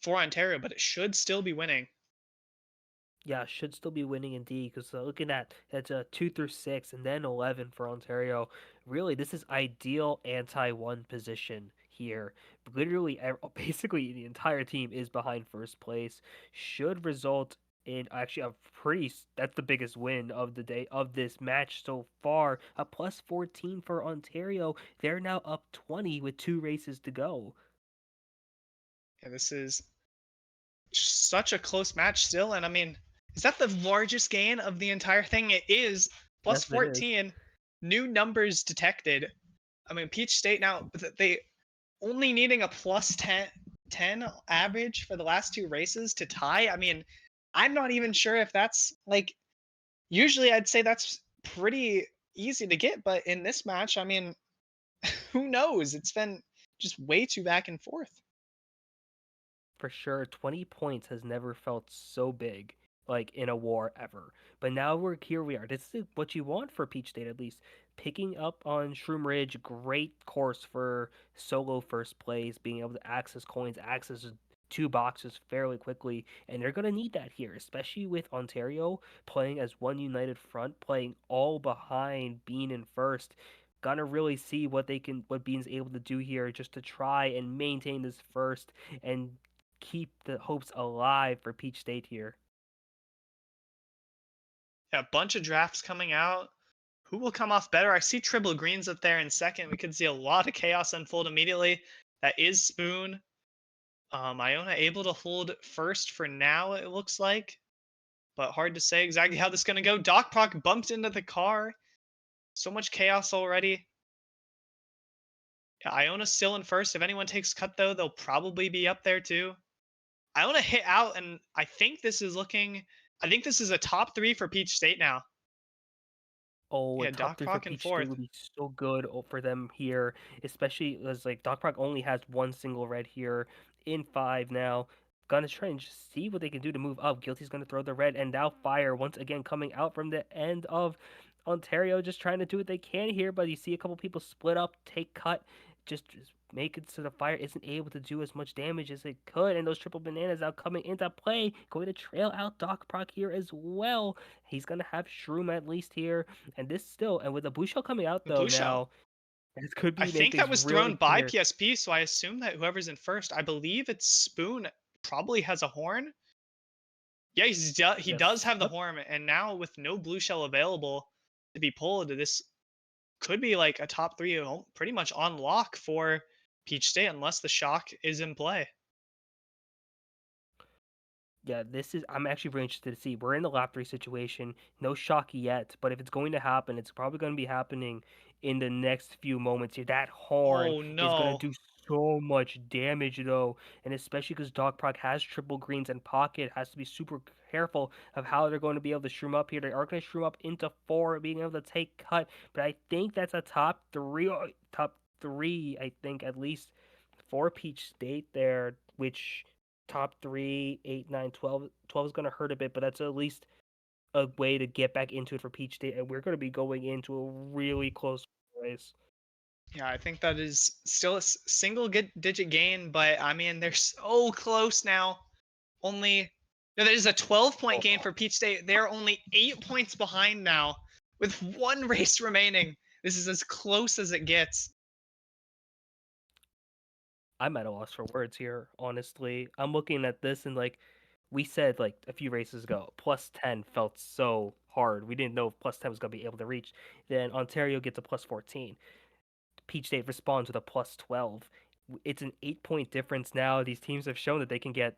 [SPEAKER 1] Ontario, but it should still be winning.
[SPEAKER 2] yeah, should still be winning indeed. Because looking at that's a 2 through 6, and then 11 for Ontario. Really, this is ideal anti-1 position here. Literally, basically the entire team is behind first place. Should result in actually a pretty. That's the biggest win of the day of this match so far. A plus 14 for Ontario. They're now up 20 with 2 races to go.
[SPEAKER 1] Yeah, this is such a close match still. And I mean, is that the largest gain of the entire thing? It is. Plus
[SPEAKER 2] Yes, it is.
[SPEAKER 1] 14, new numbers detected. I mean, Peach State now, they only needing a plus 10 average for the last 2 races to tie. I mean, I'm not even sure if that's like, usually I'd say that's pretty easy to get, but in this match, I mean, who knows? It's been just way too back and forth.
[SPEAKER 2] For sure, 20 points has never felt so big, like in a war ever. But now here we are. This is what you want for Peach State, at least. Picking up on Shroom Ridge, great course for solo first place, being able to access coins, access 2 boxes fairly quickly, and they're gonna need that here, especially with Ontario playing as one united front, playing all behind Bean in first. Gonna really see what Bean's able to do here just to try and maintain this first and keep the hopes alive for Peach State here.
[SPEAKER 1] Yeah, a bunch of drafts coming out. Who will come off better? I see Triple Greens up there in second. We could see a lot of chaos unfold immediately. That is Spoon. Iona able to hold first for now, it looks like. But hard to say exactly how this is going to go. DocProc bumped into the car. So much chaos already. Yeah, Iona's still in first. If anyone takes cut, though, they'll probably be up there, too. Iona hit out, and I think this is a top 3 for Peach State now.
[SPEAKER 2] Oh, a
[SPEAKER 1] Yeah,
[SPEAKER 2] top three for
[SPEAKER 1] DocProc in
[SPEAKER 2] Peach State
[SPEAKER 1] fourth.
[SPEAKER 2] would be so good for them here, especially as like DocProc only has one single red here in 5 now. Gonna try and just see what they can do to move up. Guilty's gonna throw the red, and now fire once again coming out from the end of Ontario, just trying to do what they can here. But you see a couple people split up, take cut, just make it so the fire isn't able to do as much damage as it could. And those triple bananas now coming into play, going to trail out DocProc here as well. He's gonna have Shroom at least here. And this still, and with the blue shell coming out
[SPEAKER 1] The
[SPEAKER 2] though
[SPEAKER 1] blue shell.
[SPEAKER 2] now, this could
[SPEAKER 1] I
[SPEAKER 2] be make
[SPEAKER 1] think that
[SPEAKER 2] things
[SPEAKER 1] was thrown
[SPEAKER 2] really
[SPEAKER 1] by
[SPEAKER 2] clear.
[SPEAKER 1] PSP, so I assume that whoever's in first, I believe it's Spoon, probably has a horn. Yeah, he does
[SPEAKER 2] Yes.
[SPEAKER 1] have the
[SPEAKER 2] Yep.
[SPEAKER 1] horn, and now with no blue shell available to be pulled, this could be like a top 3 pretty much on lock for Peach State unless the shock is in play.
[SPEAKER 2] Yeah, this is. I'm actually very interested to see. We're in the lap 3 situation. No shock yet, but if it's going to happen, it's probably going to be happening in the next few moments here. That horn
[SPEAKER 1] Oh
[SPEAKER 2] is going to
[SPEAKER 1] no.
[SPEAKER 2] do so much damage though, and especially because DocProc has triple greens in pocket, has to be super careful of how they're going to be able to shroom up here. They are going to shroom up into 4, being able to take cut, but I think that's a top three, I think at least for Peach State there, which top 3, 8, 9, 12, 12 is going to hurt a bit, but that's at least a way to get back into it for Peach State, and we're going to be going into a really close race.
[SPEAKER 1] Yeah, I think that is still a single digit gain, but I mean, they're so close now. Only, no, there's a 12-point gain for Peach State. They're only 8 points behind now with one race remaining. This is as close as it gets.
[SPEAKER 2] I'm at a loss for words here, honestly. I'm looking at this and like we said like a few races ago, plus 10 felt so hard. We didn't know if plus 10 was going to be able to reach. Then Ontario gets a plus 14. Peach State responds with a plus 12. It's an 8-point difference now. These teams have shown that they can get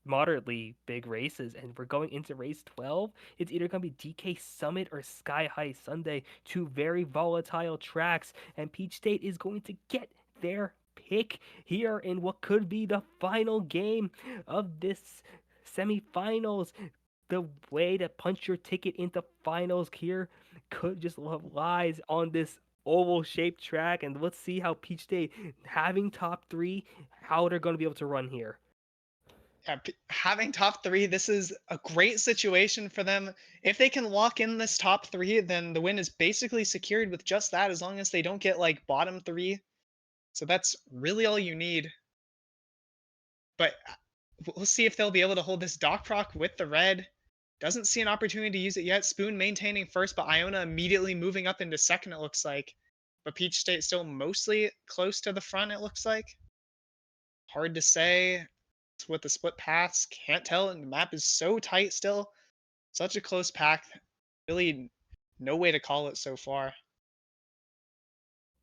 [SPEAKER 2] moderately big races, and we're going into race 12. It's either going to be DK Summit or Sky High Sunday, two very volatile tracks, and Peach State is going to get their pick here in what could be the final game of this semifinals. The way to punch your ticket into finals here could just lies on this oval shaped track, and let's see how Peach State, having top 3, how they're going to be able to run here.
[SPEAKER 1] Yeah, having top 3, this is a great situation for them. If they can lock in this top 3, then the win is basically secured with just that, as long as they don't get like bottom 3. So that's really all you need. But we'll see if they'll be able to hold this DocProc with the red. Doesn't see an opportunity to use it yet. Spoon maintaining first, but Iona immediately moving up into second, it looks like. But Peach State still mostly close to the front, it looks like. Hard to say. With the split paths, can't tell. And the map is so tight still. Such a close pack. Really no way to call it so far.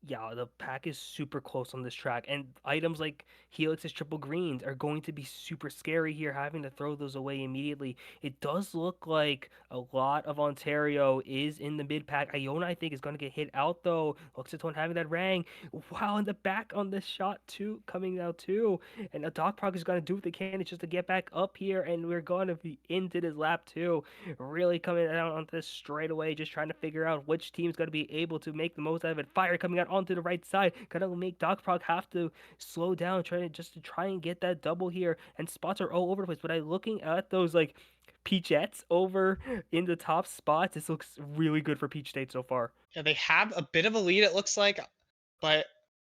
[SPEAKER 2] Yeah, the pack is super close on this track, and items like Helix's triple greens are going to be super scary here, having to throw those away immediately. It does look like a lot of Ontario is in the mid pack. Iona, I think, is going to get hit out though. Looks at one having that rang. Wow, in the back on this shot too, coming out too. And a DocProc is going to do what they can just to get back up here, and we're going to be into this lap too. Really coming down on this straight away, just trying to figure out which team's going to be able to make the most out of it. Fire coming out onto the right side, gonna make DocProc have to slow down, trying to try and get that double here. And spots are all over the place. But I looking at those like Peachettes over in the top spots, this looks really good for Peach State so far.
[SPEAKER 1] Yeah, they have a bit of a lead, it looks like. But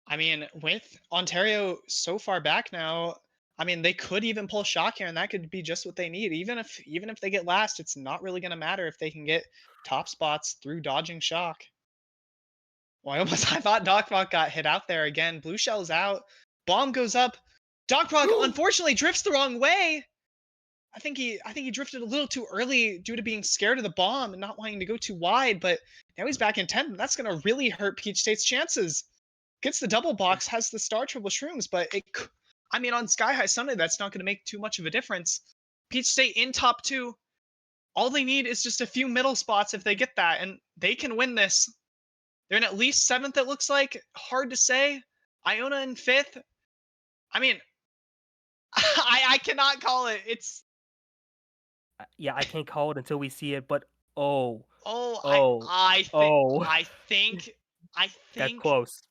[SPEAKER 1] I mean, with Ontario so far back now, I mean, they could even pull shock here, and that could be just what they need. Even if they get last, it's not really going to matter if they can get top spots through dodging shock. Well, I thought DocProc got hit out there again. Blue shell's out. Bomb goes up. DocProc unfortunately drifts the wrong way. I think he drifted a little too early due to being scared of the bomb and not wanting to go too wide, but now he's back in 10th. That's gonna really hurt Peach State's chances. Gets the double box, has the star triple shrooms, but I mean, on Sky High Sunday, that's not gonna make too much of a difference. Peach State in top 2. All they need is just a few middle spots if they get that, and they can win this. They're in at least 7th, it looks like. Hard to say. Iona in 5th. I mean, I cannot call it. It's
[SPEAKER 2] Yeah, I can't call it until we see it, but oh,
[SPEAKER 1] oh,
[SPEAKER 2] oh,
[SPEAKER 1] I think
[SPEAKER 2] oh,
[SPEAKER 1] I think I
[SPEAKER 2] that's
[SPEAKER 1] think
[SPEAKER 2] close.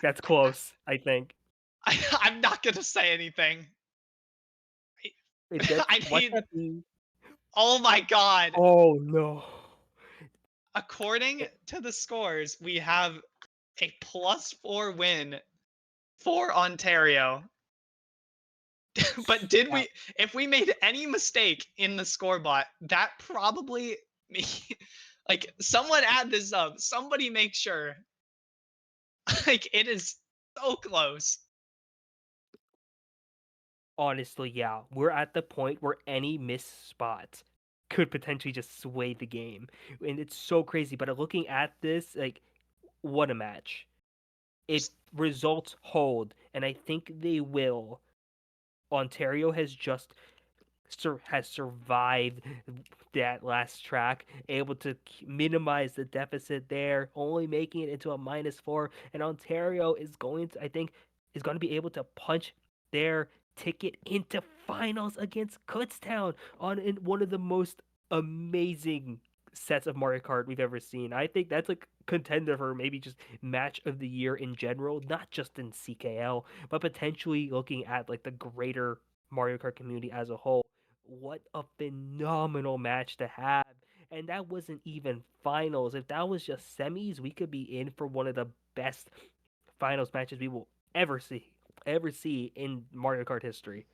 [SPEAKER 2] That's close, I think.
[SPEAKER 1] I'm not gonna say anything.
[SPEAKER 2] It that's
[SPEAKER 1] I
[SPEAKER 2] what
[SPEAKER 1] mean,
[SPEAKER 2] that mean?
[SPEAKER 1] oh my god.
[SPEAKER 2] Oh no.
[SPEAKER 1] According to the scores, we have a +4 win for Ontario. But did
[SPEAKER 2] Yeah,
[SPEAKER 1] we if we made any mistake in the score bot, that probably me like someone add this up. Somebody make sure. Like it is so close.
[SPEAKER 2] honestly, yeah. We're at the point where any missed spot could potentially just sway the game. And it's so crazy. But looking at this, like, what a match. It results hold, and I think they will. Ontario has survived that last track, able to minimize the deficit there, only making it into a -4. And Ontario is going to, I think, is going to be able to punch their ticket into finals against Kutztown in one of the most amazing sets of Mario Kart we've ever seen. I think that's like contender for maybe just match of the year in general, not just in CKL, but potentially looking at like the greater Mario Kart community as a whole. What a phenomenal match to have. And that wasn't even finals. If that was just semis, we could be in for one of the best finals matches we will ever see in Mario Kart history.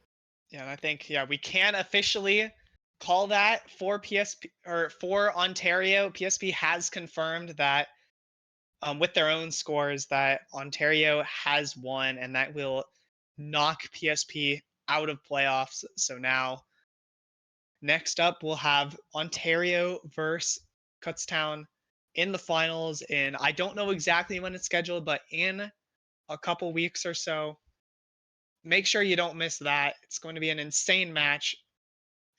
[SPEAKER 1] Yeah, and I think we can officially call that for PSP or for Ontario. PSP has confirmed that with their own scores that Ontario has won, and that will knock PSP out of playoffs. So now, next up, we'll have Ontario versus Kutztown in the finals. In I don't know exactly when it's scheduled, but in a couple weeks or so. Make sure you don't miss that. It's going to be an insane match.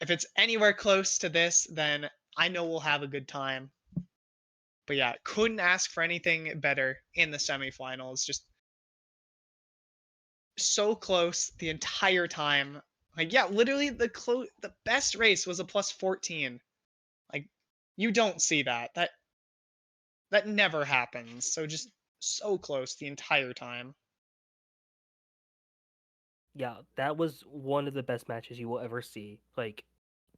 [SPEAKER 1] If it's anywhere close to this, then I know we'll have a good time. But yeah, couldn't ask for anything better in the semifinals. Just so close the entire time. Like literally the best race was a plus 14. Like you don't see that. That never happens. So just so close the entire time.
[SPEAKER 2] Yeah, that was one of the best matches you will ever see, like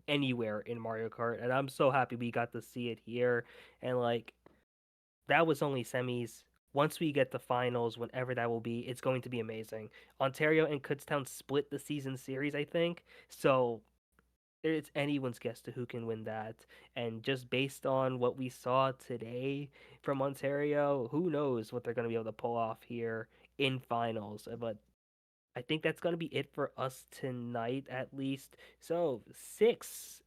[SPEAKER 2] anywhere in Mario Kart, and I'm so happy we got to see it here. And like that was only semis. Once we get the finals, whenever that will be, it's going to be amazing. Ontario and Kutztown split the season series, I think. So it's anyone's guess to who can win that. And just based on what we saw today from Ontario, who knows what they're going to be able to pull off here in finals. But I think that's going to be it for us tonight, at least. So, six,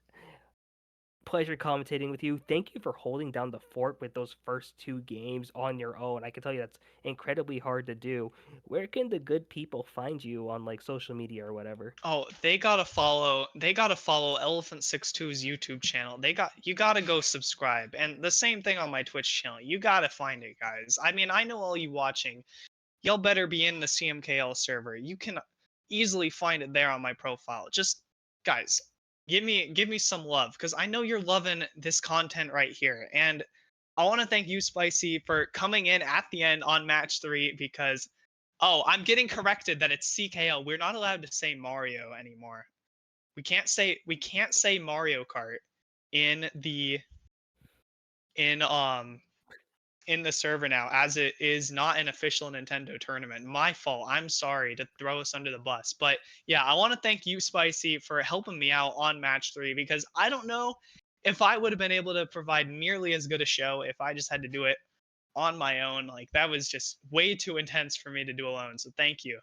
[SPEAKER 2] pleasure commentating with you. Thank you for holding down the fort with those first two games on your own. I can tell you that's incredibly hard to do. Where can the good people find you on like social media or whatever?
[SPEAKER 1] Oh, they gotta follow Elephant62's YouTube channel. You gotta go subscribe. And the same thing on my Twitch channel. You gotta find it, guys. I mean, I know all you watching. Y'all better be in the CMKL server. You can easily find it there on my profile. Just guys, give me some love because I know you're loving this content right here. And I want to thank you, Spicy, for coming in at the end on match 3 because I'm getting corrected that it's CKL. We're not allowed to say Mario anymore. We can't say Mario Kart in the in in the server now, as it is not an official Nintendo tournament. My fault. I'm sorry to throw us under the bus. But yeah, I want to thank you, Spicy, for helping me out on match 3 because I don't know if I would have been able to provide nearly as good a show if I just had to do it on my own. Like that was just way too intense for me to do alone. So thank you.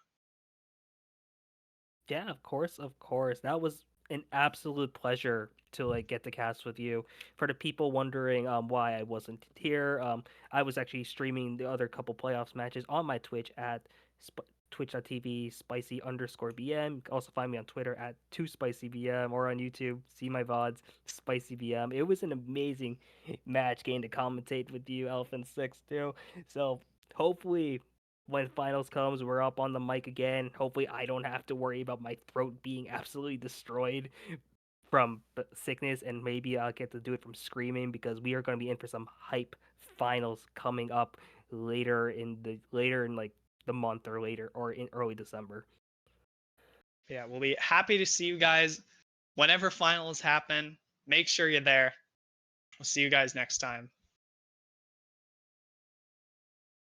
[SPEAKER 2] Yeah, of course, of course. That was an absolute pleasure to like get to cast with you. For the people wondering why I wasn't here, I was actually streaming the other couple playoffs matches on my Twitch at twitch.tv spicy_bm. You can also find me on Twitter at 2spicybm or on YouTube. See my VODs, SpicyBM. It was an amazing match getting to commentate with you, Elephant Six too. So hopefully when finals comes, we're up on the mic again. Hopefully, I don't have to worry about my throat being absolutely destroyed from sickness, and maybe I'll get to do it from screaming because we are going to be in for some hype finals coming up later in like the month or later or in early December.
[SPEAKER 1] Yeah, we'll be happy to see you guys whenever finals happen. Make sure you're there. We'll see you guys next time.